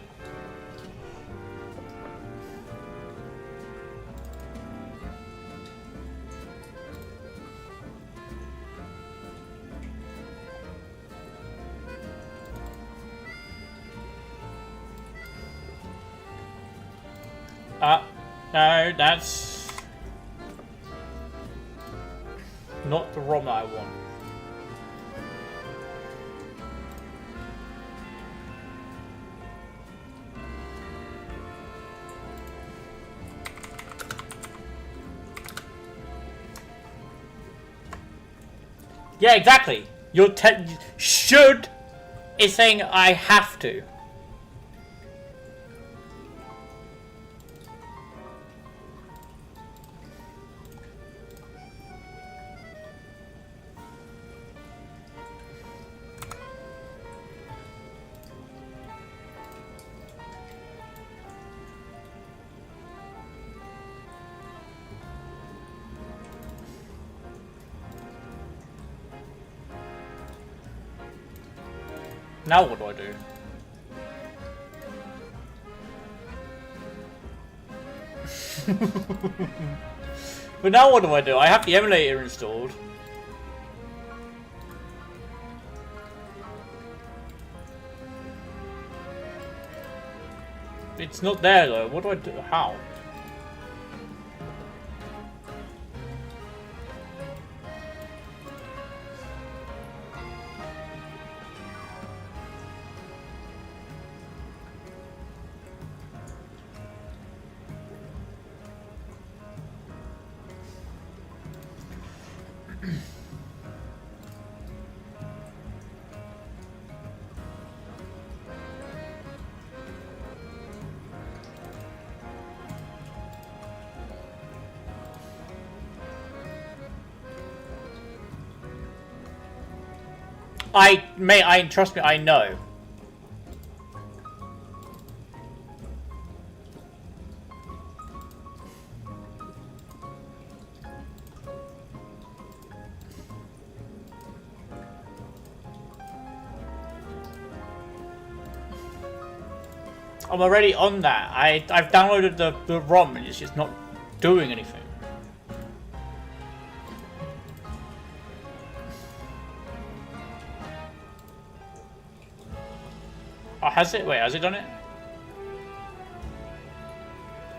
No, that's not the ROM I want. Yeah, exactly. Your should is saying I have to. Now what do I do? But now what do I do? I have the emulator installed. It's not there though. What do I do? How? Trust me, I know. I'm already on that. I've downloaded the ROM and it's just not doing anything. Oh, has it? Wait, has it done it?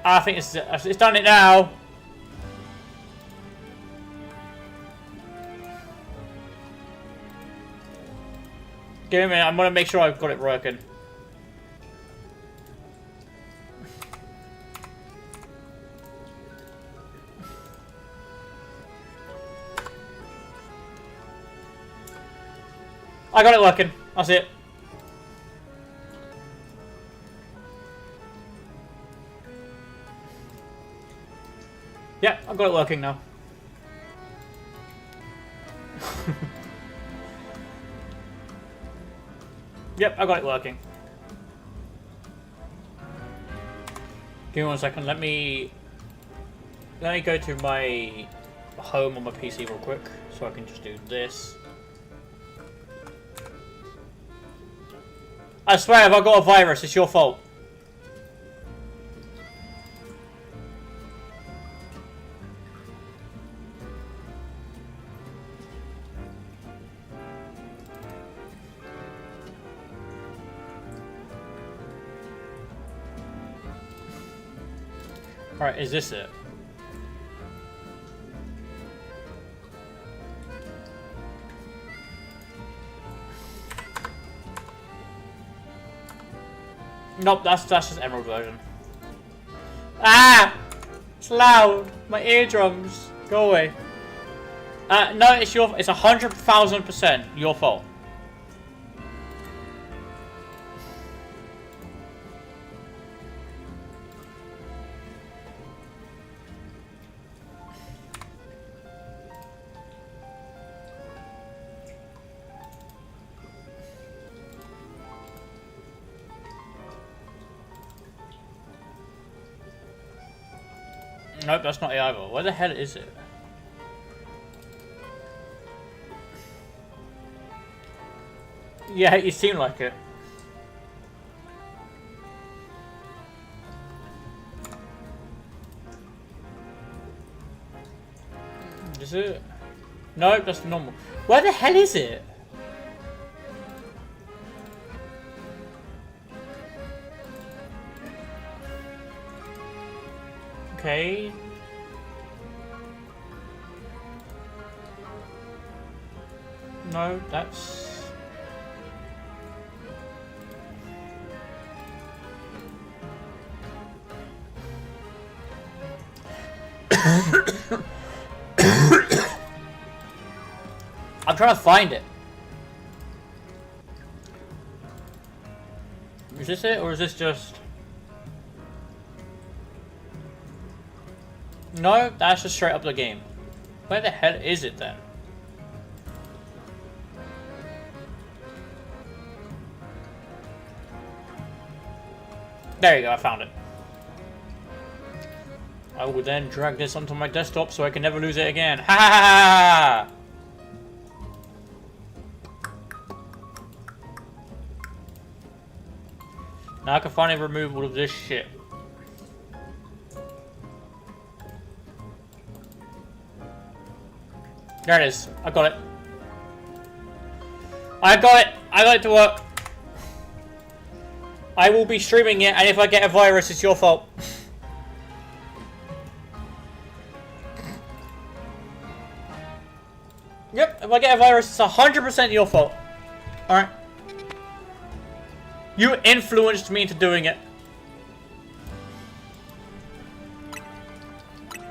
I think it's done it now. Give me a minute. I'm gonna make sure I've got it working. I got it working. That's it. Yeah, I've got it working now. Yep, I got it working. Give me 1 second. Let me go to my home on my PC real quick, so I can just do this. I swear, if I got a virus, it's your fault. Alright, is this it? Nope, that's just Emerald version. Ah! It's loud! My eardrums! Go away. No, it's 100,000% your fault. Nope, that's not it either. Where the hell is it? Yeah, you seem like it. Is it? Nope, that's normal. Where the hell is it? Okay. No, that's... I'm trying to find it. Is this it, or is this just... No, that's just straight up the game. Where the hell is it then? There you go, I found it. I will then drag this onto my desktop so I can never lose it again. Ha ha ha! Now I can finally remove all of this shit. There it is. I got it. I got it! I got it to work. I will be streaming it, and if I get a virus, it's your fault. Yep, if I get a virus, it's 100% your fault. Alright. You influenced me into doing it.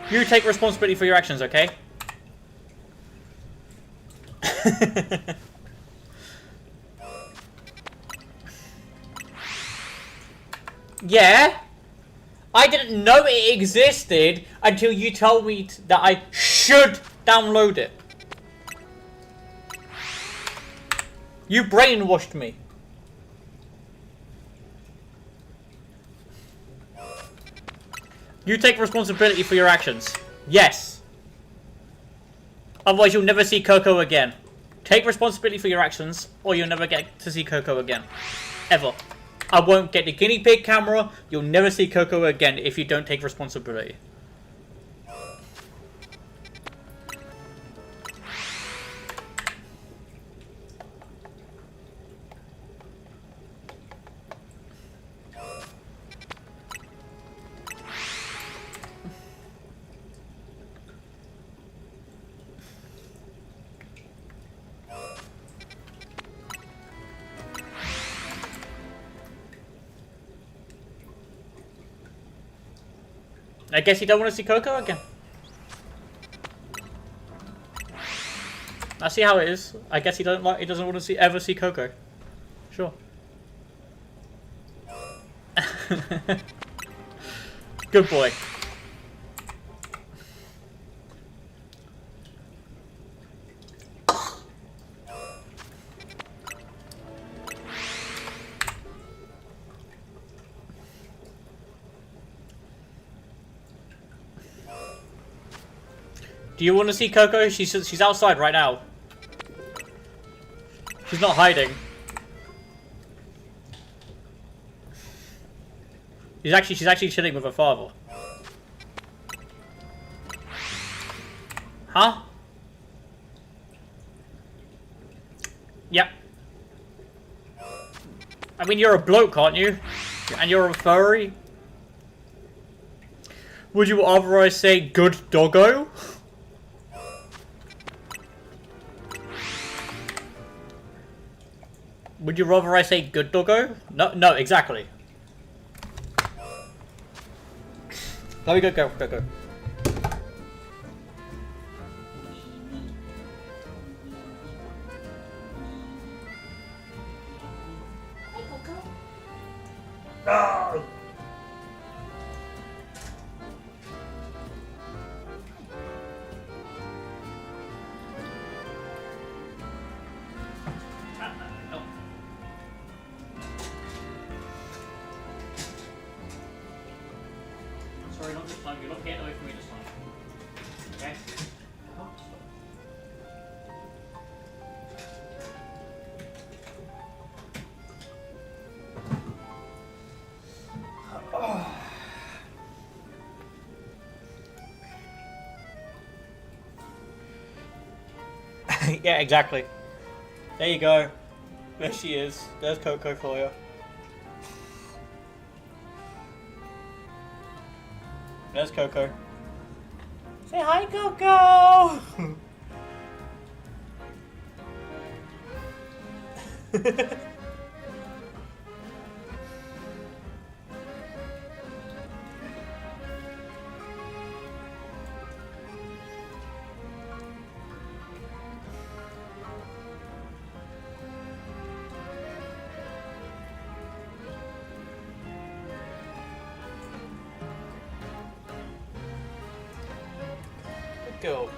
You take responsibility for your actions, okay? Yeah? I didn't know it existed until you told me that I should download it. You brainwashed me. You take responsibility for your actions. Yes. Otherwise you'll never see Coco again. Take responsibility for your actions, or you'll never get to see Coco again. Ever. I won't get the guinea pig camera. You'll never see Coco again if you don't take responsibility. I guess you don't want to see Coco again. I see how it is. I guess he doesn't want to ever see Coco. Sure. Good boy. Do you want to see Coco? She's outside right now. She's not hiding. She's actually chilling with her father. Huh? Yep. I mean, you're a bloke, aren't you? And you're a furry? Would you otherwise say good doggo? Would you rather I say good doggo? No, exactly. Let me go. Ah! Sorry, not this time. You're not getting away from me this time. Okay? Oh. Yeah, exactly. There you go. There she is. There's Coco for you. There's Coco. Say hi, Coco! Go.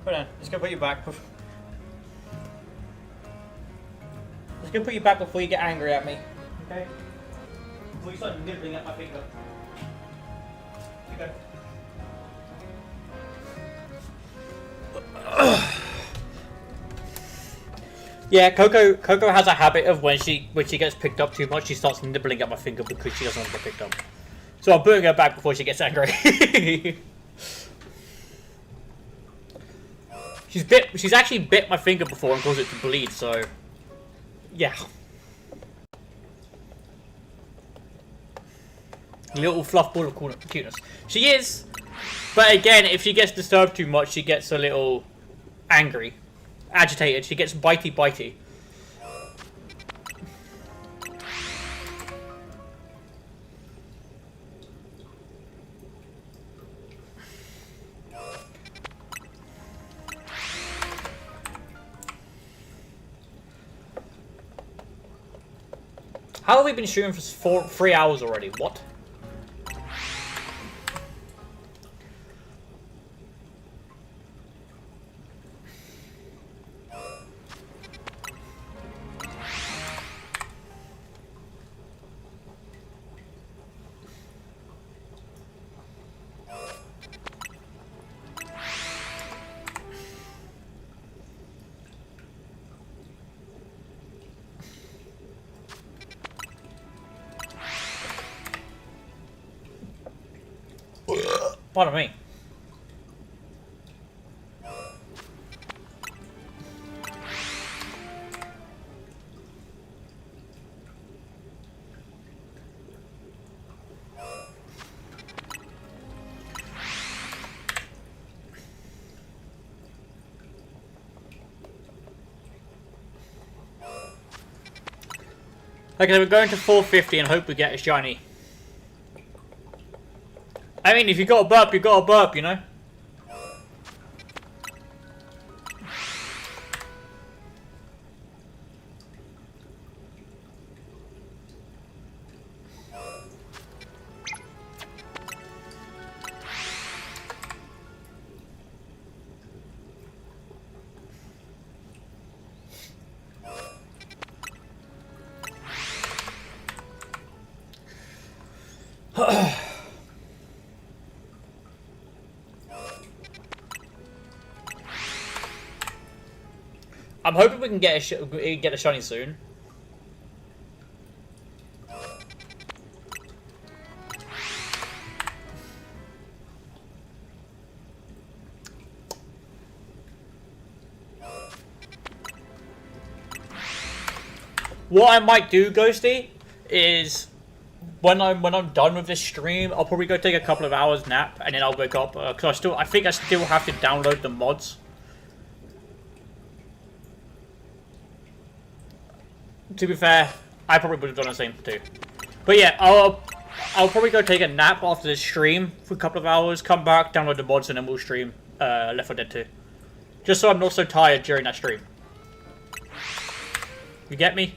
Hold on, let's go put you back. Let's go put you back before you get angry at me. Okay? Before you start nibbling at my finger. Okay. Yeah, Coco has a habit of when she gets picked up too much, she starts nibbling at my finger because she doesn't want to get picked up. So I'm putting her back before she gets angry. She's actually bit my finger before and caused it to bleed, so yeah. Little fluff ball of cuteness. She is, but again, if she gets disturbed too much, she gets a little angry. Agitated, she gets bitey. How have we been shooting for 3 hours already? What? Pardon me. Okay, we're going to 450 and hope we get a shiny. I mean, if you got a burp, you got a burp, you know? I'm hoping we can get a shiny soon. What I might do, Ghosty, is when I'm done with this stream, I'll probably go take a couple of hours nap and then I'll wake up because I think I still have to download the mods. To be fair, I probably would have done the same too. But yeah, I'll probably go take a nap after this stream for a couple of hours, come back, download the mods, and then we'll stream Left 4 Dead 2. Just so I'm not so tired during that stream. You get me?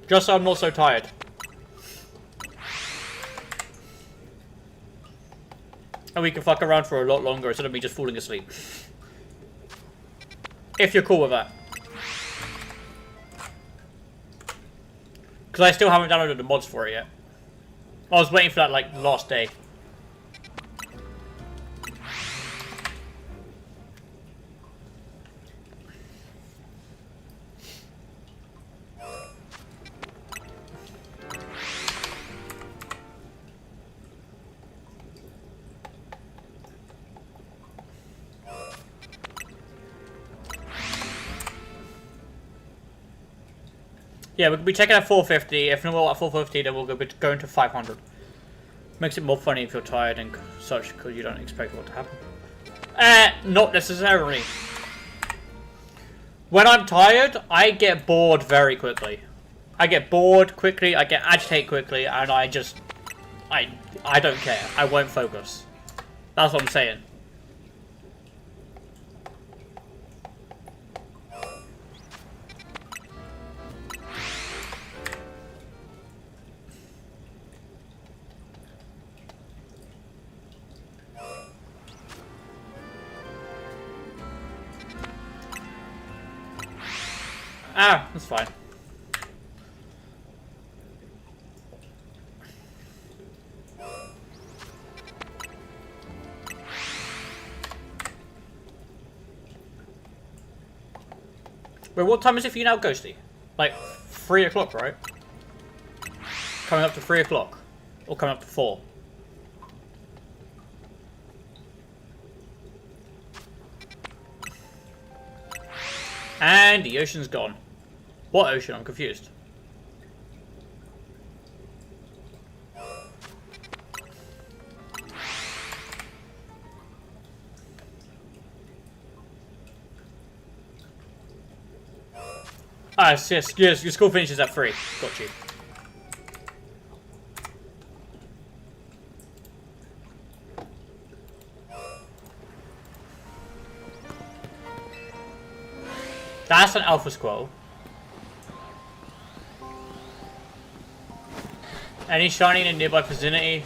Just so I'm not so tired. And we can fuck around for a lot longer instead of me just falling asleep. If you're cool with that. Because I still haven't downloaded the mods for it yet. I was waiting for that, like, last day. Yeah, we'll be checking at 450. If not at 450, then we'll be going to 500. Makes it more funny if you're tired and such, because you don't expect what to happen. Not necessarily. When I'm tired, I get bored very quickly. I get bored quickly, I get agitated quickly, and I just... I don't care. I won't focus. That's what I'm saying. Ah, that's fine. Wait, what time is it for you now, Ghosty? Like, 3 o'clock, right? Coming up to 3 o'clock. Or coming up to 4. And the ocean's gone. What ocean? I'm confused. Ah, yes, your school finishes at 3. Got you. That's an alpha squirrel. Any shiny in a nearby vicinity?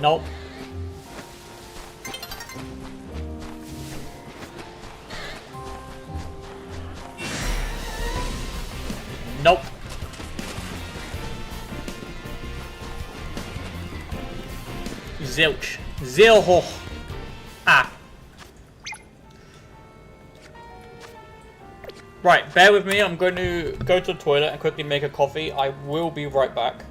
Nope. Nope. Zilch. Zilho. Ah. Right, bear with me. I'm going to go to the toilet and quickly make a coffee. I will be right back.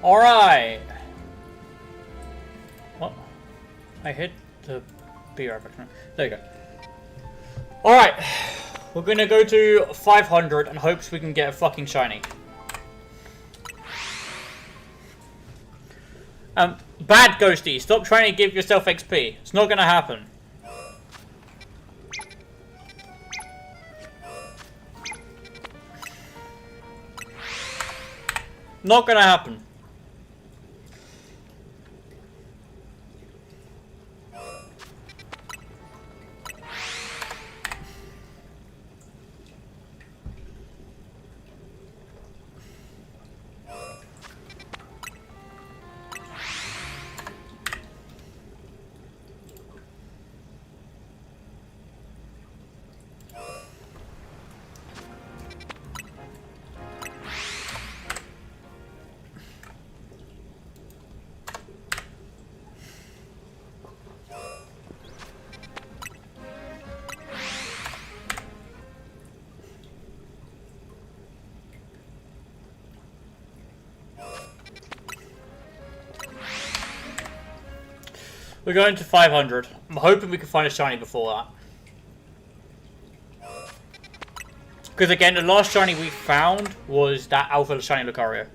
Alright. What? I hit the BR button. There you go. Alright. We're gonna go to 500 and hopes we can get a fucking shiny. Bad Ghosty. Stop trying to give yourself XP. It's not gonna happen. Not gonna happen. We're going to 500. I'm hoping we can find a shiny before that. Because again, the last shiny we found was that Alpha Shiny Lucario.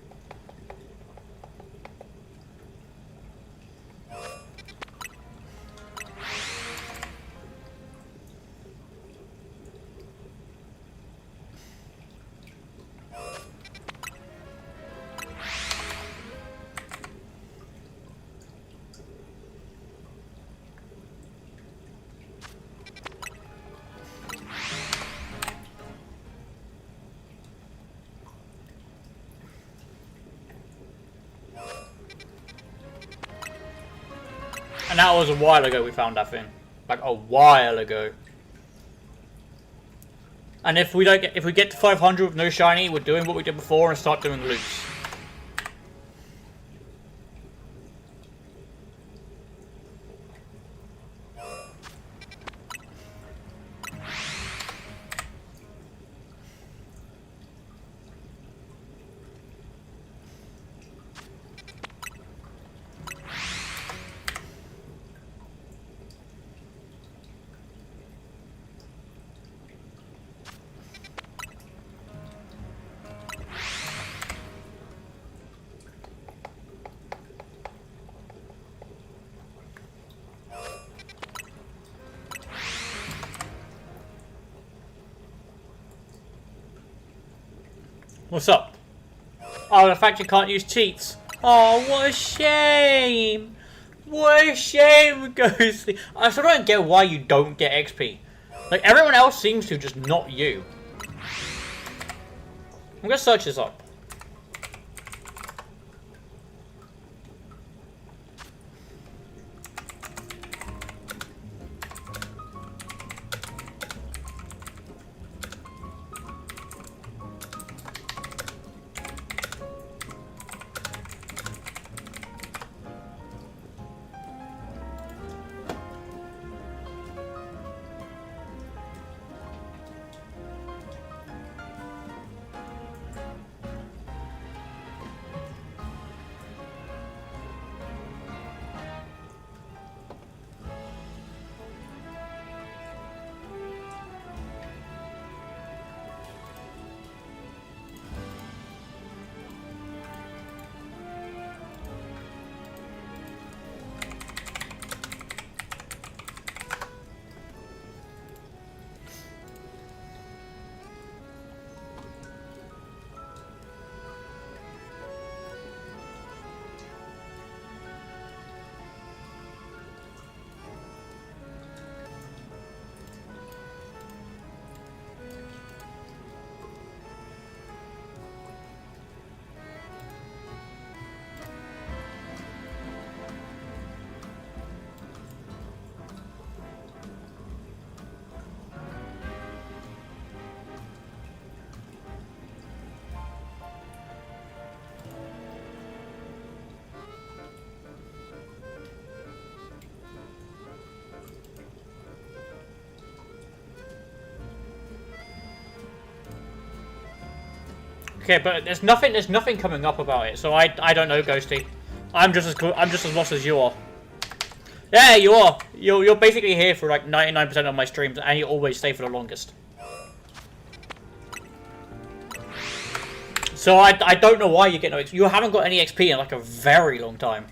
And that was a while ago we found that thing. Like a while ago. And if we get to 500 with no shiny, we're doing what we did before and start doing loops. What's up? Oh, the fact you can't use cheats. Oh, what a shame. What a shame, Ghosty. I still don't get why you don't get XP. Like, everyone else seems to, just not you. I'm gonna search this up. Okay, but there's nothing coming up about it, so I don't know, Ghosty. I'm just as lost as you are. Yeah, you are. You're basically here for like 99% of my streams, and you always stay for the longest. So I don't know why you get no XP. You haven't got any XP in like a very long time.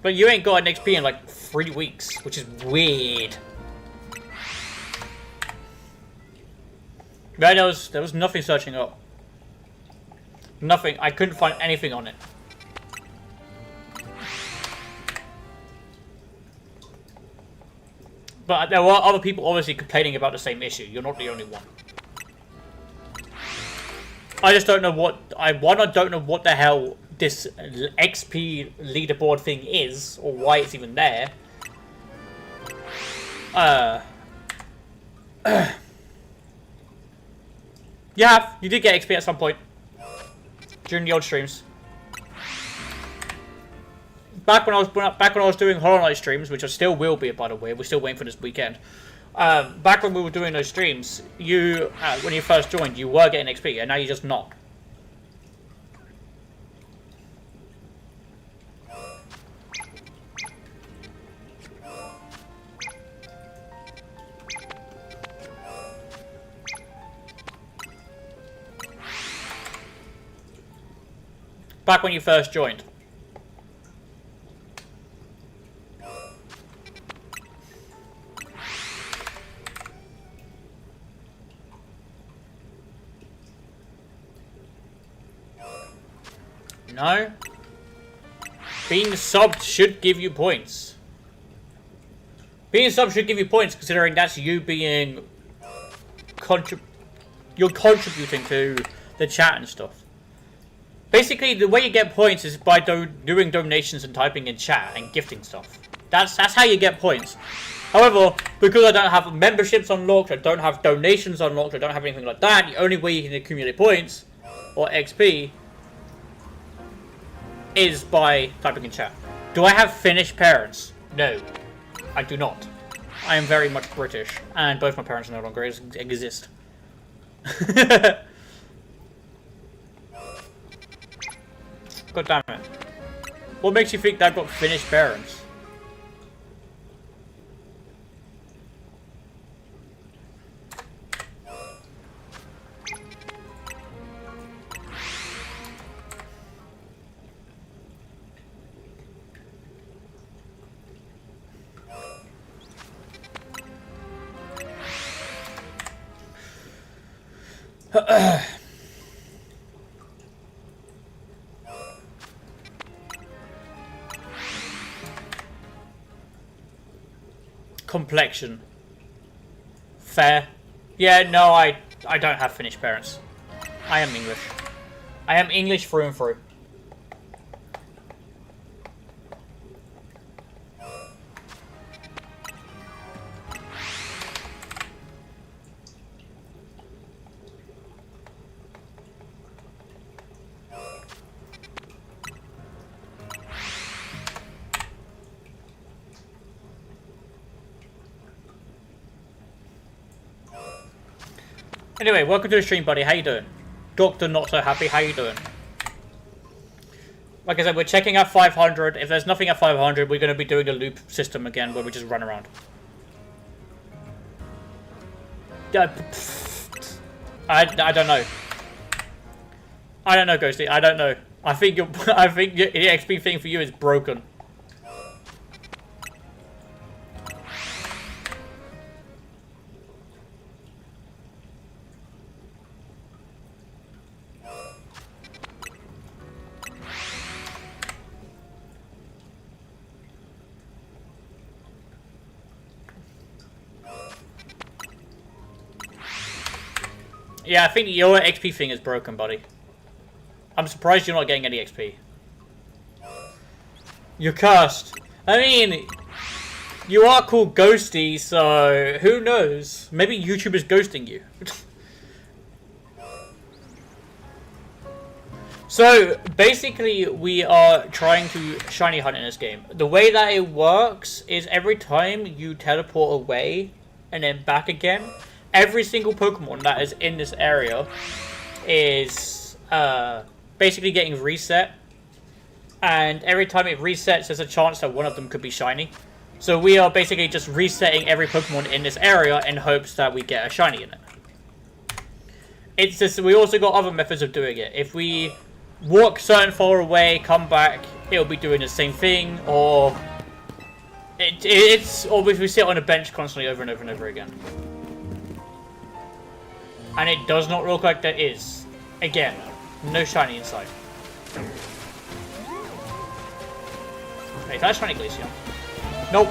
But you ain't got an XP in like 3 weeks, which is weird. Right, there was nothing searching up. Nothing. I couldn't find anything on it. But there were other people obviously complaining about the same issue. You're not the only one. I just don't know what I don't know what the hell this XP leaderboard thing is, or why it's even there. You did get XP at some point during the old streams. Back when I was doing Horror Night streams, which I still will be, by the way. We're still waiting for this weekend. Back when we were doing those streams, you when you first joined, you were getting XP, and now you're just not. Back when you first joined. No. Being subbed should give you points. Being subbed should give you points, considering that's you being you're contributing to the chat and stuff. Basically, the way you get points is by doing donations and typing in chat and gifting stuff. That's how you get points. However, because I don't have memberships unlocked, I don't have donations unlocked, I don't have anything like that, the only way you can accumulate points, or XP, is by typing in chat. Do I have Finnish parents? No, I do not. I am very much British, and both my parents no longer exist. God damn it. What makes you think that I've got Finnish parents? Complexion. Fair. Yeah, no, I don't have Finnish parents. I am English. I am English through and through. Anyway, welcome to the stream, buddy. How you doing? Doctor Not So Happy, how you doing? Like I said, we're checking at 500. If there's nothing at 500, we're going to be doing a loop system again where we just run around. I don't know. I don't know, Ghosty. I don't know. I think your XP thing for you is broken. Yeah, I think your XP thing is broken, buddy. I'm surprised you're not getting any XP. You're cursed. I mean, you are called Ghosty, so who knows? Maybe YouTube is ghosting you. So, basically, we are trying to shiny hunt in this game. The way that it works is every time you teleport away and then back again, every single Pokemon that is in this area is basically getting reset. And every time it resets, there's a chance that one of them could be shiny. So we are basically just resetting every Pokemon in this area in hopes that we get a shiny in it. It's just, we also got other methods of doing it. If we walk certain far away, come back, it'll be doing the same thing. Or or if we sit on a bench constantly over and over and over again. And it does not look like there is. Again, no shiny inside. Hey, can I shiny Glaceon? Nope.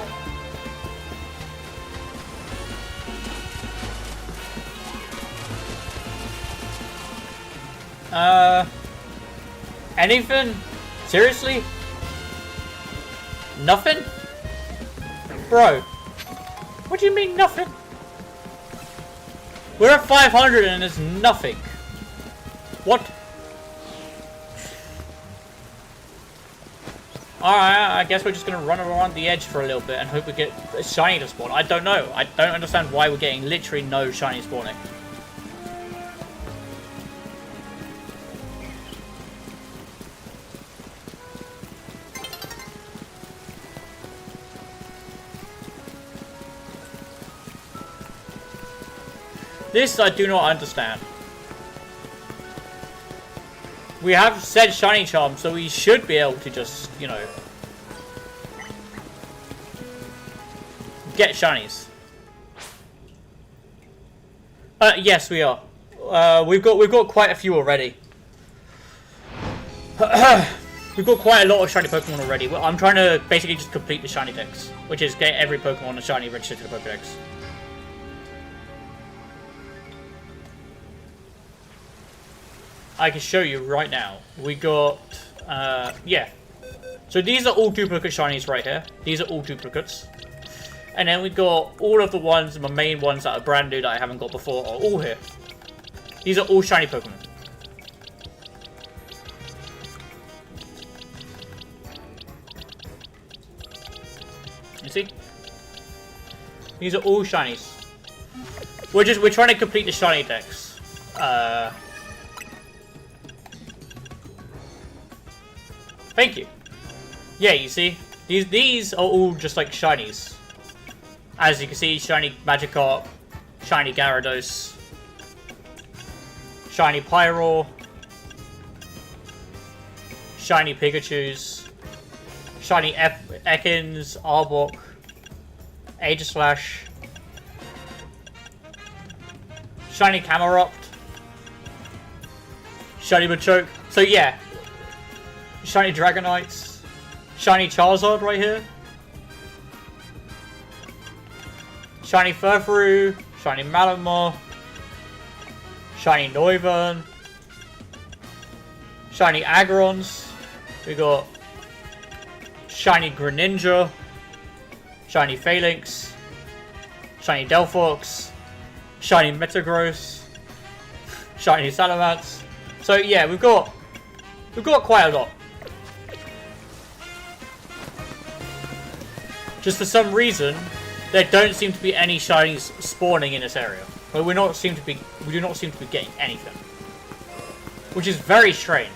Anything? Seriously? Nothing? Bro. What do you mean nothing? We're at 500 and there's nothing. What? Alright, I guess we're just gonna run around the edge for a little bit and hope we get a shiny to spawn. I don't know. I don't understand why we're getting literally no shiny spawning. This I do not understand. We have said shiny charm, so we should be able to just, you know, get shinies. Yes, we are. We've got quite a few already. We've got quite a lot of shiny Pokemon already. I'm trying to basically just complete the shiny dex, which is get every Pokemon a shiny registered to the Pokedex. I can show you right now. We got, yeah. So these are all duplicate shinies right here. These are all duplicates. And then we got all of the ones, my main ones that are brand new that I haven't got before are all here. These are all shiny Pokemon. You see? These are all shinies. We're trying to complete the shiny decks. Thank you. Yeah, you see? These are all just like shinies. As you can see, shiny Magikarp, shiny Gyarados, shiny Pyro, shiny Pikachus, shiny Ekans, Arbok, Aegislash, shiny Camerupt, shiny Machoke. So yeah, shiny Dragonites, shiny Charizard right here, shiny Furfrou, shiny Malamar, shiny Noivern, shiny Agrons. We got shiny Greninja, shiny Phalanx, shiny Delphox, shiny Metagross, shiny Salamence. So yeah, we've got quite a lot. Just for some reason, there don't seem to be any shinies spawning in this area. But we do not seem to be getting anything, which is very strange.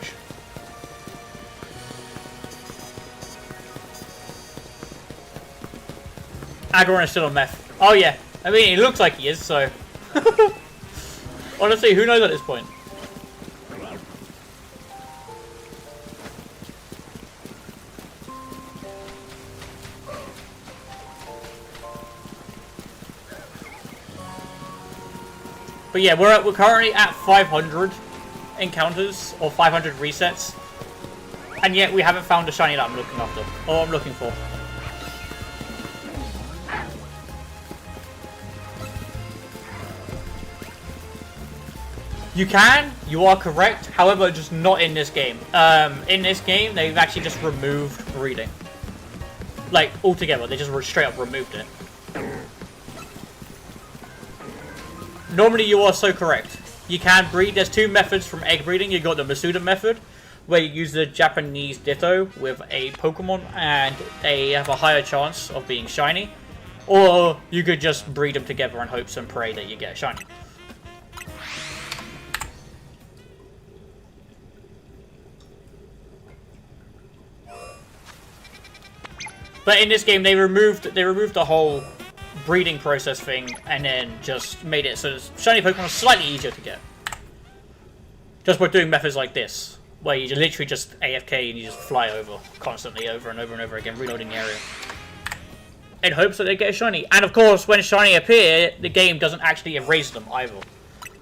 Aggron is still on meth. Oh yeah, I mean it looks like he is. So honestly, who knows at this point? But yeah, we're currently at 500 encounters or 500 resets, and yet we haven't found a shiny that I'm looking after or I'm looking for. You can, you are correct. However, just not in this game. In this game, they've actually just removed breeding, like altogether. They just straight up removed it. Normally, you are so correct. You can breed. There's two methods from egg breeding. You got the Masuda method, where you use the Japanese Ditto with a Pokemon, and they have a higher chance of being shiny. Or you could just breed them together and hope and pray that you get a shiny. But in this game, they removed the whole breeding process thing, and then just made it so shiny Pokemon are slightly easier to get. Just by doing methods like this, where you literally just AFK and you just fly over constantly, over and over and over again, reloading the area, in hopes that they get a shiny. And of course, when shiny appear, the game doesn't actually erase them either.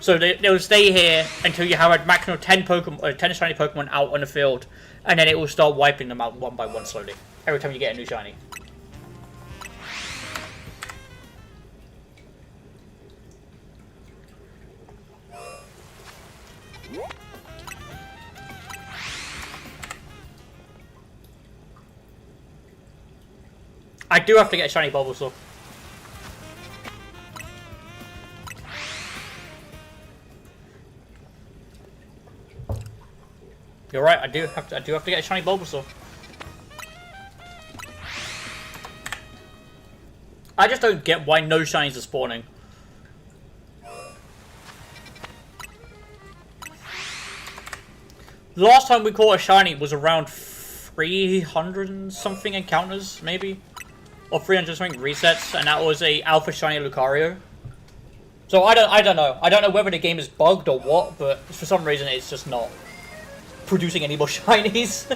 So they'll stay here until you have a maximum of 10 Pokemon, 10 shiny Pokemon out on the field, and then it will start wiping them out one by one slowly every time you get a new shiny. I do have to get a shiny Bulbasaur. You're right. I do have to get a shiny Bulbasaur. I just don't get why no shinies are spawning. Last time we caught a shiny was around 300 and something encounters, maybe. Or 300 something resets, and that was a Alpha Shiny Lucario. So I don't know. I don't know whether the game is bugged or what, but for some reason it's just not producing any more shinies.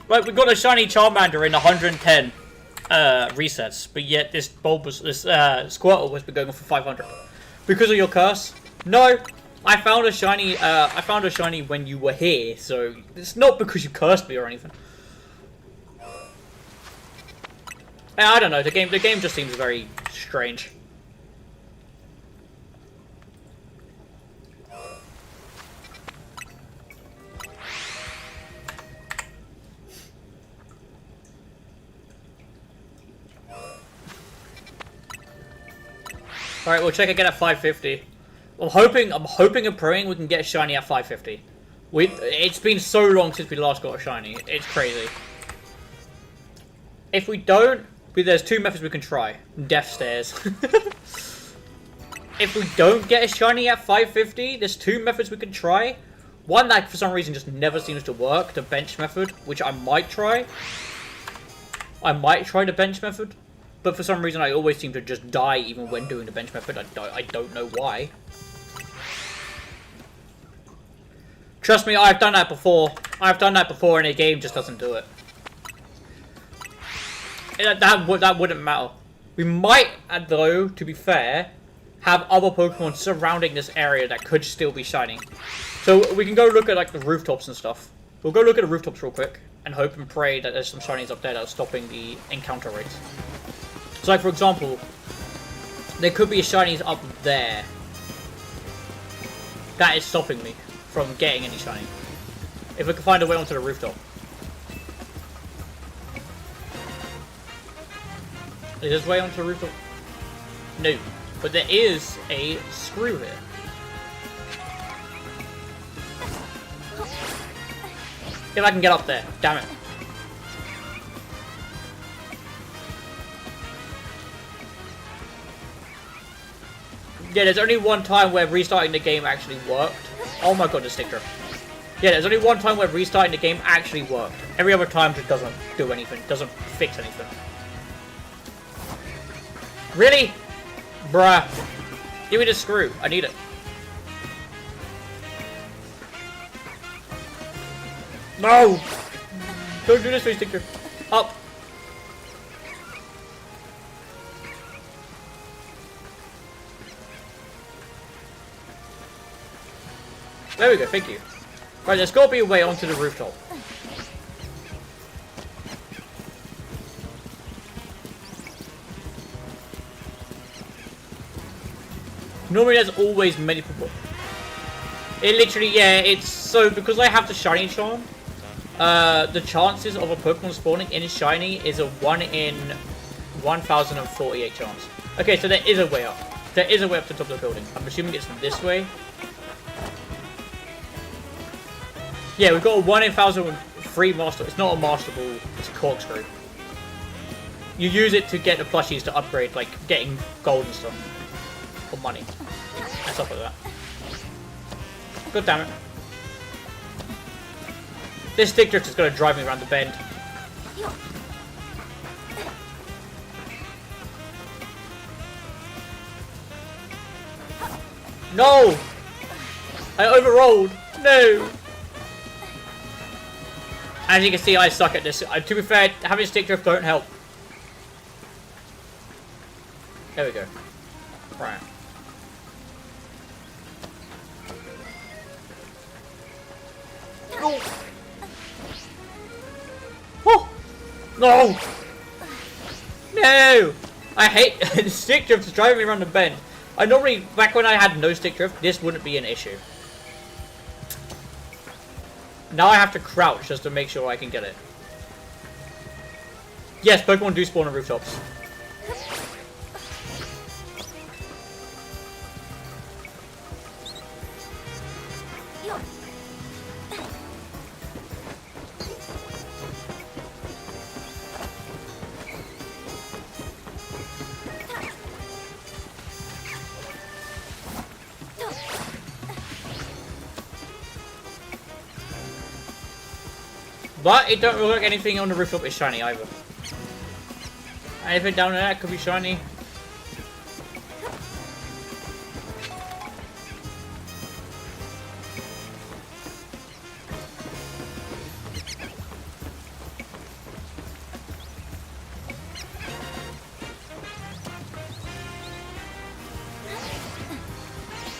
Right, we got a shiny Charmander in 110 resets, but yet this Squirtle has been going on for 500 because of your curse. No, I found a shiny. I found a shiny when you were here, so it's not because you cursed me or anything. I don't know. The game just seems very strange. Alright, we'll check again at 550. I'm hoping and praying we can get a shiny at 550. It's been so long since we last got a shiny. It's crazy. If we don't, there's two methods we can try. Death stairs. If we don't get a shiny at 550, there's two methods we can try. One that for some reason just never seems to work, the bench method, which I might try. I might try the bench method. But for some reason, I always seem to just die even when doing the bench method. I don't know why. Trust me, I've done that before. I've done that before and the game just doesn't do it. That wouldn't matter. We might, though, to be fair, have other Pokemon surrounding this area that could still be shining. So we can go look at like the rooftops and stuff. We'll go look at the rooftops real quick and hope and pray that there's some shinies up there that are stopping the encounter rates. So like, for example, there could be a shinies up there that is stopping me from getting any shiny. If we can find a way onto the rooftop. Is this way onto the rooftop? No. But there is a screw here. If I can get up there. Damn it. Yeah, there's only one time where restarting the game actually worked. Oh my god, the stick drift. Yeah, there's only one time where restarting the game actually worked. Every other time it doesn't do anything. Doesn't fix anything. Really? Bruh. Give me the screw. I need it. No! Don't do this, please, stick drift. Up. There we go, thank you. Right, there's got to be a way onto the rooftop. Normally there's always many people. It literally, yeah, it's so, because I have the shiny charm, the chances of a Pokemon spawning in shiny is a 1 in 1048 chance. Okay, so there is a way up. There is a way up to the top of the building. I'm assuming it's this way. Yeah, we've got a 1 in 1000 free master. It's not a master ball, it's a corkscrew. You use it to get the plushies to upgrade, like getting gold and stuff. Or money. And stuff like that. God damn it. This stick drift is going to drive me around the bend. No! I overrolled! No! As you can see, I suck at this. To be fair, having stick drift don't help. There we go. Right. No! Oh! No! No! I hate the stick drift is driving me around the bend. I normally, back when I had no stick drift, this wouldn't be an issue. Now I have to crouch just to make sure I can get it. Yes, Pokemon do spawn on rooftops. But it don't look like anything on the rooftop is shiny either. Anything down there could be shiny.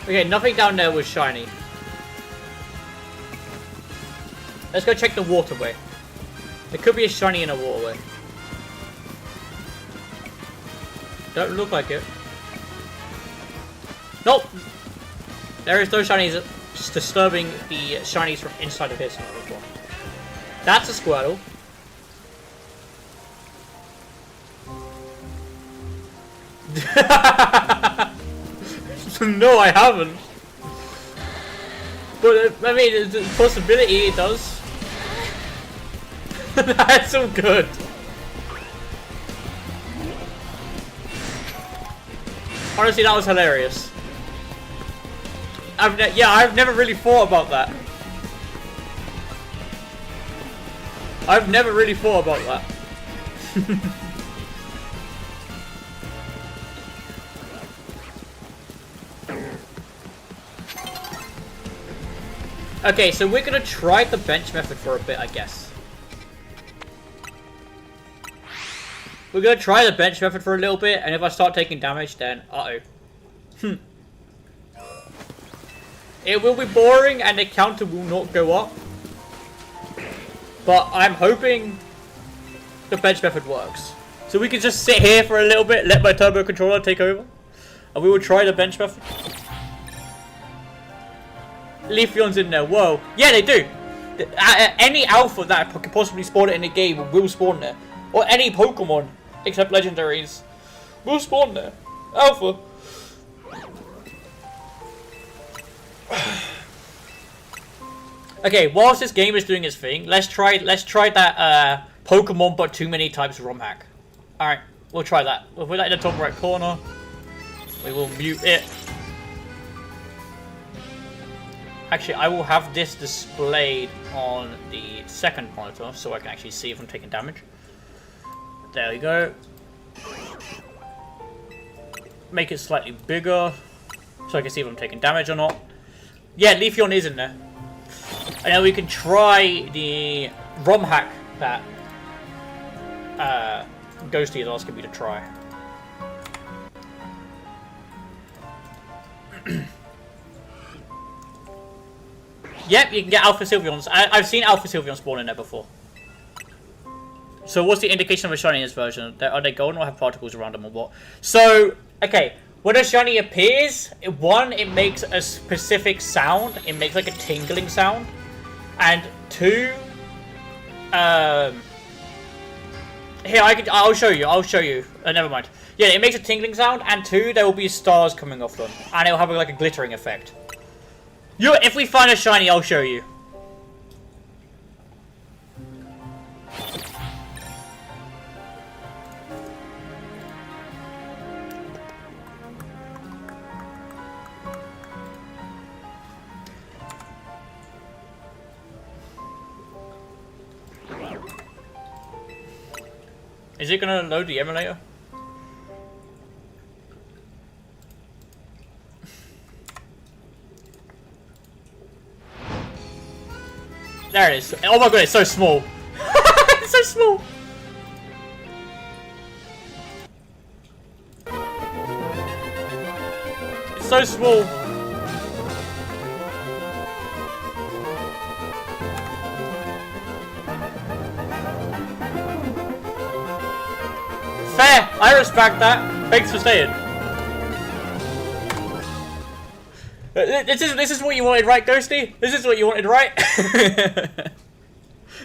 Okay, nothing down there was shiny. Let's go check the waterway. There could be a shiny in a waterway. Don't look like it. Nope! There is no shinies, just disturbing the shinies from inside of his before. That's a Squirtle. No, I haven't. But I mean, the possibility it does. That's all good. Honestly, that was hilarious. I've never really thought about that. I've never really thought about that. Okay, so we're gonna try the bench method for a bit, I guess. We're gonna try the bench method for a little bit, and if I start taking damage, then uh-oh. It will be boring, and the counter will not go up. But I'm hoping the bench method works. So we can just sit here for a little bit, let my turbo controller take over, and we will try the bench method. Leafeon's in there. Whoa. Yeah, they do. Any alpha that could possibly spawn it in the game will spawn there. Or any Pokemon, except legendaries, will spawn there. Alpha. Okay, whilst this game is doing its thing, let's try that Pokemon but too many types ROM hack. Alright, we'll try that. We'll put that in the top right corner. We will mute it. Actually, I will have this displayed on the second monitor so I can actually see if I'm taking damage. There we go. Make it slightly bigger so I can see if I'm taking damage or not. Yeah, Leafeon is in there. And then we can try the ROM hack that Ghosty is asking me to try. Yep, you can get Alpha Sylveons. I've seen Alpha Sylveon spawn in there before. So what's the indication of a shiny in this version? Are they golden or have particles around them or what? So, okay. When a shiny appears, one, it makes a specific sound. It makes like a tingling sound. And two, here, I'll show you. Never mind. Yeah, it makes a tingling sound. And two, there will be stars coming off them. And it'll have like a glittering effect. If we find a shiny, I'll show you. Is it gonna load the emulator? There it is. Oh my god, it's so small. It's so small. It's so small. Fair. I respect that. Thanks for staying. This is what you wanted, right, Ghosty? This is what you wanted, right?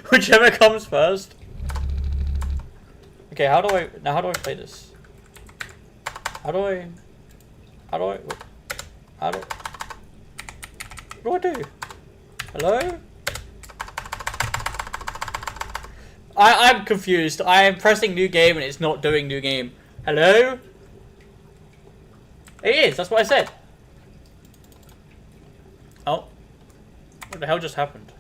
Whichever comes first. Okay, how do I play this? What do I do? Hello? I'm confused. I am pressing new game and it's not doing new game. Hello? It is, that's what I said. Oh. What the hell just happened?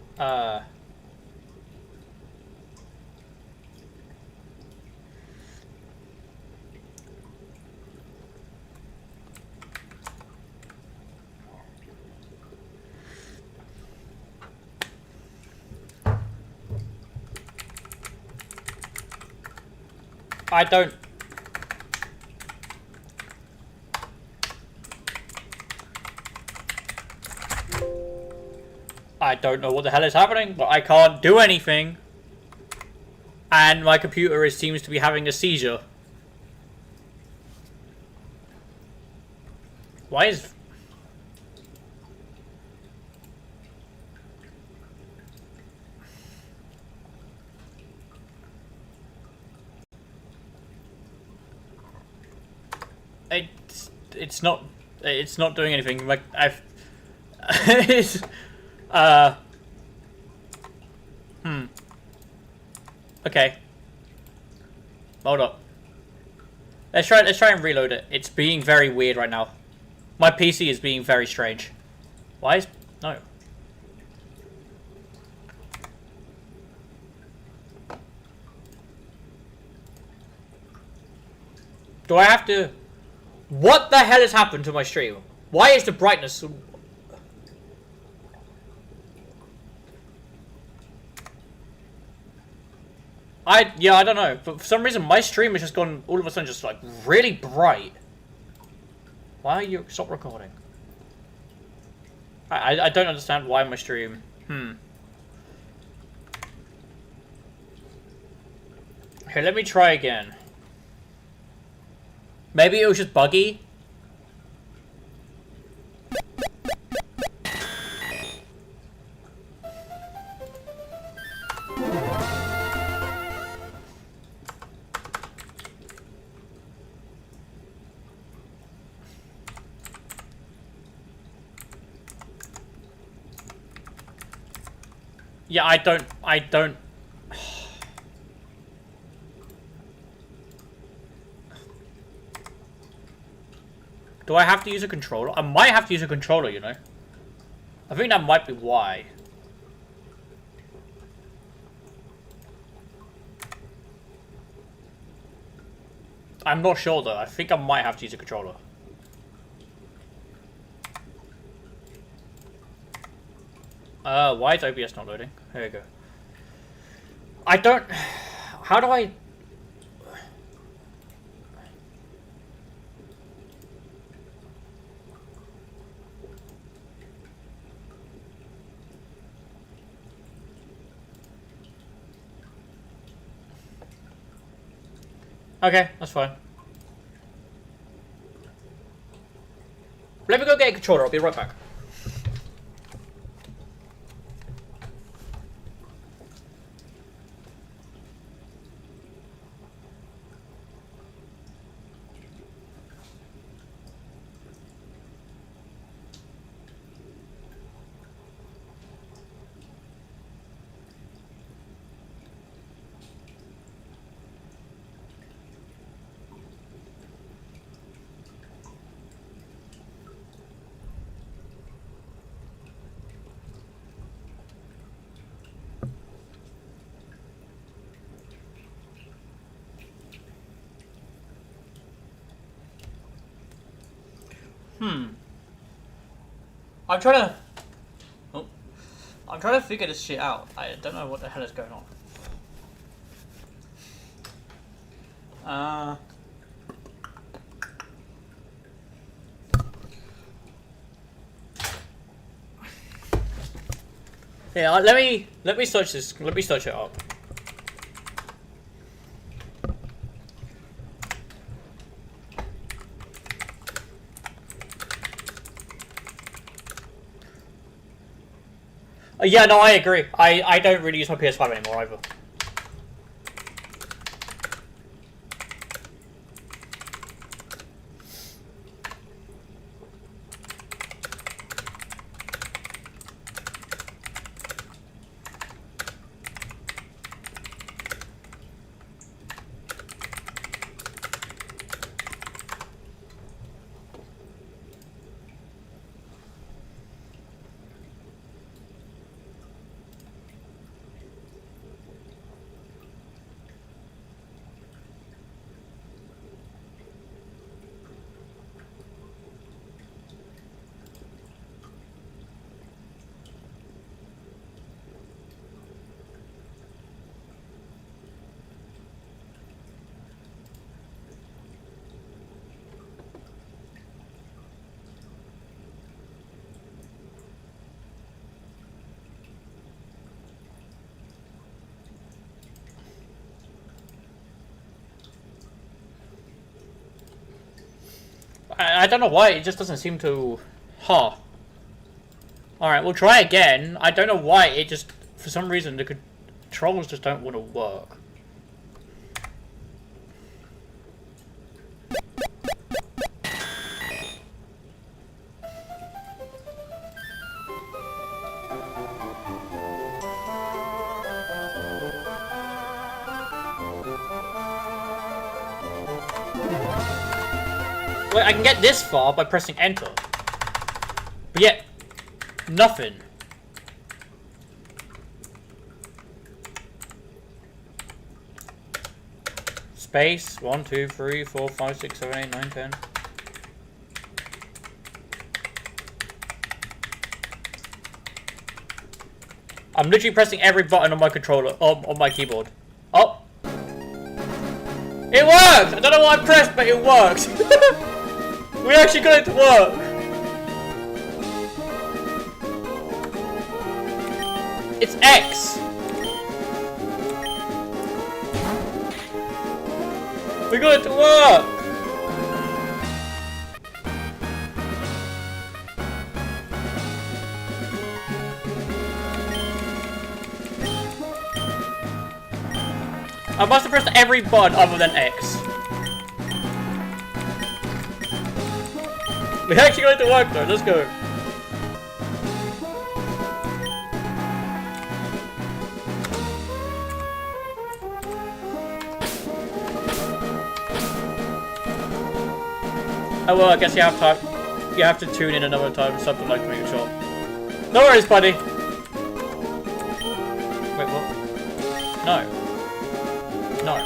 I don't... I don't know what the hell is happening, but I can't do anything. And my computer seems to be having a seizure. Why is... It's not It's not doing anything. Like I've, it's, uh, okay. Hold up. Let's try and reload it. It's being very weird right now. My PC is being very strange. Why is no? Do I have to? What the hell has happened to my stream? Why is the brightness so... Yeah, I don't know. But for some reason, my stream has just gone all of a sudden just like really bright. Why are you... Stop recording. I don't understand why my stream... Okay, let me try again. Maybe it was just buggy? Yeah, I don't... Do I have to use a controller? I might have to use a controller, you know? I think that might be why. I'm not sure though. I think I might have to use a controller. Why is OBS not loading? There you go. I don't... How do I... Okay, that's fine. Let me go get a controller. I'll be right back. I'm trying to figure this shit out. I don't know what the hell is going on. Yeah, let me search this. Let me search it up. Yeah, no, I agree. I don't really use my PS5 anymore either. I don't know why, it just doesn't seem to... Huh. Alright, we'll try again. I don't know why, it just... For some reason, the controls just don't want to work. Like, I can get this far by pressing enter. But yet, nothing. Space, 1, 2, 3, 4, 5, 6, 7, 8, 9, 10. I'm literally pressing every button on my controller, on my keyboard. Oh! It works! I don't know what I pressed, but it works! We actually got it to work! It's X! We got it to work! I must have pressed every button other than X. We actually got it to work though, let's go. Oh well, I guess you have time. You have to tune in another time or something like that, sure. No worries, buddy. Wait, what? No. No.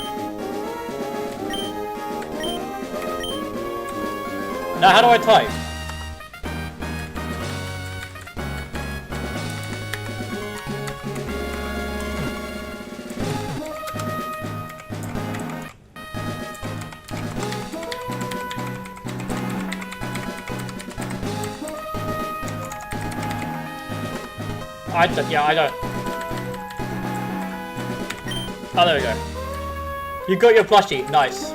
Now, how do I type? Yeah, I don't. Oh, there we go. You got your plushie. Nice.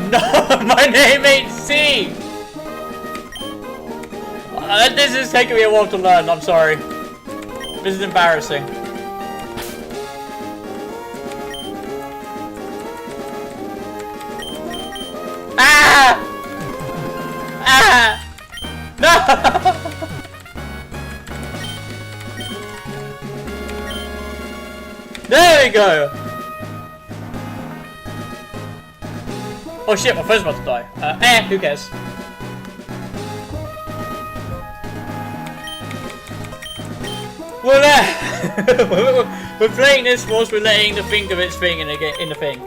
No, my name ain't C! This is taking me a while to learn, I'm sorry. This is embarrassing. Ah! Ah! No! There we go! Oh shit, my phone's about to die. Who cares? We're playing this whilst we're letting the thing of its thing in the thing.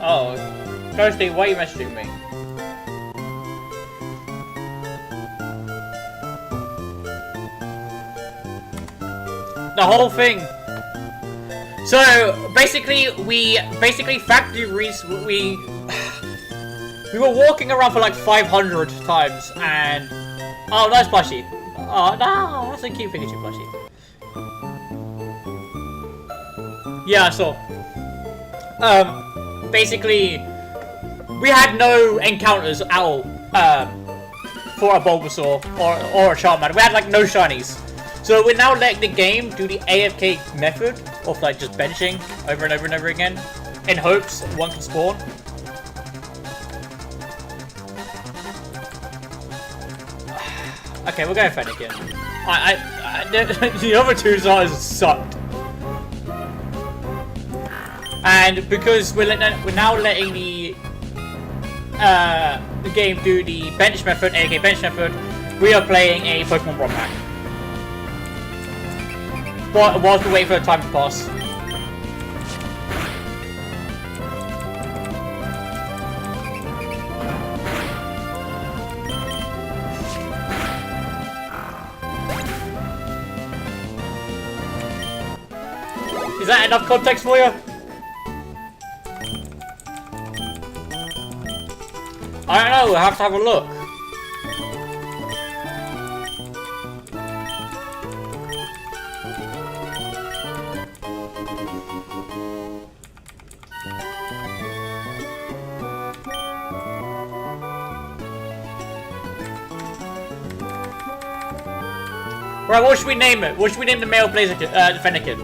Oh. Ghosty, why are you messaging me? The whole thing. So, basically, we were walking around for like 500 times, and... Oh, nice plushie. Oh, no, that's a cute Pikachu plushie. Yeah, I saw. Basically, we had no encounters at all, for a Bulbasaur or a Charmander. We had like no shinies. So we're now letting the game do the AFK method of like just benching over and over and over again, in hopes one can spawn. Okay, we're going Fennekin. The other two sides sucked. And because we're now letting the game do the bench method, aka bench method, we are playing a Pokemon ROM hack. But whilst we wait for the time to pass. Is that enough context for you? I don't know, we'll have to have a look. Right, what should we name it? What should we name the male Blazer kid, Defender kid?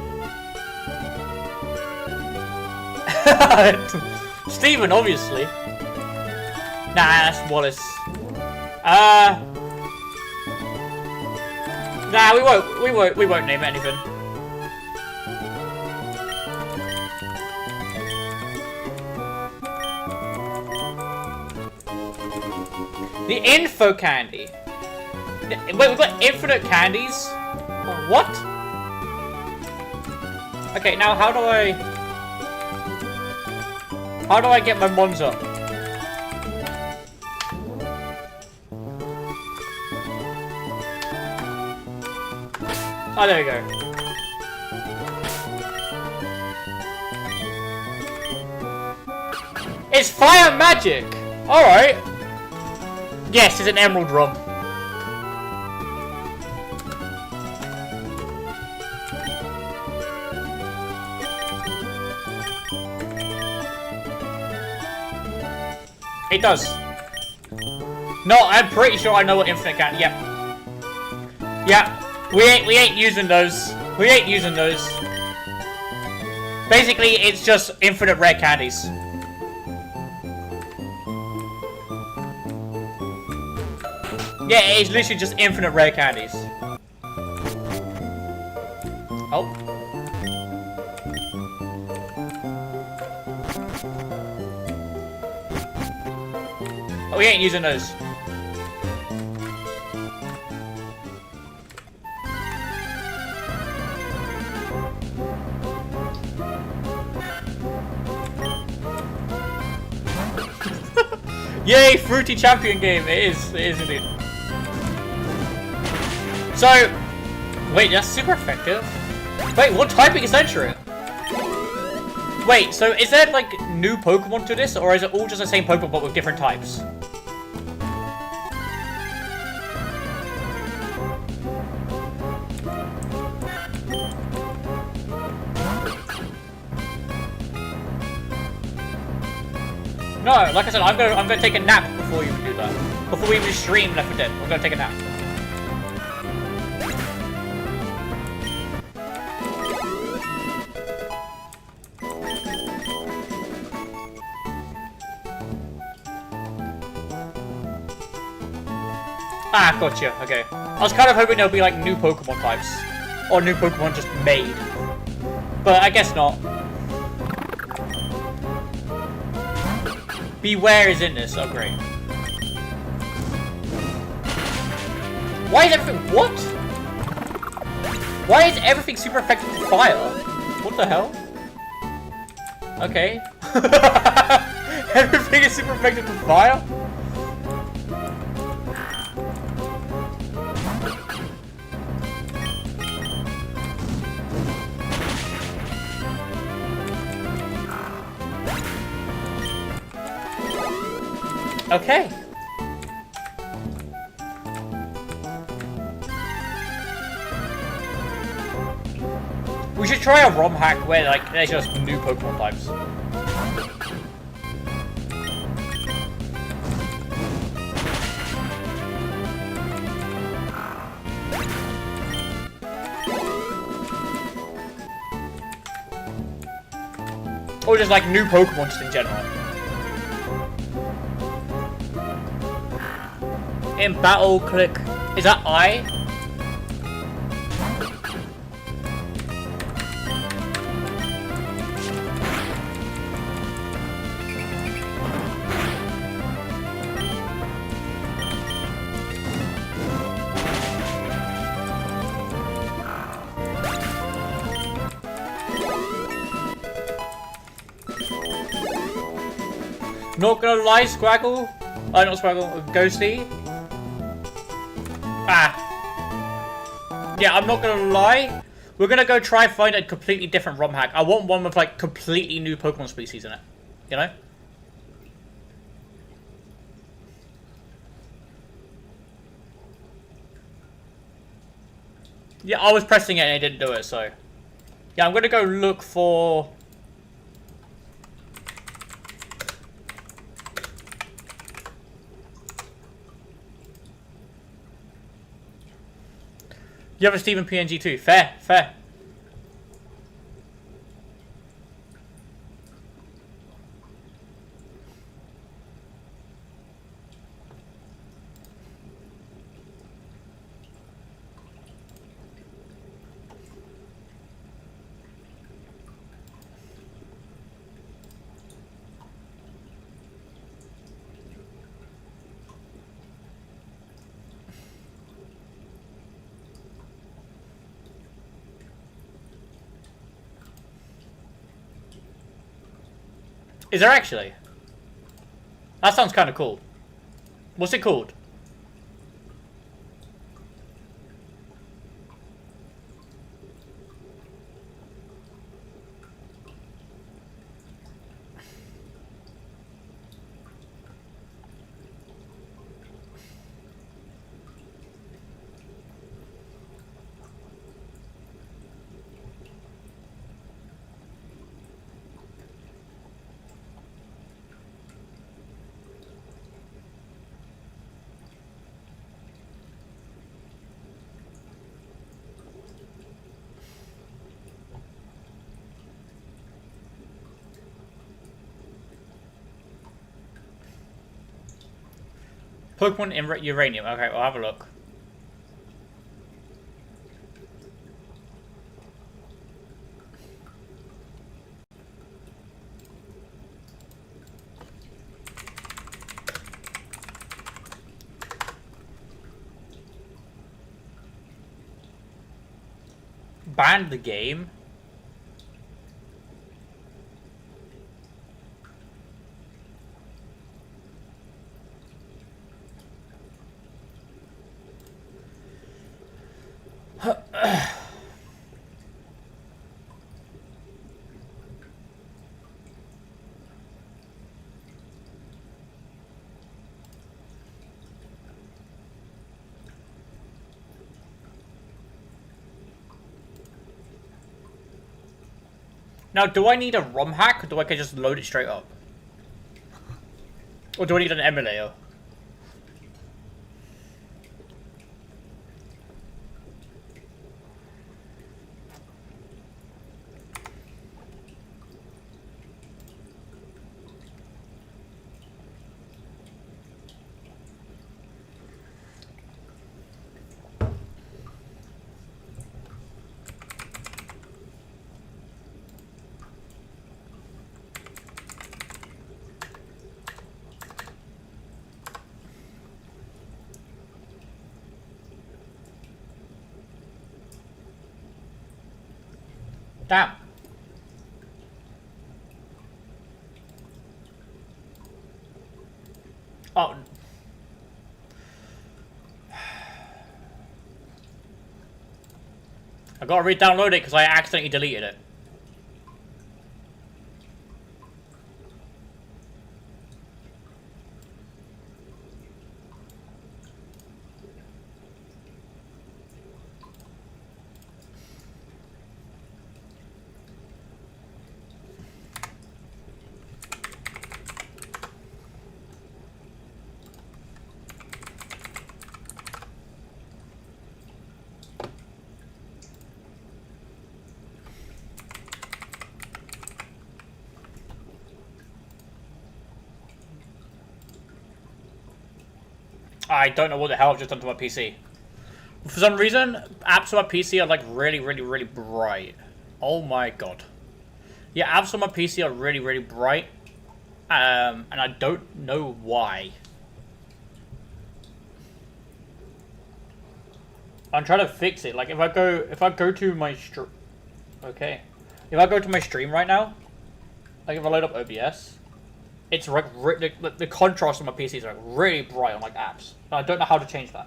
Steven, obviously. Nah, that's Wallace. Nah, we won't name it anything. The info candy. Wait, we've got infinite candies? What? Okay, now how do I get my mons up? Oh, there we go. It's fire magic! Alright. Yes, it's an emerald drum. It does. No, I'm pretty sure I know what infinite can. Yep. Yeah. We ain't using those. We ain't using those. Basically, it's just infinite rare candies. Yeah, it's literally just infinite rare candies. Oh. Oh, we ain't using those. Yay, fruity champion game. It is indeed. So, wait, that's super effective. Wait, what typing is Century? Wait, so is there like new Pokemon to this, or is it all just the same Pokemon but with different types? No, like I said, I'm gonna take a nap before we even do that. Before we even stream Left 4 Dead, I'm gonna take a nap. Ah, gotcha. Okay. I was kind of hoping there'll be like new Pokemon types, or new Pokemon just made, but I guess not. Beware is in this. Oh, great. Why is everything... What? Why is everything super effective to fire? What the hell? Okay. Everything is super effective to fire? Okay. We should try a ROM hack where like there's just new Pokemon types. Or just like new Pokemon just in general. In battle, click. Is that I? Not gonna lie, Squaggle. Not Squaggle, Ghosty. Ah. Yeah, I'm not gonna lie. We're gonna go try and find a completely different ROM hack. I want one with like completely new Pokemon species in it. You know? Yeah, I was pressing it and it didn't do it, so. Yeah, I'm gonna go look for... You have a Steven PNG too. Fair, fair. Is there actually? That sounds kind of cool. What's it called? Pokemon in Uranium. Okay, we'll have a look. Banned the game? Now, do I need a ROM hack, or do I just load it straight up? Or do I need an emulator? Damn. Oh. I gotta re-download it because I accidentally deleted it. I don't know what the hell I've just done to my PC. For some reason, apps on my PC are like really bright. Oh my god. Yeah, apps on my PC are really bright. And I don't know why. I'm trying to fix it. Like if I go to my okay. If I go to my stream right now, like if I load up OBS, it's like the contrast on my PC is like really bright on like apps. And I don't know how to change that.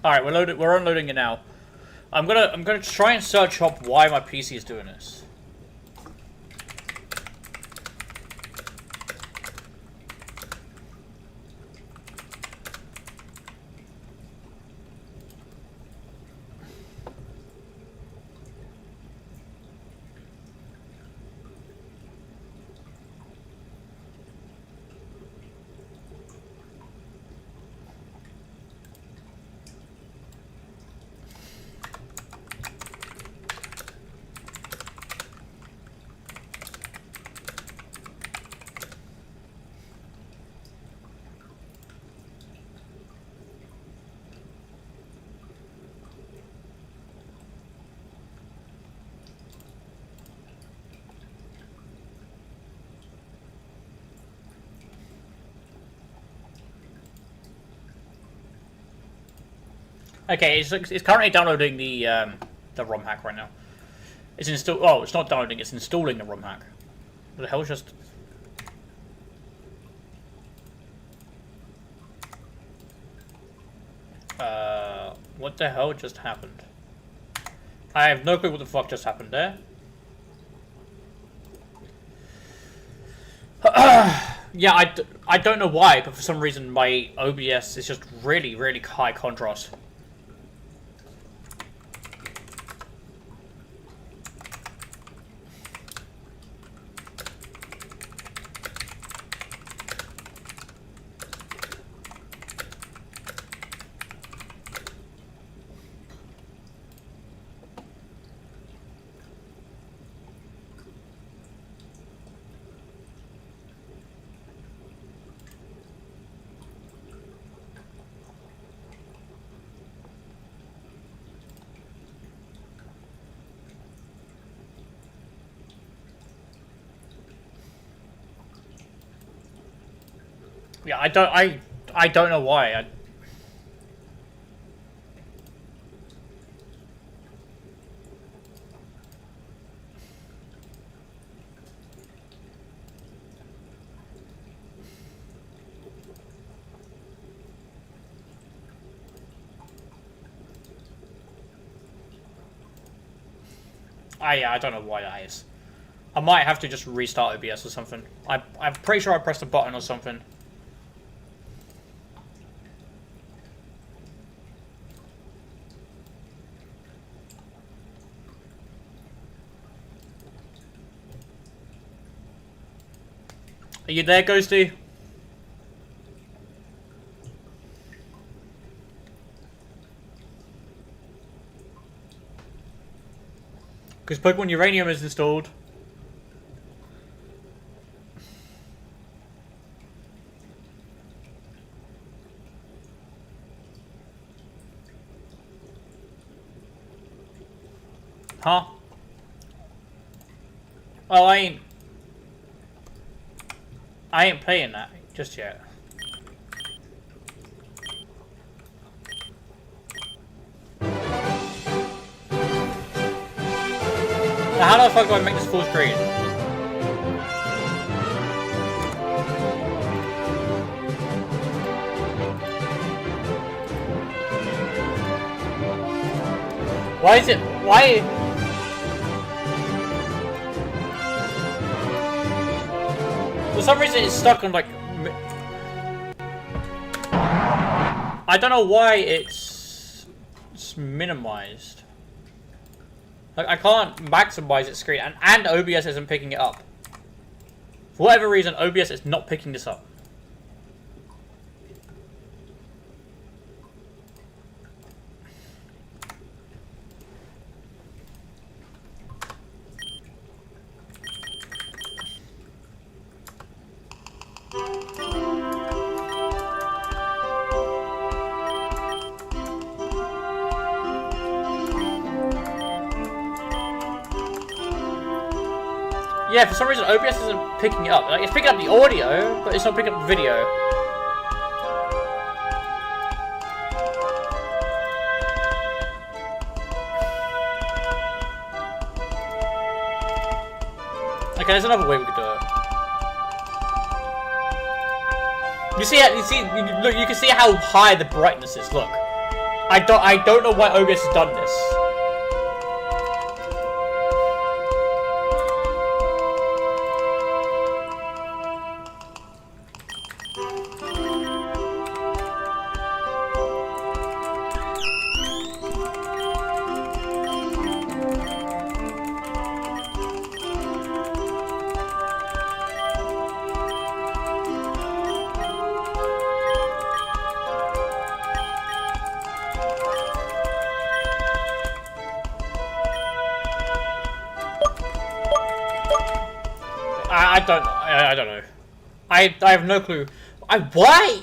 All right, we're unloading it now. I'm gonna try and search up why my PC is doing this. Okay, it's currently downloading the ROM hack right now. It's install. Oh, it's not downloading. It's installing the ROM hack. What the hell? Just. What the hell just happened? I have no clue what the fuck just happened there. Yeah, I don't know why, but for some reason my OBS is just really, really high contrast. Yeah, I don't know why. Yeah, I don't know why that is. I might have to just restart OBS or something. I'm pretty sure I pressed a button or something. Are you there, Ghosty? Because Pokemon Uranium is installed. Huh? Oh, I ain't playing that just yet. Now, how the fuck do I make this full screen? Why is it? Why? For some reason, it's stuck on like. I don't know why it's minimized. Like, I can't maximize its screen, and OBS isn't picking it up. For whatever reason, OBS is not picking this up. Yeah, for some reason OBS isn't picking it up. Like, it's picking up the audio, but it's not picking up the video. Okay, there's another way we could do it. Look, you can see how high the brightness is. Look, I don't know why OBS has done this. I don't know. I have no clue. Why?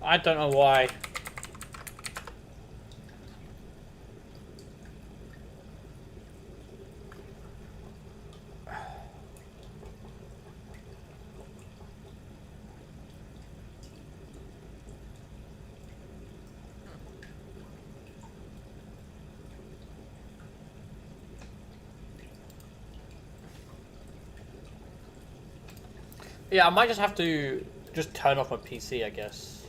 I don't know why. Yeah, I might just have to just turn off my PC, I guess.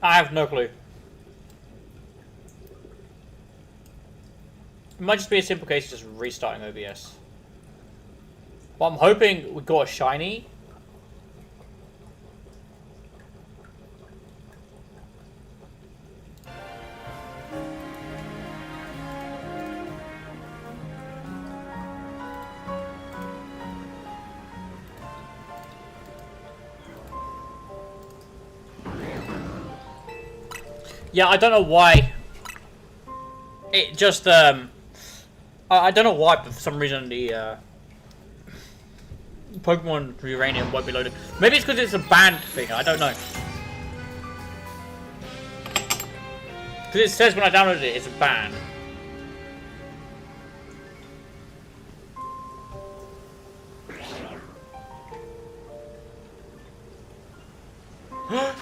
I have no clue. It might just be a simple case of just restarting OBS. Well, I'm hoping we got a shiny. Yeah, I don't know why. It just, I don't know why, but for some reason the, Pokemon Uranium won't be loaded. Maybe it's because it's a banned thing, I don't know. Because it says when I downloaded it, it's a ban.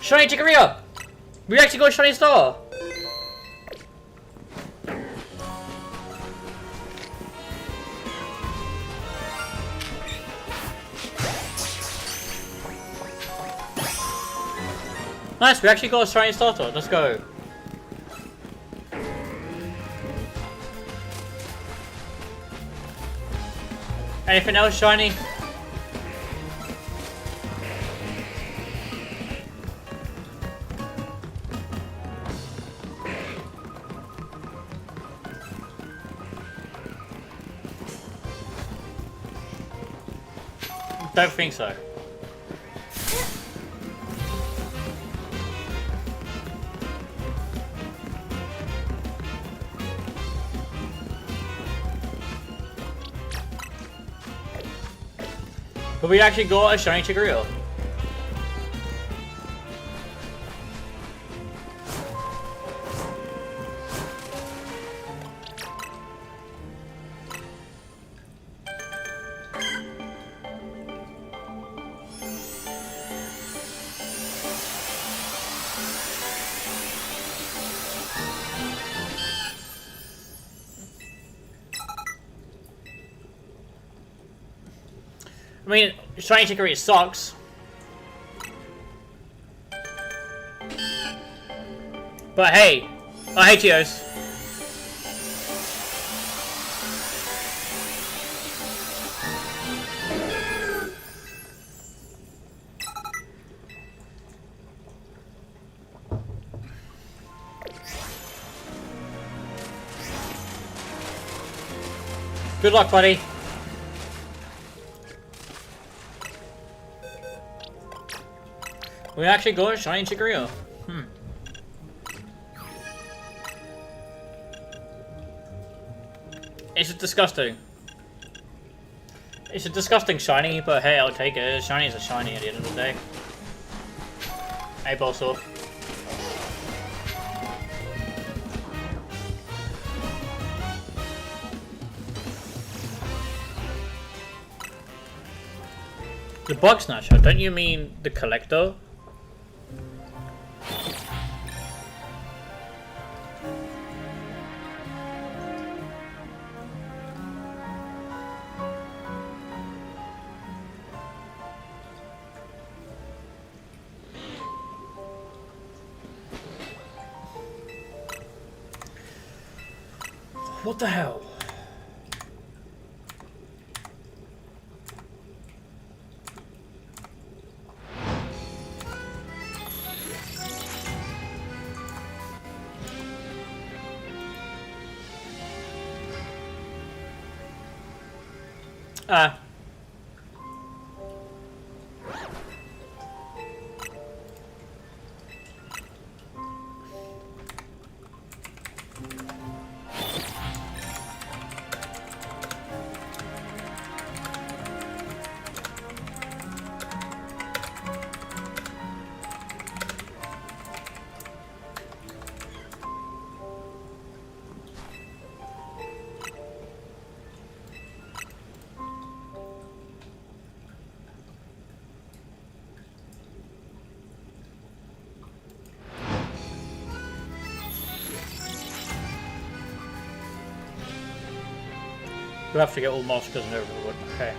Shiny Chikorita! We actually got a shiny star! Nice, we actually got a shiny starter. Let's go. Anything else shiny? Don't think so. But we actually got a shiny Chikorita. I mean, shiny Chikorita sucks. But hey, I hate Cheetos. Good luck, buddy. We actually got a shiny Chikorita. It's disgusting. It's a disgusting shiny, but hey, I'll take it. Shiny is a shiny at the end of the day. Hey, Bulbasaur. The Bug Snatcher, don't you mean the Collector? What the hell? We'll have to get all monsters and everyone. Okay.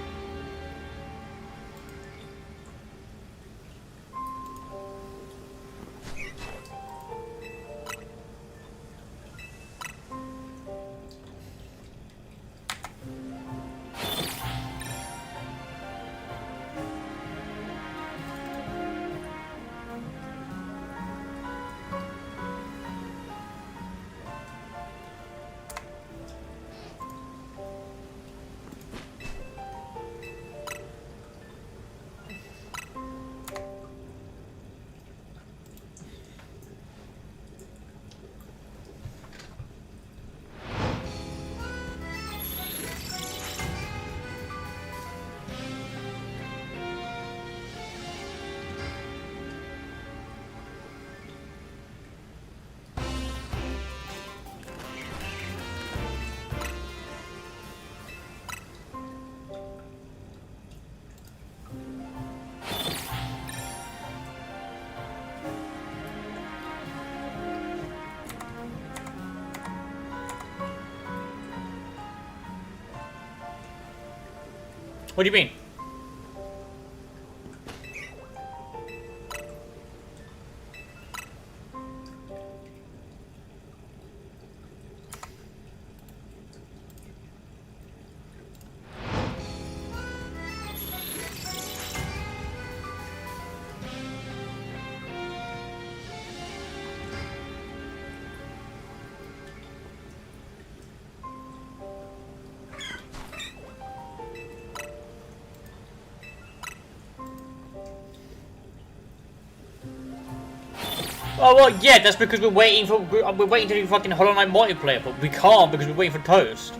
What do you mean? Oh well, yeah, that's because we're waiting to do fucking Hollow Knight multiplayer, but we can't because we're waiting for Toast.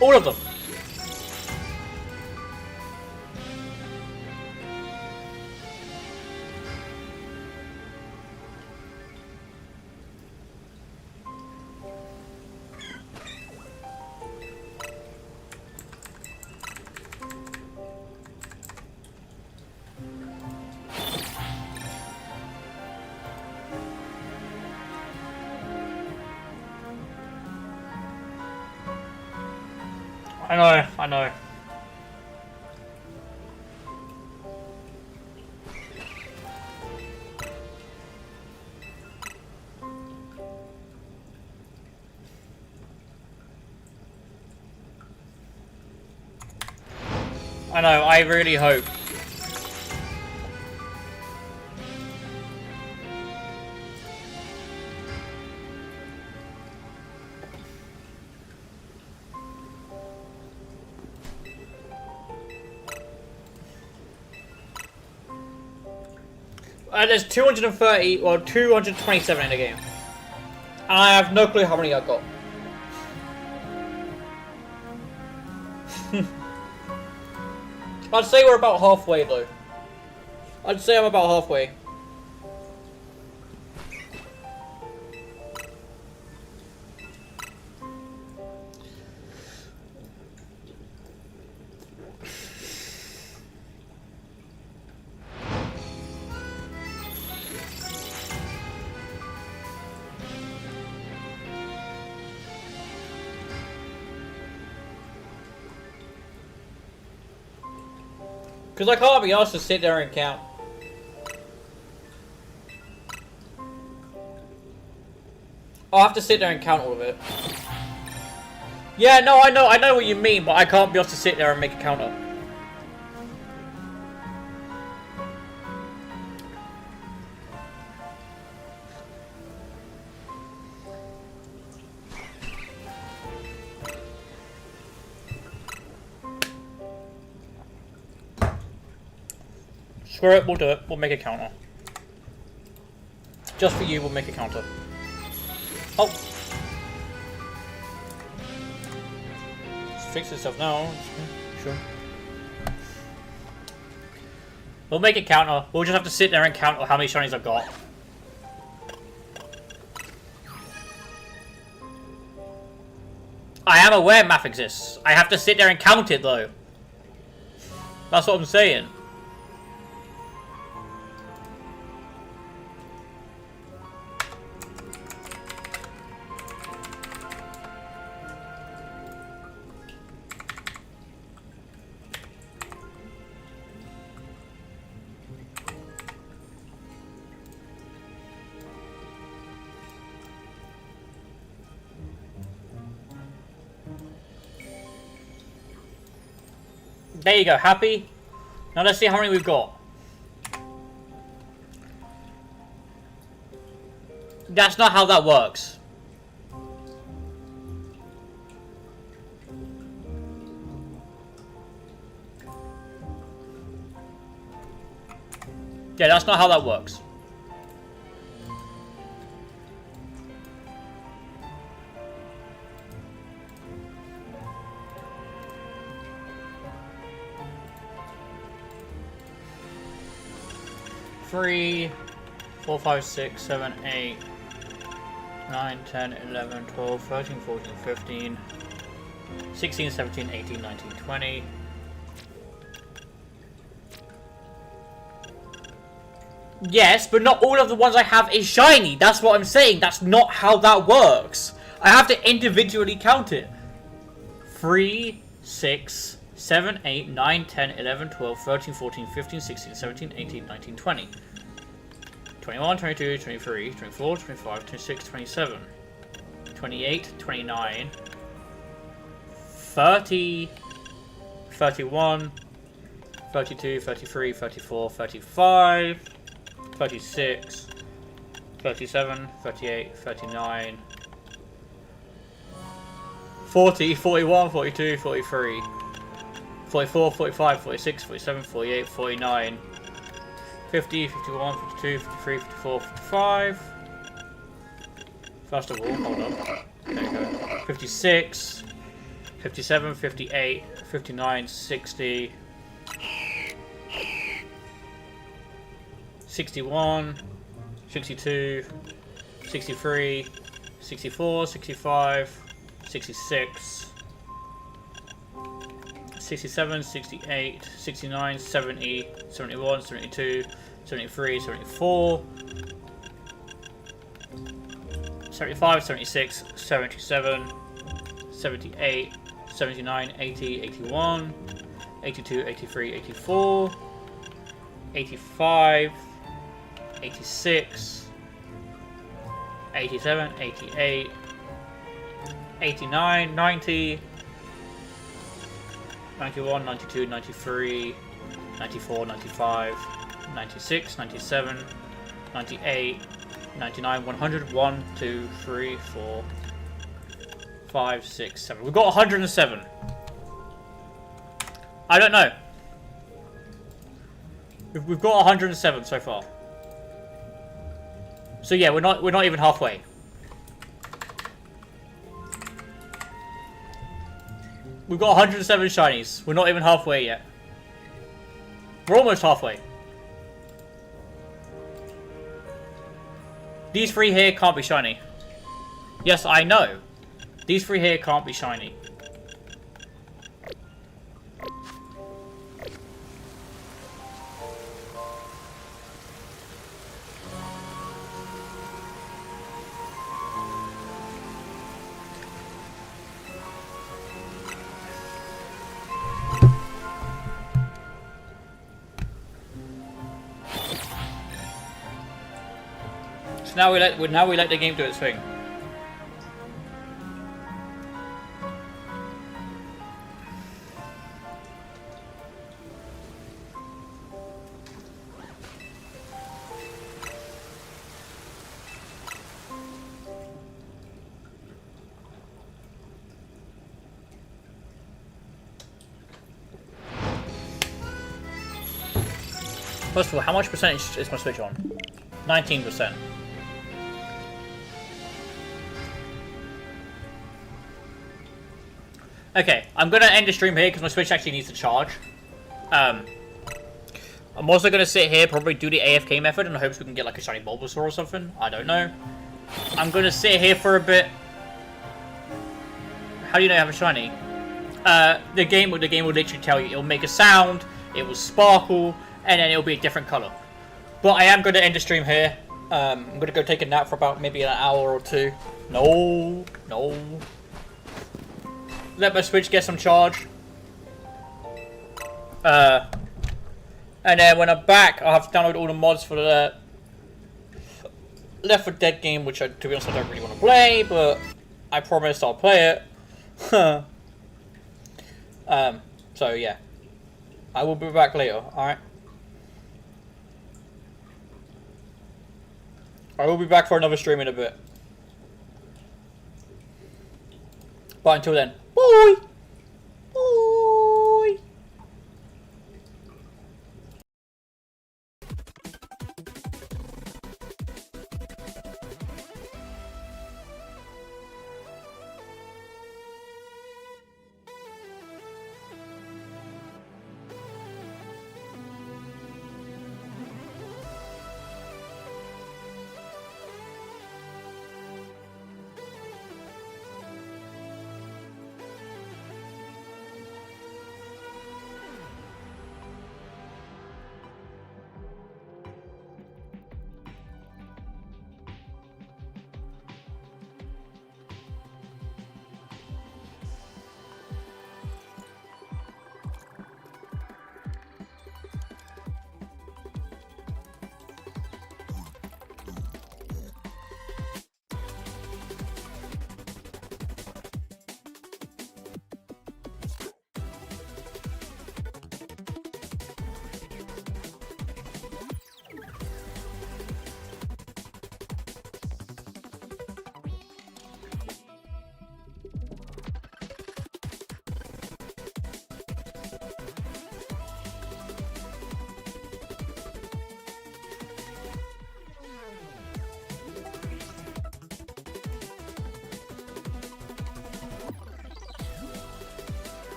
All of them. I know. I know, I really hope. There's 230 or 227 in the game. And I have no clue how many I got. I'd say we're about halfway though. I'd say I'm about halfway. Because I can't be asked to sit there and count. I'll have to sit there and count all of it. Yeah, no, I know what you mean, but I can't be asked to sit there and make a counter. Screw it, we'll do it. We'll make a counter. Just for you, we'll make a counter. Oh! Let's fix itself now. Sure. We'll make a counter. We'll just have to sit there and count how many shinies I've got. I am aware math exists. I have to sit there and count it, though. That's what I'm saying. There you go, happy? Now let's see how many we've got. That's not how that works. Yeah, that's not how that works. Three, 4, 5, 6, 7, 8, 9, 10, 11, 12, 13, 14, 15, 16, 17, 18, 19, 20. Yes, but not all of the ones I have is shiny. That's what I'm saying. That's not how that works. I have to individually count it. 3, 6, 7, 8, 9, 10, 11, 12, 13, 14, 15, 16, 17, 18, 19, 20. 21, 22, 23, 24, 25, 26, 27, 28, 29, 30, 31, 32, 33, 34, 35, 36, 37, 38, 39, 40, 41, 42, 43, 44, 45, 46, 47, 48, 49, 50, 51, 52, 53, 54, 55. First of all, hold up. There you go. 56, 57, 58, 59, 60, 61, 62, 63, 64, 65, 66, 67, 68, 69, 70, 71, 72, 73, 74, 75, 76, 77, 78, 79, 80, 81, 82, 83, 84, 85, 86, 87, 88, 89, 90, 91, 92, 93, 94, 95, 96, 97, 98, 99, 100, 1, 2, 3, 4, 5, 6, 7. We've got 107. I don't know. We've got 107 so far. So yeah, we're not even halfway. We've got 107 shinies. We're not even halfway yet. We're almost halfway. These three here can't be shiny. Yes, I know. These three here can't be shiny. So now we let the game do its thing. First of all, how much percentage is my Switch on? 19%. Okay, I'm going to end the stream here because my Switch actually needs to charge. I'm also going to sit here, probably do the AFK method, in hopes we can get like a shiny Bulbasaur or something. I don't know. I'm going to sit here for a bit. How do you know you have a shiny? The game will literally tell you. It'll make a sound, it will sparkle, and then it'll be a different color. But I am going to end the stream here. I'm going to go take a nap for about maybe an hour or two. No. Let my Switch get some charge. And then when I'm back, I'll have to download all the mods for the Left 4 Dead game, which, to be honest, I don't really want to play, but I promised I'll play it. So yeah. I will be back later, alright? I will be back for another stream in a bit. But until then, bye!